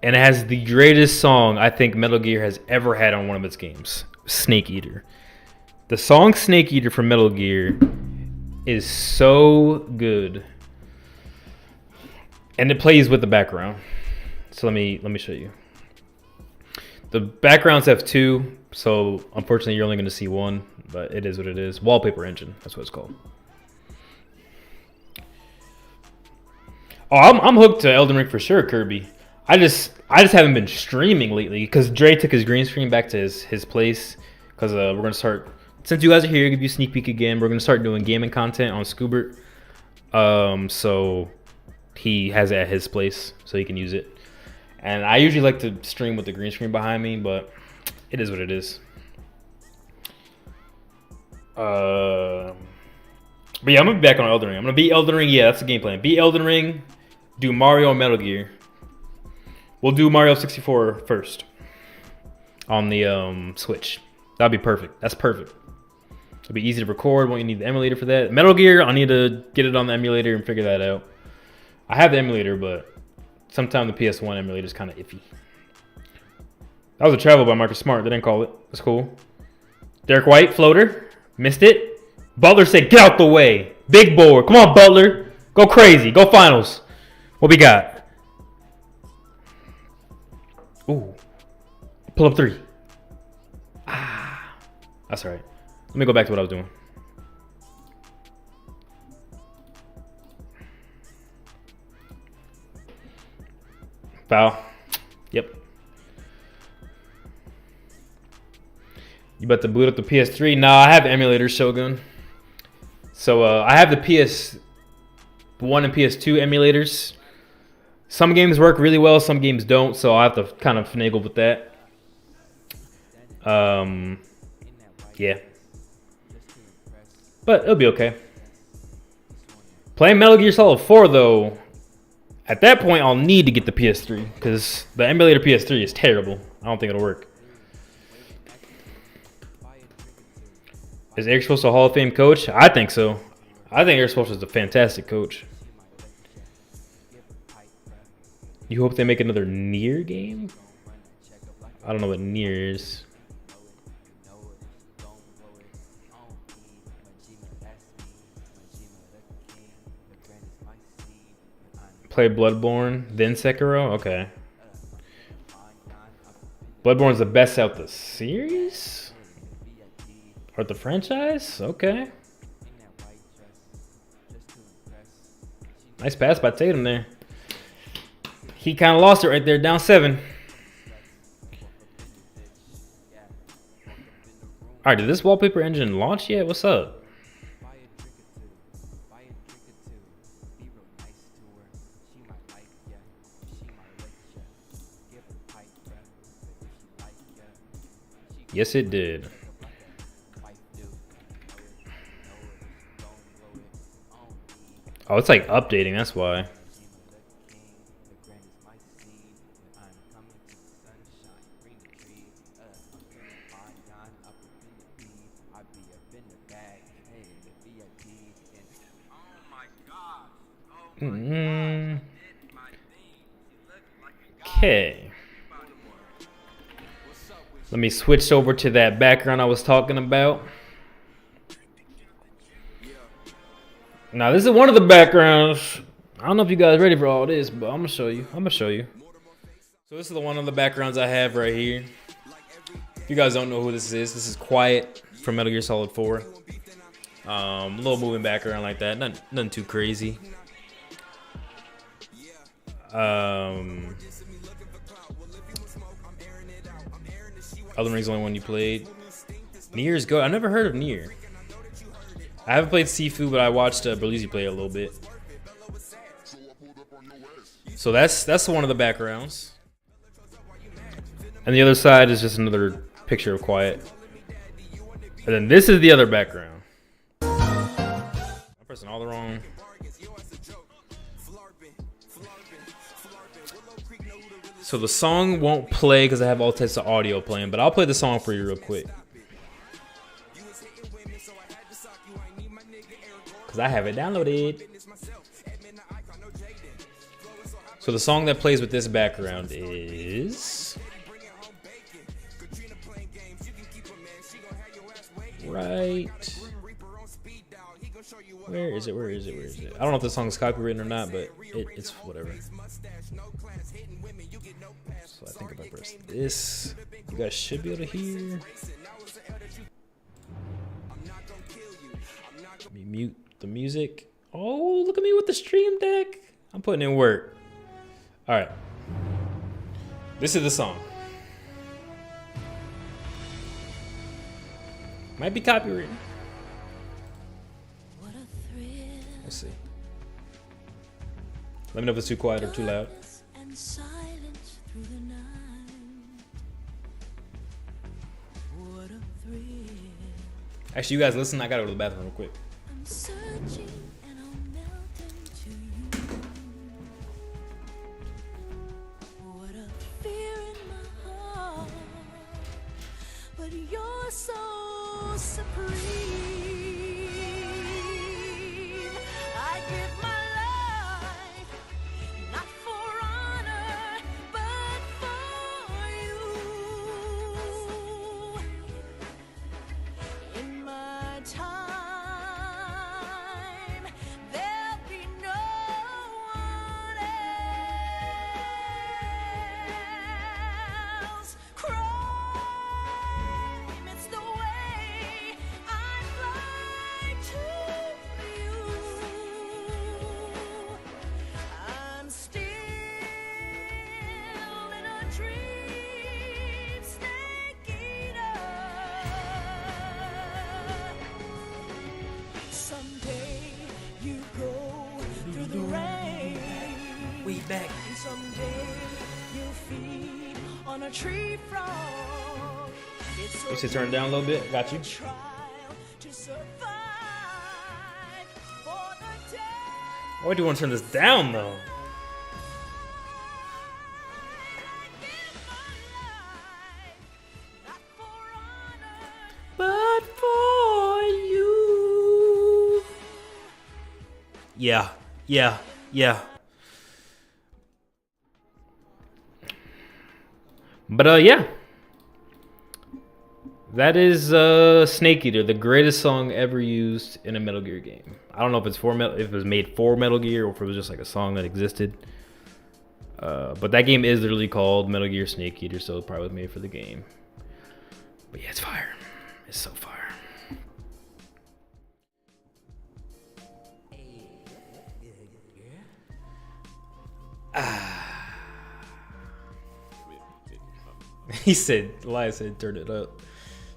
And it has the greatest song I think Metal Gear has ever had on one of its games. Snake Eater. The song Snake Eater from Metal Gear is so good. And it plays with the background. So let me show you. The backgrounds have 2, so unfortunately you're only going to see 1, but it is what it is. Wallpaper engine, that's what it's called. Oh, I'm hooked to Elden Ring for sure, Kirby. I just haven't been streaming lately because Dre took his green screen back to his place because we're going to start, since you guys are here, give you a sneak peek again, we're going to start doing gaming content on Scoobert. So he has it at his place so he can use it. And I usually like to stream with the green screen behind me, but it is what it is. But yeah, I'm going to be back on Elden Ring. I'm going to beat Elden Ring. Yeah, that's the game plan. Beat Elden Ring, do Mario and Metal Gear. We'll do Mario 64 first on the Switch. That'd be perfect. That's perfect. It'll be easy to record. Won't you need the emulator for that? Metal Gear, I'll need to get it on the emulator and figure that out. I have the emulator, but sometimes the PS1 emulator is kind of iffy. That was a travel by Marcus Smart. They didn't call it. That's cool. Derek White, floater. Missed it. Butler said, get out the way. Big board. Come on, Butler. Go crazy. Go finals. What we got? Ooh. Pull up 3. Ah. That's all right. Let me go back to what I was doing. Foul. Yep. You about to boot up the PS3? Nah, I have emulator Shogun. So I have the PS1 and PS2 emulators. Some games work really well, some games don't, so I have to kind of finagle with that. Yeah. But it'll be okay. Playing Metal Gear Solid 4 though, at that point I'll need to get the PS3 because the emulator PS3 is terrible. I don't think it'll work. Is Eric Spoelstra a Hall of Fame coach? I think so. I think Eric Spoelstra is a fantastic coach. You hope they make another Nier game? I don't know what Nier is. Play Bloodborne, then Sekiro? Okay. Bloodborne's the best out the series? Or the franchise? Okay. Nice pass by Tatum there. He kind of lost it right there, down 7. Alright, did this wallpaper engine launch yet? What's up? Yes, it did. Oh, it's like updating, that's why. Okay. Let me switch over to that background I was talking about. Now this is one of the backgrounds. I don't know if you guys ready for all this, but I'm gonna show you. So this is the one of the backgrounds I have right here. If you guys don't know who this is Quiet from Metal Gear Solid 4. Little moving background like that. Nothing too crazy. Elden Ring's the only one you played. Nier is good. I never heard of Nier. I haven't played Sifu, but I watched Berlizzi play it a little bit. So that's one of the backgrounds. And the other side is just another picture of Quiet. And then this is the other background. I'm pressing all the wrong. So the song won't play because I have all types of audio playing, but I'll play the song for you real quick. Because I have it downloaded. So the song that plays with this background is... right... Where is it? I don't know if the song's copywritten or not, but it's whatever. So I think if I press this, you guys should be able to hear. Let me mute the music. Oh, look at me with the stream deck. I'm putting in work. All right. This is the song. Might be copywritten. Let's see. Let me know if it's too quiet or too loud. Actually, you guys listen. I gotta go to the bathroom real quick. I'm searching and I'll melt into you. What a fear in my heart, but you're so supreme. I give my life not for honor, but for you. In my time, there'll be no one else. Crime, it's the way I fly to you. I'm still in a dream, snake eater. Someday you go through the rain. We back. And someday you'll feed on a tree frog. It's You should turn it down a little bit. Got you.
trial to survive for the day.
Why do you want to turn this down though? But for you. Yeah. But yeah. That is Snake Eater, the greatest song ever used in a Metal Gear game. I don't know if it's if it was made for Metal Gear or if it was just like a song that existed. But that game is literally called Metal Gear Snake Eater, so it probably was made for the game. But yeah, it's fire. It's so fire. He said, Elias said, turn it up.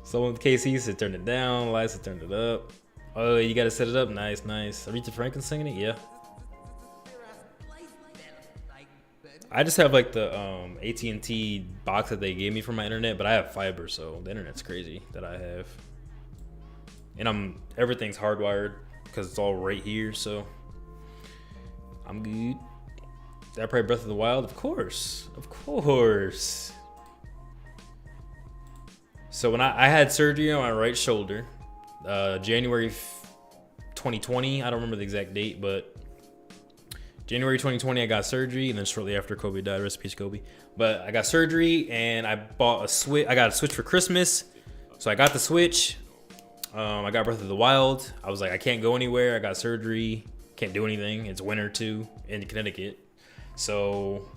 Someone with KC said, turn it down. Elias said, turn it up. Oh, you got to set it up. Nice. Aretha Franklin singing it? Yeah. I just have like the AT&T box that they gave me for my internet, but I have fiber, so the internet's crazy that I have. And everything's hardwired because it's all right here, so I'm good. Did I play Breath of the Wild? Of course. So when I had surgery on my right shoulder, January 2020, I don't remember the exact date, but January 2020, I got surgery, and then shortly after Kobe died, rest in peace, Kobe. But I got surgery, and I bought a Switch. I got a Switch for Christmas, so I got the Switch. I got Breath of the Wild. I was like, I can't go anywhere. I got surgery. Can't do anything. It's winter too in Connecticut. So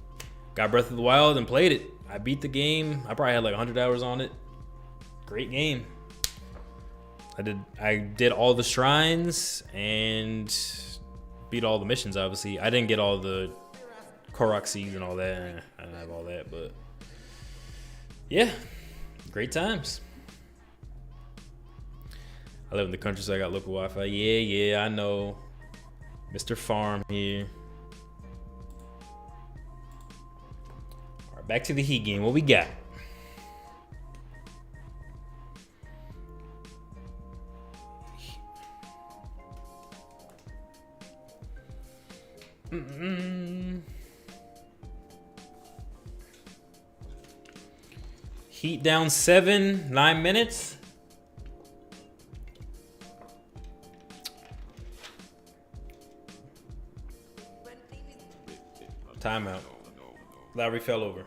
got Breath of the Wild and played it. I beat the game. I probably had like 100 hours on it. Great game. I did all the shrines and beat all the missions, obviously. I didn't get all the Korok seeds and all that. I didn't have all that, but yeah, great times. I live in the country, so I got local Wi-Fi. Yeah, I know. Mr. Farm here. All right, back to the Heat game. What we got? Heat down 7, 9 minutes. Timeout. Lowry fell over.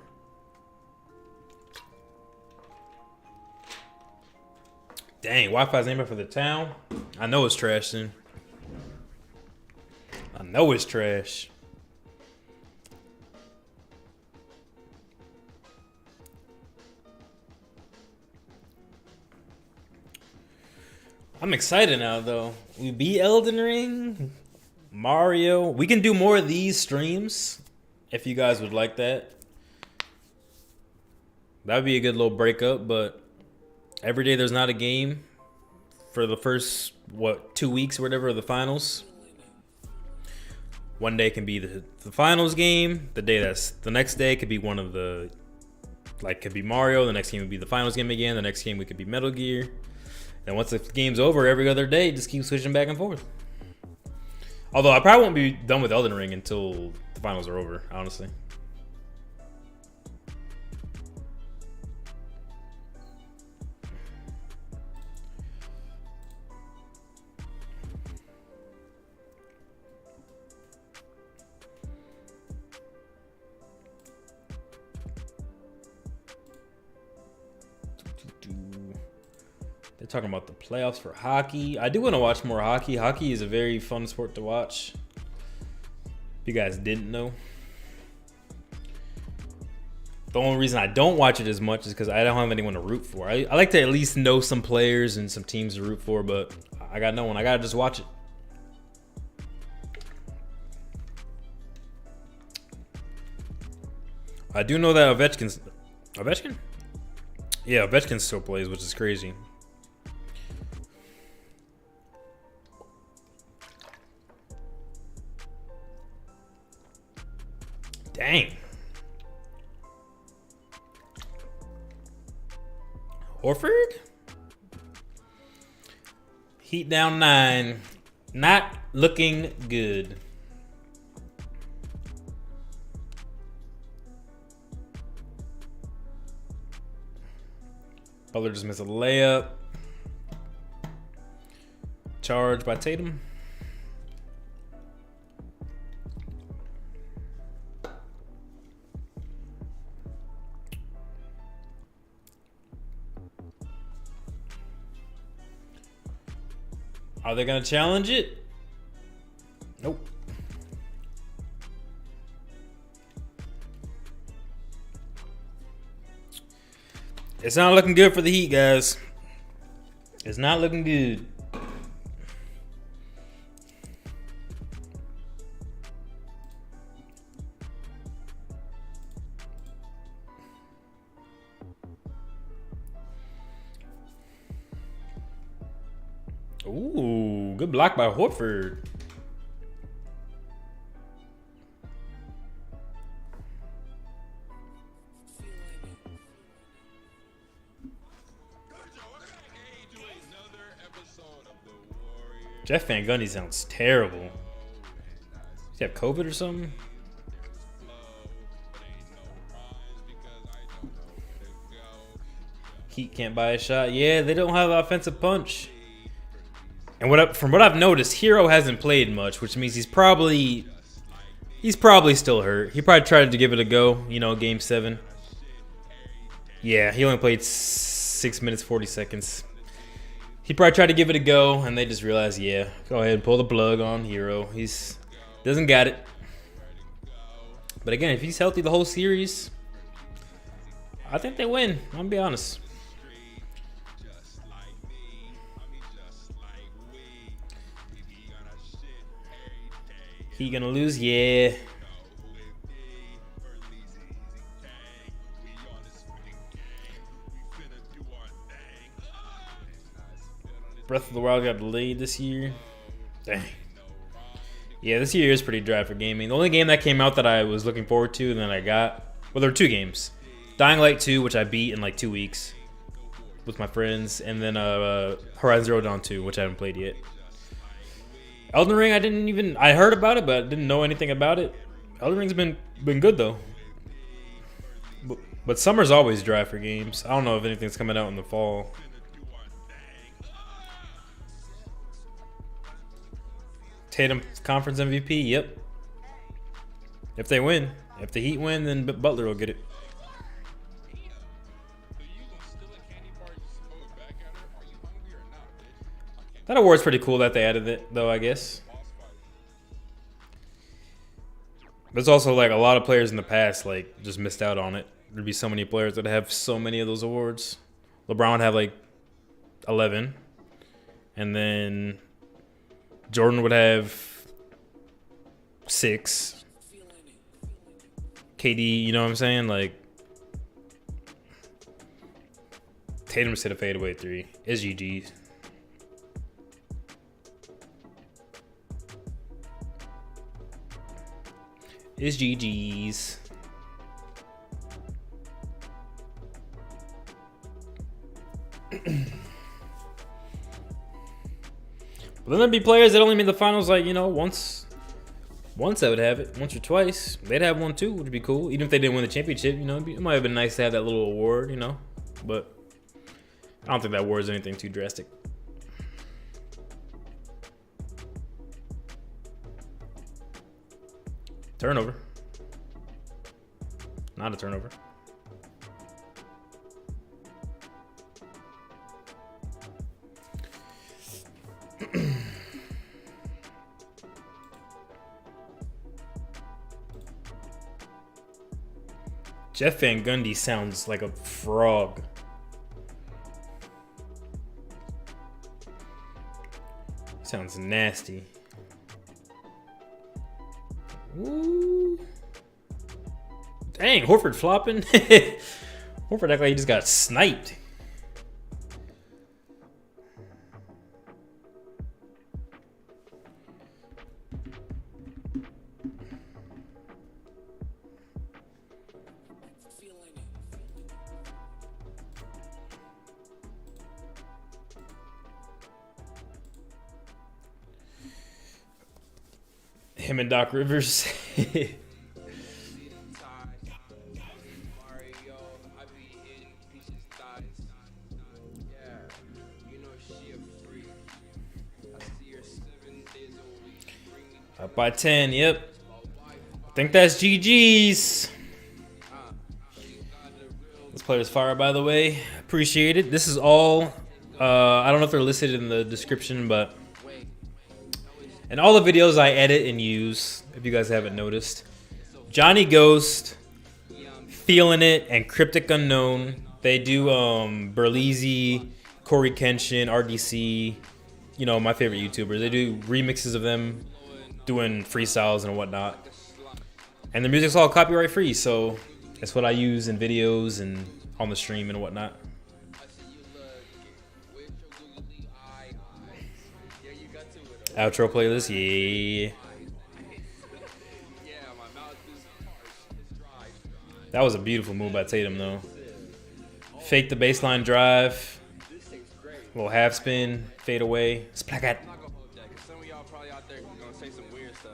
Dang, Wi-Fi's aiming for the town. I know it's trash then. I know it's trash. I'm excited now, though. We beat Elden Ring, Mario. We can do more of these streams if you guys would like that. That'd be a good little breakup, but every day there's not a game for the first, 2 weeks or whatever of the finals. One day can be the finals game. The next day could be one of the, could be Mario. The next game would be the finals game again. The next game we could be Metal Gear. And once the game's over, every other day, just keep switching back and forth. Although I probably won't be done with Elden Ring until the finals are over, honestly. They're talking about the playoffs for hockey. I do want to watch more hockey. Hockey is a very fun sport to watch. If you guys didn't know. The only reason I don't watch it as much is because I don't have anyone to root for. I like to at least know some players and some teams to root for, but I got no one. I got to just watch it. I do know that Ovechkin? Yeah, Ovechkin still plays, which is crazy. Dang. Horford? Heat down 9. Not looking good. Butler just missed a layup. Charged by Tatum. Are they going to challenge it? Nope. It's not looking good for the Heat, guys. It's not looking good. Ooh, good block by Horford. Jeff Van Gundy sounds terrible. Does he have COVID or something? Heat can't buy a shot. Yeah, they don't have offensive punch. And from what I've noticed, Hero hasn't played much, which means he's probably still hurt. He probably tried to give it a go, game 7. Yeah, he only played 6 minutes 40 seconds. He probably tried to give it a go, and they just realized, yeah, go ahead and pull the plug on Hero. He's doesn't got it. But again, if he's healthy the whole series, I think they win. I'm gonna be honest. He gonna lose? Yeah. Breath of the Wild got delayed this year. Dang. Yeah, this year is pretty dry for gaming. The only game that came out that I was looking forward to and then I got, well, there were 2 games. Dying Light 2, which I beat in like 2 weeks with my friends, and then Horizon Zero Dawn 2, which I haven't played yet. Elden Ring, I heard about it, but didn't know anything about it. Elden Ring's been good though. But summer's always dry for games. I don't know if anything's coming out in the fall. Tatum conference MVP, yep. If they win. If the Heat win, then Butler will get it. That award's pretty cool that they added it, though, I guess. There's also like a lot of players in the past like just missed out on it. There'd be so many players that have so many of those awards. LeBron would have like 11. And then Jordan would have 6. KD, you know what I'm saying? Like Tatum just hit a fadeaway 3. It's GG's. It's GG's. But then there'd be players that only made the finals like, you know, once I would have it, once or twice. They'd have one too, which would be cool. Even if they didn't win the championship, you know, it might have been nice to have that little award, you know. But I don't think that award is anything too drastic. Turnover. Not a turnover. Jeff Van Gundy sounds like a frog. Sounds nasty. Ooh. Dang, Horford flopping. Horford act like he just got sniped. Him and Doc Rivers. Up by 10, yep. I think that's GG's. This player's fire, by the way. Appreciate it. This is all, I don't know if they're listed in the description, but and all the videos I edit and use, if you guys haven't noticed, Johnny Ghost, Feeling It, and Cryptic Unknown. They do Berleezy, Corey Kenshin, RDC, you know, my favorite YouTubers. They do remixes of them doing freestyles and whatnot. And the music's all copyright free, so that's what I use in videos and on the stream and whatnot. Outro playlist, yeah. That was a beautiful move by Tatum, though. Fake the baseline drive. Little half spin, fade away. Splagat.
Some of y'all probably out there gonna say some weird stuff.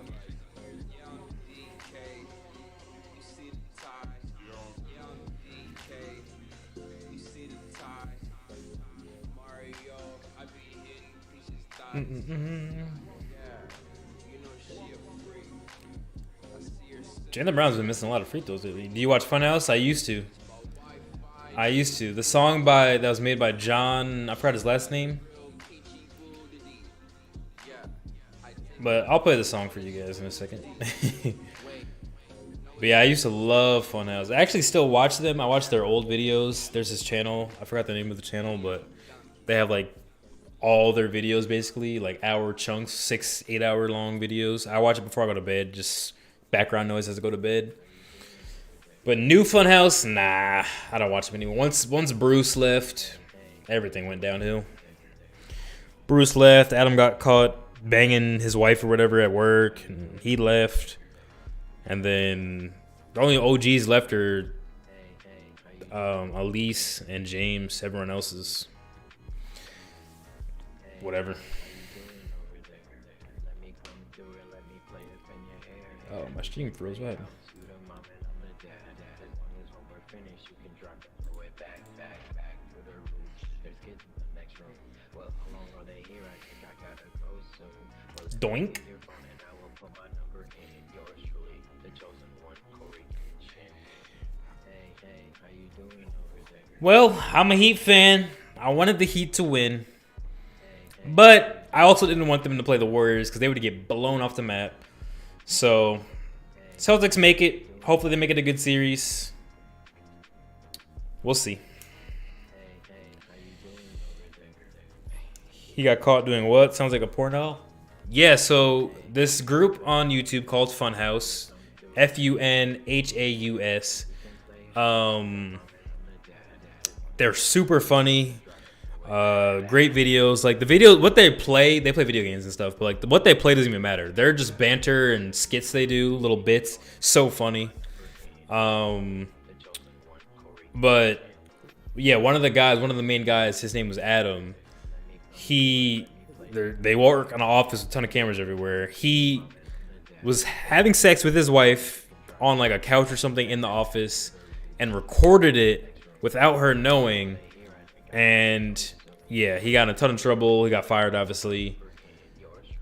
Young DK, you see the tie. Young DK, you see the tie. Mario, I be hitting pieces die.
Jaylen Brown's been missing a lot of free throws lately. Do you watch Funhouse? I used to. The song that was made by John, I forgot his last name. But I'll play the song for you guys in a second. But yeah, I used to love Funhouse. I actually still watch them. I watch their old videos. There's this channel. I forgot the name of the channel, but they have like all their videos basically, like hour chunks, 6-8 hour long videos. I watch it before I go to bed, just background noise as I go to bed. But new Funhouse, nah, I don't watch them anymore. Once Bruce left, everything went downhill. Bruce left. Adam got caught banging his wife or whatever at work, and he left. And then the only OGs left are Elise and James. Everyone else is whatever. Oh, my stream froze. What happened? Doink. Well, I'm a Heat fan. I wanted the Heat to win. But I also didn't want them to play the Warriors because they would get blown off the map. So, Celtics make it. Hopefully they make it a good series. We'll see. He got caught doing what? Sounds like a porno. Yeah, so this group on YouTube called Funhouse. Funhaus. They're super funny. Great videos. Like the video, what they play video games and stuff, but like what they play doesn't even matter. They're just banter and skits they do, little bits. So funny. But yeah, one of the main guys, his name was Adam. They work in an office with a ton of cameras everywhere. He was having sex with his wife on like a couch or something in the office and recorded it without her knowing. And yeah, he got in a ton of trouble. He got fired, obviously.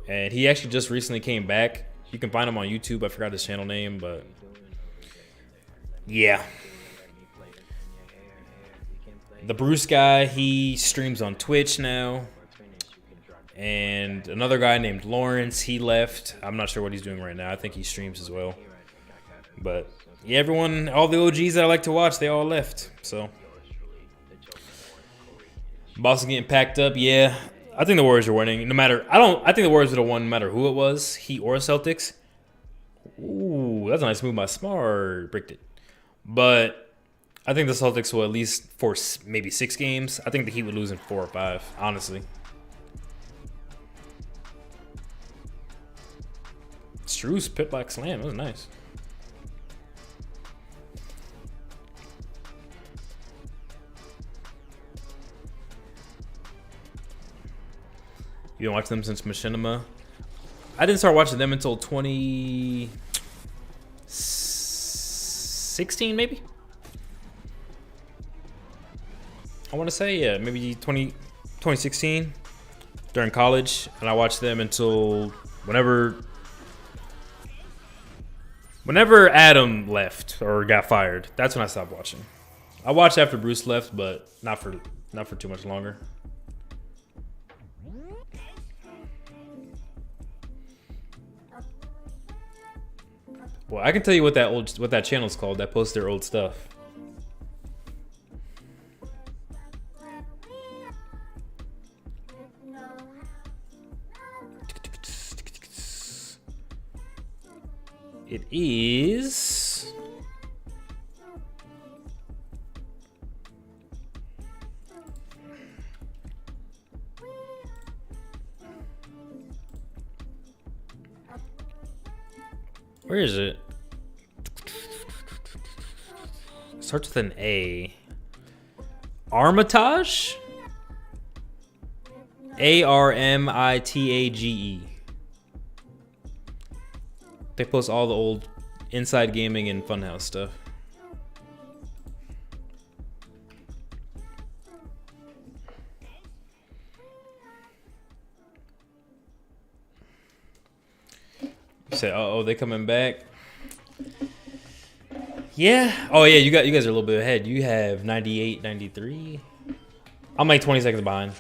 And he actually just recently came back. You can find him on YouTube. I forgot his channel name, but yeah. The Bruce guy, he streams on Twitch now. And another guy named Lawrence, he left. I'm not sure what he's doing right now. I think he streams as well. But yeah, all the OGs that I like to watch, they all left. So Boston getting packed up. Yeah, I think the Warriors are winning. I think the Warriors would have won no matter who it was, Heat or Celtics. Ooh, that's a nice move by Smart. Bricked it. But I think the Celtics will at least force maybe 6 games. I think the Heat would lose in 4 or 5, honestly. Struce pit black slam. That was nice. You been watching them since Machinima? I didn't start watching them until 2016, maybe? I want to say, yeah, maybe 2016 during college. And I watched them until whenever Adam left or got fired. That's when I stopped watching. I watched after Bruce left, but not for too much longer. Well, I can tell you what that channel's called that posts their old stuff. It is where is it? Starts with an A. Armitage? Armitage. They post all the old Inside Gaming and Funhouse stuff. You say, oh, they coming back? Yeah. Oh, yeah, you guys are a little bit ahead. You have 98, 93. I'm like 20 seconds behind.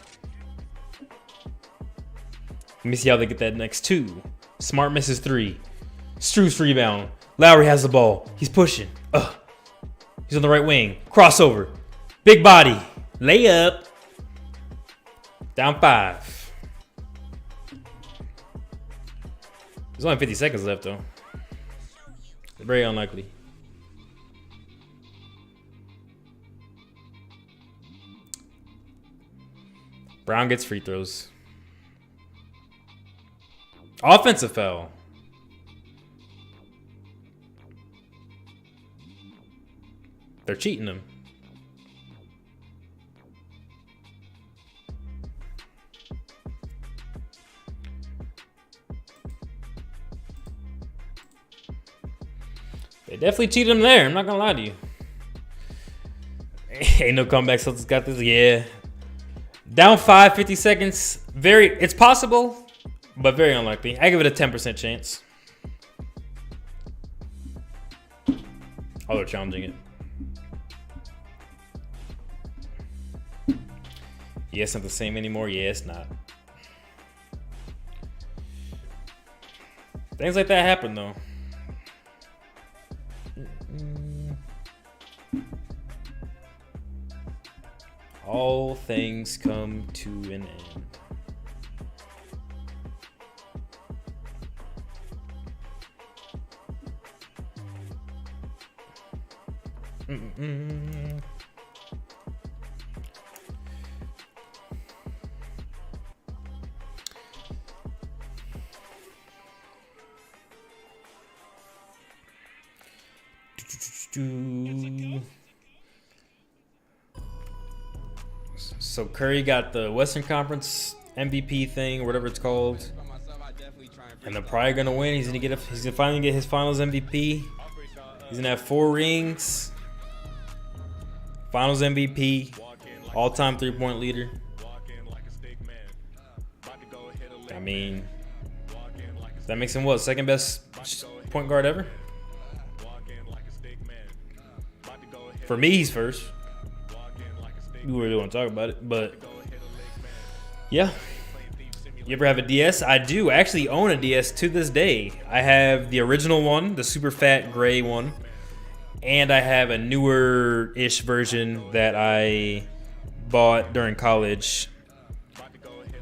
Let me see how they get that next 2. Smart misses 3. Strus rebound. Lowry has the ball. He's pushing. He's on the right wing. Crossover. Big body. Layup. Down 5. There's only 50 seconds left, though. Very unlikely. Brown gets free throws. Offensive foul. They're cheating him. They definitely cheated him there. I'm not gonna lie to you. Ain't no comeback. Celtics got this. Yeah. Down 5, 50 seconds. It's possible, but very unlikely. I give it a 10% chance. Oh, they're challenging it. Yeah, it's not the same anymore. Yeah, it's not. Things like that happen, though. All things come to an end. So Curry got the Western Conference MVP thing, whatever it's called, and they're probably gonna win. He's gonna finally get his Finals MVP. He's gonna have 4 rings. Finals MVP, all-time 3-point leader. I mean, that makes him what, second best point guard ever? For me, he's first. We really want to talk about it, but yeah. You ever have a DS? I do. I actually own a DS to this day. I have the original one, the super fat gray one, and I have a newer-ish version that I bought during college,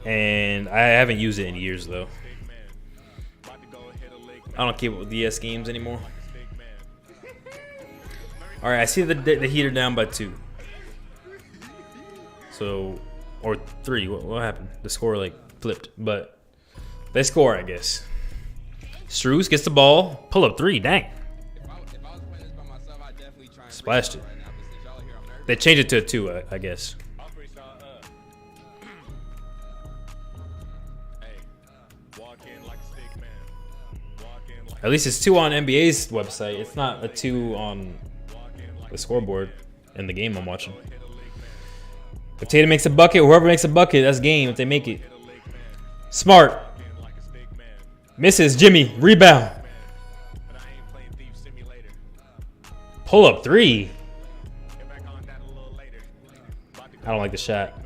and I haven't used it in years, though. I don't keep up with DS games anymore. All right, I see the Heat are down by 2. So, or 3. What happened? The score like flipped, but they score, I guess. Strus gets the ball. Pull up 3. Dang. Splashed it. They changed it to a 2, I guess. At least it's 2 on NBA's website. It's not a 2 on the scoreboard in the game I'm watching. If Tatum makes a bucket, whoever makes a bucket, that's game if they make it. Smart. Misses. Jimmy. Rebound. Pull up 3. I don't like the shot.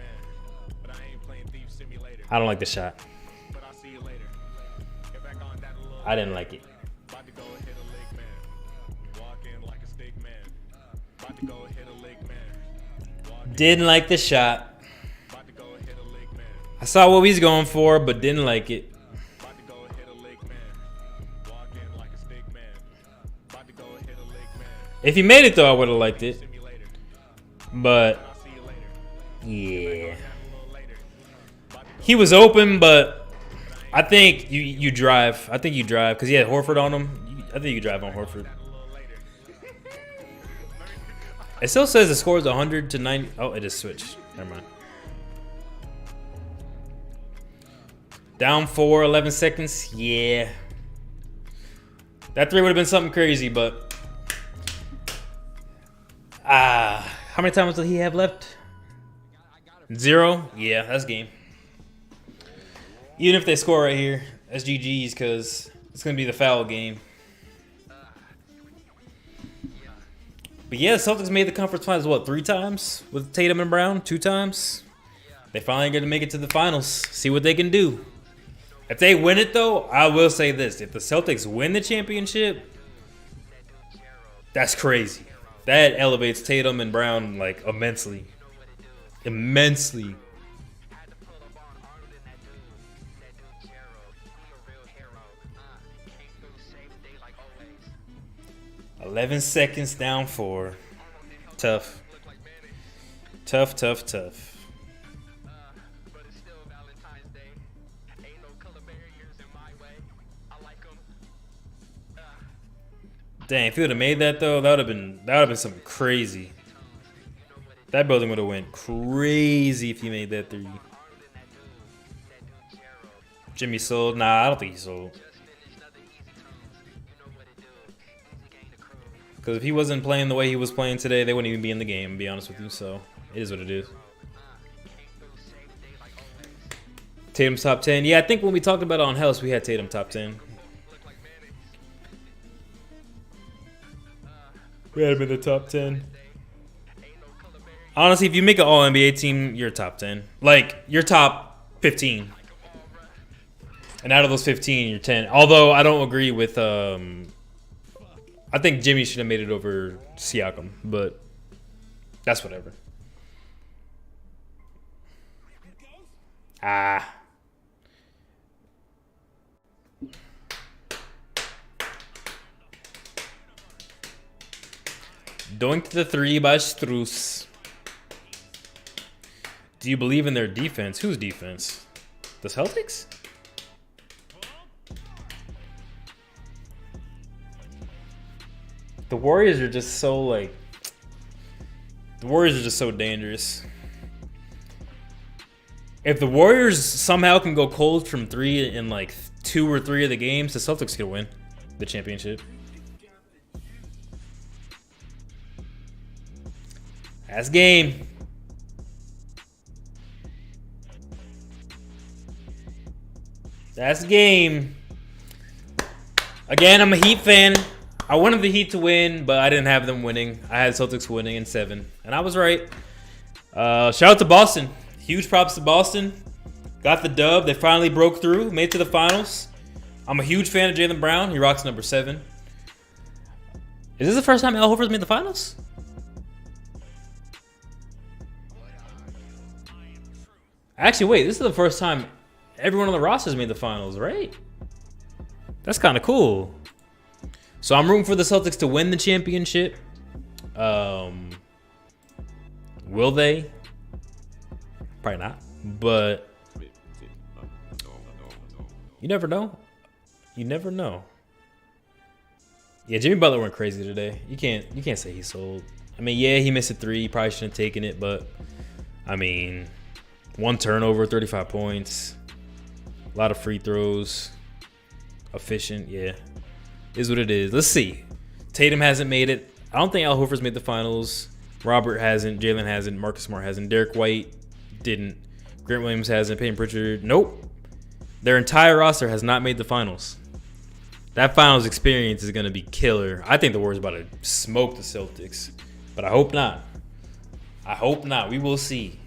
I don't like the shot. I didn't like it. Didn't like the shot. I saw what he's going for, but didn't like it. If he made it, though, I would have liked it. But, yeah. He was open, but I think you drive. I think you drive because he had Horford on him. I think you drive on Horford. It still says the score is 100 to 90. Oh, it just switched. Never mind. Down 4, 11 seconds. Yeah. That 3 would have been something crazy, but how many times does he have left? 0? Yeah, that's game. Even if they score right here, that's GG's because it's going to be the foul game. But yeah, the Celtics made the conference finals, what, 3 times with Tatum and Brown? 2 times? They finally get to make it to the finals. See what they can do. If they win it, though, I will say this. If the Celtics win the championship, that's crazy. That elevates Tatum and Brown, like, immensely. Immensely. "11 seconds down 4. Tough. Tough, tough, tough. Dang, if he would have made that though, that would have been something crazy. That building would have went crazy if he made that 3. Jimmy sold? Nah, I don't think he sold. Because if he wasn't playing the way he was playing today, they wouldn't even be in the game, to be honest with you. So, it is what it is. Tatum's top 10. Yeah, I think when we talked about it on House, we had Tatum top 10. We had him in the top 10. Honestly, if you make an All-NBA team, you're top 10. Like, you're top 15. And out of those 15, you're 10. Although, I don't agree with... I think Jimmy should have made it over Siakam, but that's whatever. Doink the 3 by Strus. Do you believe in their defense? Whose defense? The Celtics? The Warriors are just so, like... The Warriors are just so dangerous. If the Warriors somehow can go cold from 3 in, like, 2 or 3 of the games, the Celtics could win the championship. That's game. That's game. Again, I'm a Heat fan. I wanted the Heat to win, but I didn't have them winning. I had Celtics winning in 7, and I was right. Shout out to Boston. Huge props to Boston. Got the dub. They finally broke through, made it to the finals. I'm a huge fan of Jaylen Brown. He rocks number 7. Is this the first time Al Horford's made the finals? Actually, wait. This is the first time everyone on the roster's made the finals, right? That's kind of cool. So I'm rooting for the Celtics to win the championship. Will they? Probably not. But you never know. You never know. Yeah, Jimmy Butler went crazy today. You can't say he sold. I mean, yeah, he missed a 3. He probably shouldn't have taken it, but I mean, 1 turnover, 35 points, a lot of free throws, efficient. Yeah, is what it is. Let's see. Tatum hasn't made it. I don't think Al Horford's made the finals. Robert hasn't. Jalen hasn't. Marcus Smart hasn't. Derek White didn't. Grant Williams hasn't. Peyton Pritchard, nope. Their entire roster has not made the finals. That finals experience is going to be killer. I think the Warriors about to smoke the Celtics, but I hope not. I hope not. We will see.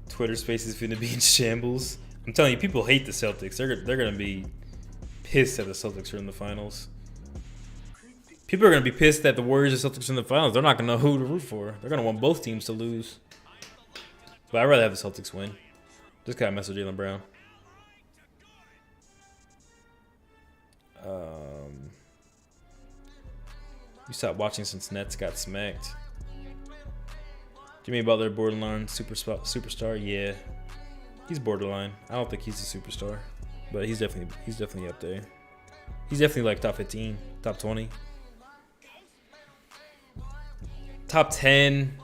Twitter space is finna be in shambles. I'm telling you, people hate the Celtics. They're gonna be pissed that the Celtics are in the finals. People are gonna be pissed that the Warriors and Celtics are in the finals. They're not gonna know who to root for. They're gonna want both teams to lose. But I'd rather have the Celtics win. Just gotta mess with Jaylen Brown. You stopped watching since Nets got smacked. Jimmy Butler, borderline superstar. Yeah, he's borderline. I don't think he's a superstar, but he's definitely up there. He's definitely like top 15, top 20, top 10.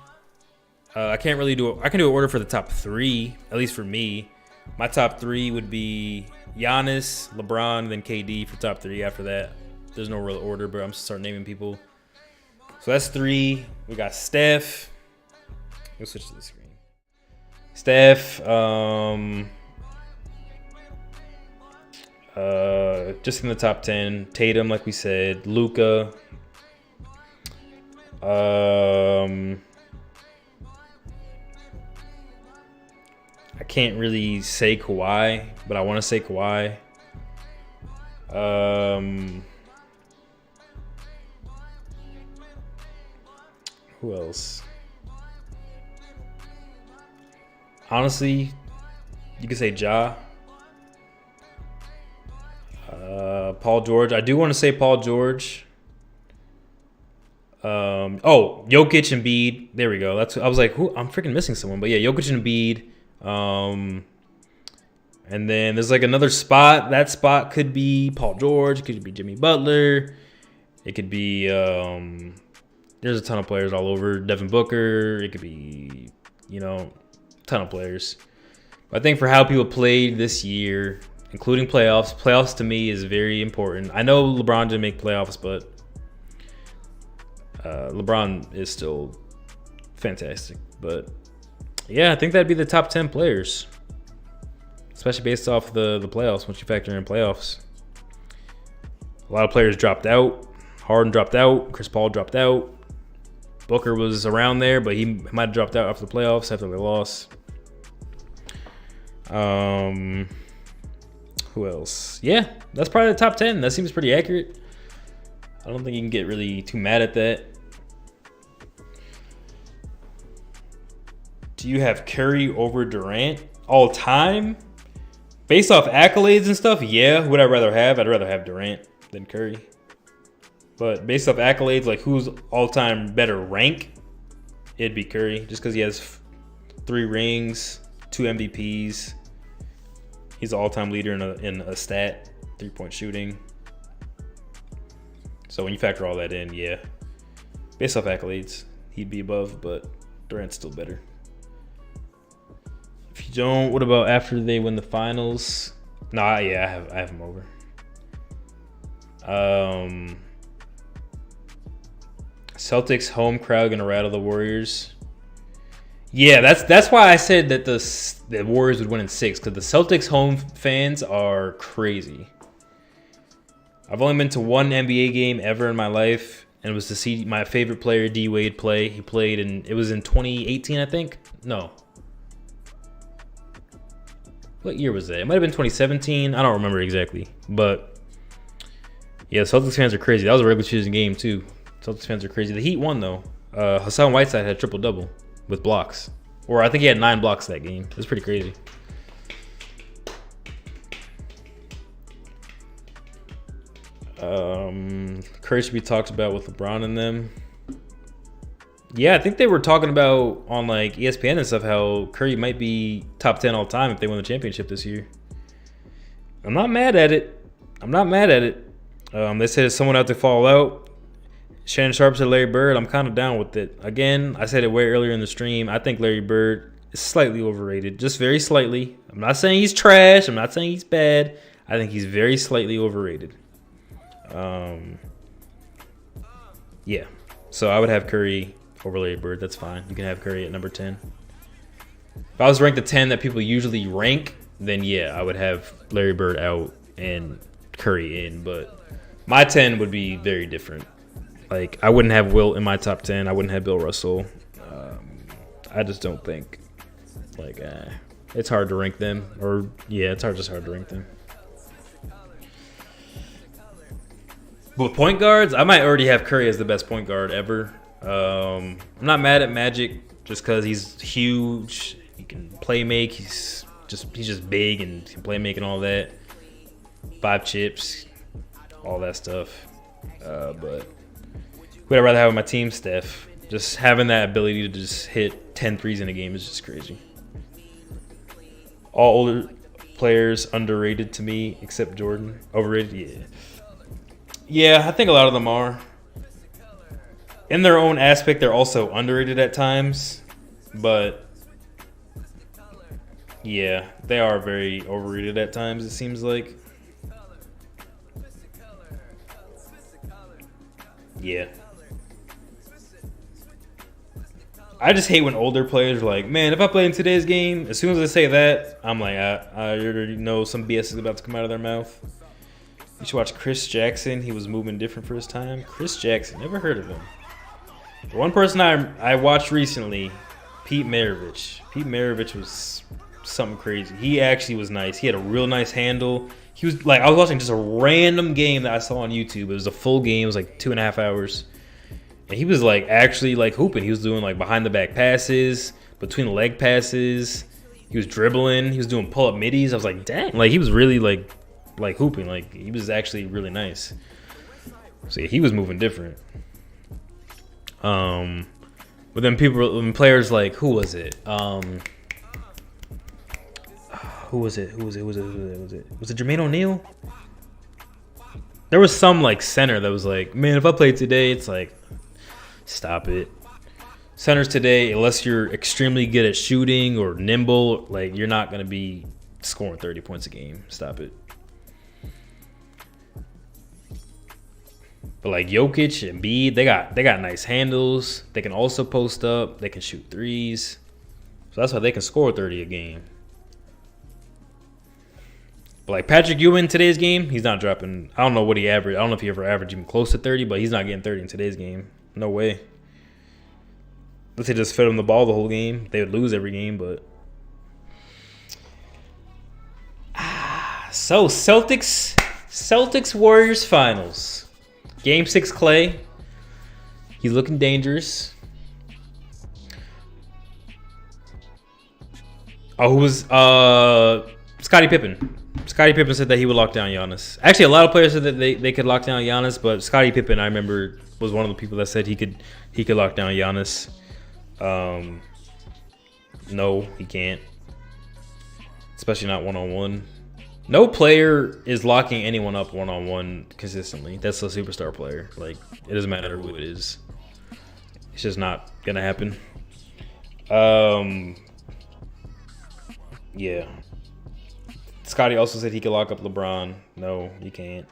I can't really do it. I can do an order for the top 3, at least for me. My top 3 would be Giannis, LeBron, then KD for top 3. After that, there's no real order, but I'm just start naming people. So that's 3. We got Steph. We'll switch to the screen. Steph, just in the top 10. Tatum, like we said. Luka. I can't really say Kawhi, but I want to say Kawhi. Who else? Honestly, you could say Ja. Paul George. I do want to say Paul George. Jokic and Embiid. There we go. I was like, who? I'm freaking missing someone. But yeah, Jokic and Embiid. And then there's like another spot. That spot could be Paul George. It could be Jimmy Butler. It could be there's a ton of players all over. Devin Booker. It could be, a ton of players. But I think for how people played this year, including playoffs to me is very important. I know LeBron didn't make playoffs, but LeBron is still fantastic. But yeah, I think that'd be the top 10 players, especially based off the playoffs. Once you factor in playoffs, a lot of players dropped out. Harden dropped out. Chris Paul dropped out. Booker was around there, but he might have dropped out after the playoffs after they lost. Who else? Yeah, that's probably the top 10. That seems pretty accurate. I don't think you can get really too mad at that. Do you have Curry over Durant all time? Based off accolades and stuff, yeah. Would I rather have? I'd rather have Durant than Curry. But based off accolades, like who's all-time better rank, it'd be Curry. Just because he has 3 rings, 2 MVPs. He's the all-time leader in a stat, 3-point shooting. So when you factor all that in, yeah. Based off accolades, he'd be above, but Durant's still better. If you don't, what about after they win the finals? Nah, yeah, I have him over. Celtics home crowd gonna rattle the Warriors. Yeah, that's why I said that the Warriors would win in 6, because the Celtics home fans are crazy. I've only been to one NBA game ever in my life, and it was to see my favorite player, D Wade, play. He played it was in 2018, I think. No. What year was that? It might have been 2017. I don't remember exactly. But yeah, Celtics fans are crazy. That was a regular season game too. Celtics fans are crazy. The Heat won though. Hassan Whiteside had a triple-double with blocks. Or I think he had 9 blocks that game. It was pretty crazy. Curry should be talked about with LeBron and them. Yeah, I think they were talking about on like ESPN and stuff how Curry might be top 10 all time if they win the championship this year. I'm not mad at it. They said it's someone out to fall out. Shannon Sharp said Larry Bird. I'm kind of down with it. Again, I said it way earlier in the stream. I think Larry Bird is slightly overrated, just very slightly. I'm not saying he's trash. I'm not saying he's bad. I think he's very slightly overrated. Yeah. So I would have Curry over Larry Bird. That's fine. You can have Curry at number 10. If I was ranked the 10 that people usually rank, then yeah, I would have Larry Bird out and Curry in. But my 10 would be very different. Like, I wouldn't have Wilt in my top 10. I wouldn't have Bill Russell. I just don't think. Like, it's hard to rank them. Or, yeah, it's hard to rank them. But point guards, I might already have Curry as the best point guard ever. I'm not mad at Magic just because he's huge. He can play make. He's just big and can play make and all that. 5 chips, all that stuff. But who I'd rather have on my team, Steph. Just having that ability to just hit 10 threes in a game is just crazy. All older players underrated to me except Jordan. Overrated, yeah. Yeah, I think a lot of them are. In their own aspect, they're also underrated at times. But, yeah, they are very overrated at times, it seems like. Yeah. I just hate when older players are like, man, if I play in today's game, as soon as I say that, I'm like, I already know some BS is about to come out of their mouth. You should watch Chris Jackson. He was moving different for his time. Chris Jackson, never heard of him. The one person I watched recently, Pete Maravich. Pete Maravich was something crazy. He actually was nice. He had a real nice handle. He was like, I was watching just a random game that I saw on YouTube. It was a full game. It was like 2.5 hours. And he was like actually like hooping. He was doing like behind the back passes, between the leg passes. He was dribbling. He was doing pull up middies. I was like, dang. Like he was really like hooping. Like he was actually really nice. So yeah, he was moving different. But then players like, who was it? Who was it? Was it Jermaine O'Neal? There was some like center that was like, man, if I played today, it's like, stop it. Centers today, unless you're extremely good at shooting or nimble, like you're not gonna be scoring 30 points a game. Stop it. But like Jokic and Embiid, they got nice handles. They can also post up. They can shoot threes. So that's why they can score 30 a game. But like Patrick Ewing in today's game, he's not dropping. I don't know what he averaged. I don't know if he ever averaged even close to 30, but he's not getting 30 in today's game. No way. Let's say just fed him the ball the whole game. They would lose every game, but. So Celtics Warriors finals. Game 6 Clay. He's looking dangerous. Oh, who was Scottie Pippen. Scottie Pippen said that he would lock down Giannis. Actually, a lot of players said that they could lock down Giannis, but Scottie Pippen, I remember, was one of the people that said he could lock down Giannis. No, he can't. Especially not one-on-one. No player is locking anyone up one-on-one consistently. That's a superstar player. Like, it doesn't matter who it is. It's just not gonna happen. Yeah. Scotty also said he could lock up LeBron. No, he can't.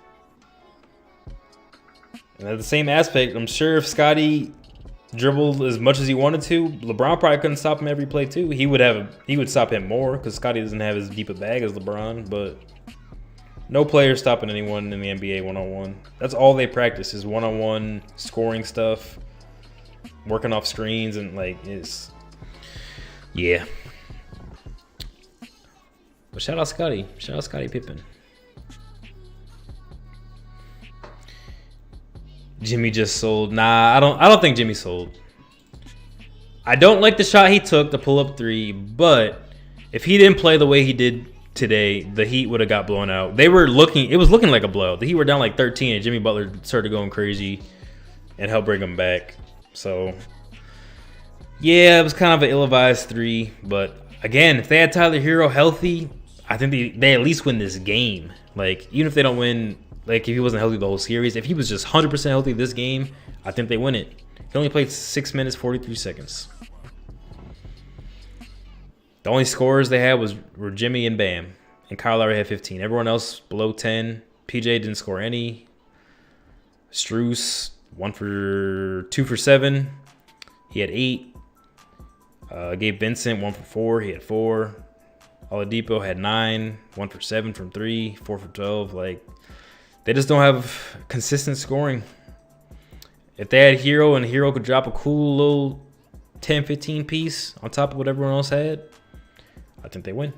And at the same aspect, I'm sure if Scotty dribbled as much as he wanted to, LeBron probably couldn't stop him every play too. He would stop him more because Scotty doesn't have as deep a bag as LeBron. But no player stopping anyone in the NBA one-on-one. That's all they practice is one-on-one scoring stuff, working off screens, and like it's yeah. But shout out Scotty. Shout out Scottie Pippen. Jimmy just sold. Nah, I don't think Jimmy sold. I don't like the shot he took, the pull-up three, but if he didn't play the way he did today, the Heat would have got blown out. It was looking like a blowout. The Heat were down like 13, and Jimmy Butler started going crazy and helped bring them back. So, yeah, it was kind of an ill-advised three, but again, if they had Tyler Hero healthy, I think they at least win this game. Like, even if they don't win, like if he wasn't healthy the whole series, if he was just 100% healthy this game, I think they win it. He only played 6 minutes, 43 seconds. The only scorers they had were Jimmy and Bam. And Kyle Lowry had 15. Everyone else below 10. PJ didn't score any. Strus, 2 for 7. He had 8. Gabe Vincent, 1 for 4. He had 4. Oladipo had 9. 1 for 7 from 3. 4 for 12. Like, they just don't have consistent scoring. If they had Hero and Hero could drop a cool little 10, 15 piece on top of what everyone else had, I think they win.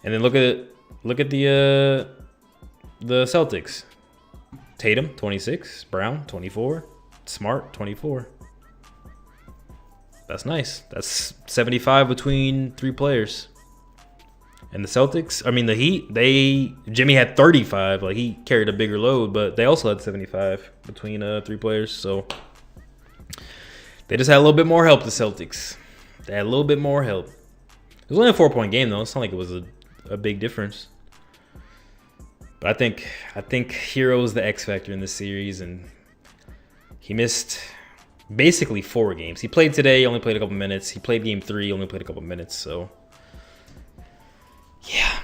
And then look at the Celtics. Tatum, 26. Brown, 24. Smart, 24. That's nice. That's 75 between 3 players. And the Celtics, I mean the Heat, Jimmy had 35. Like, he carried a bigger load, but they also had 75 between 3 players. So they just had a little bit more help, the Celtics. They had a little bit more help. It was only a 4-point game, though. It's not like it was a big difference. But I think Hero's the X factor in this series, and he missed basically 4 games. He played today, only played a couple minutes. He played game 3, only played a couple minutes. So, yeah.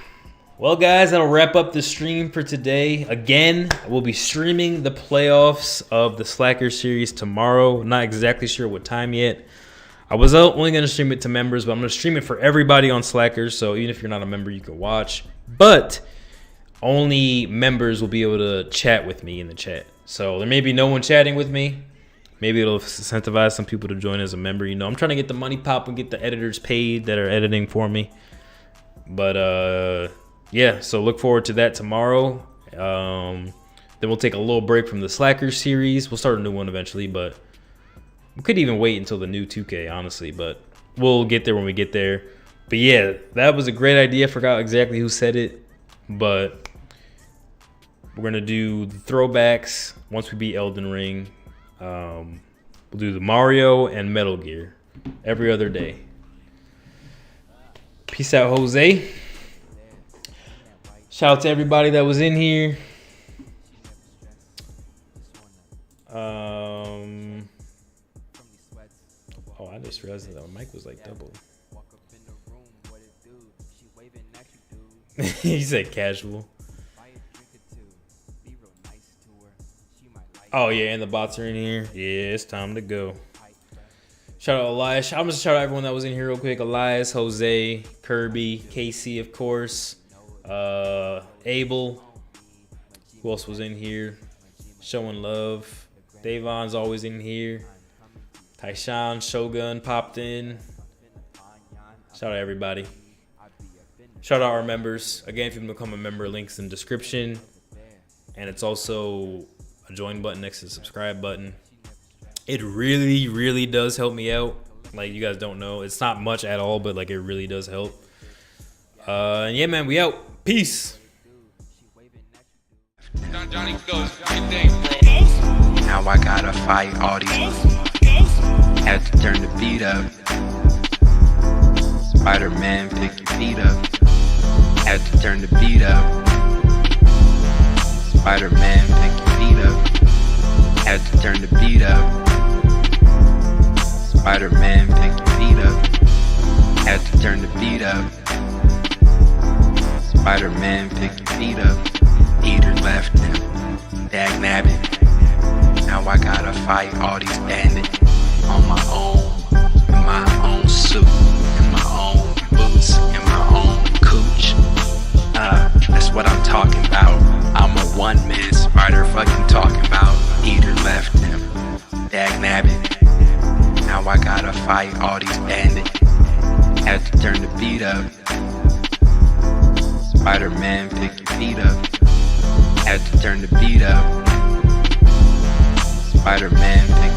Well, guys, that'll wrap up the stream for today. Again, we'll be streaming the playoffs of the Slacker series tomorrow. Not exactly sure what time yet. I was only going to stream it to members, but I'm going to stream it for everybody on Slacker. So even if you're not a member, you can watch. But only members will be able to chat with me in the chat. So there may be no one chatting with me, Maybe it'll incentivize some people to join as a member. You know, I'm trying to get the money pop and get the editors paid that are editing for me. But yeah, so look forward to that tomorrow. Then we'll take a little break from the Slackers series. We'll start a new one eventually, but we could even wait until the new 2K, honestly. But we'll get there when we get there. But yeah, that was a great idea. I forgot exactly who said it, but we're gonna do the throwbacks once we beat Elden Ring. We'll do the Mario and Metal Gear every other day. Peace out, Jose. Shout out to everybody that was in here. Oh, I just realized that my mic was like double. He said casual. Oh yeah, and the bots are in here. Yeah, it's time to go. Shout out Elias. I'm just shout out everyone that was in here real quick. Elias, Jose, Kirby, Casey, of course. Abel. Who else was in here? Showing love. Davon's always in here. Tyshawn, Shogun popped in. Shout out everybody. Shout out our members. Again, if you can become a member, links in the description. And it's also a join button next to the subscribe button. It really, really does help me out. Like, you guys don't know. It's not much at all, but like it really does help. And yeah, man, we out. Peace.
Johnny goes, good thing, bro.
Now I gotta fight all these. Had to turn the beat up. Spider-Man, pick your feet up. Had to turn the beat up. Spider-Man, pick your feet up. Had to turn the beat up. Spider-Man, pick your feet up. Had to turn the beat up. Spider-Man, pick your feet up. Eater left him. Dag nabbit. Now I gotta fight all these bandits. On my own. In my own suit. In my own boots. In my own cooch. That's what I'm talking about. I'm a one-man spider fucking talking about. Eater left him. Dag nabbit. Now I gotta fight all these bandits. Had to turn the beat up. Spider-Man, pick your feet up. Had to turn the beat up. Spider-Man, pick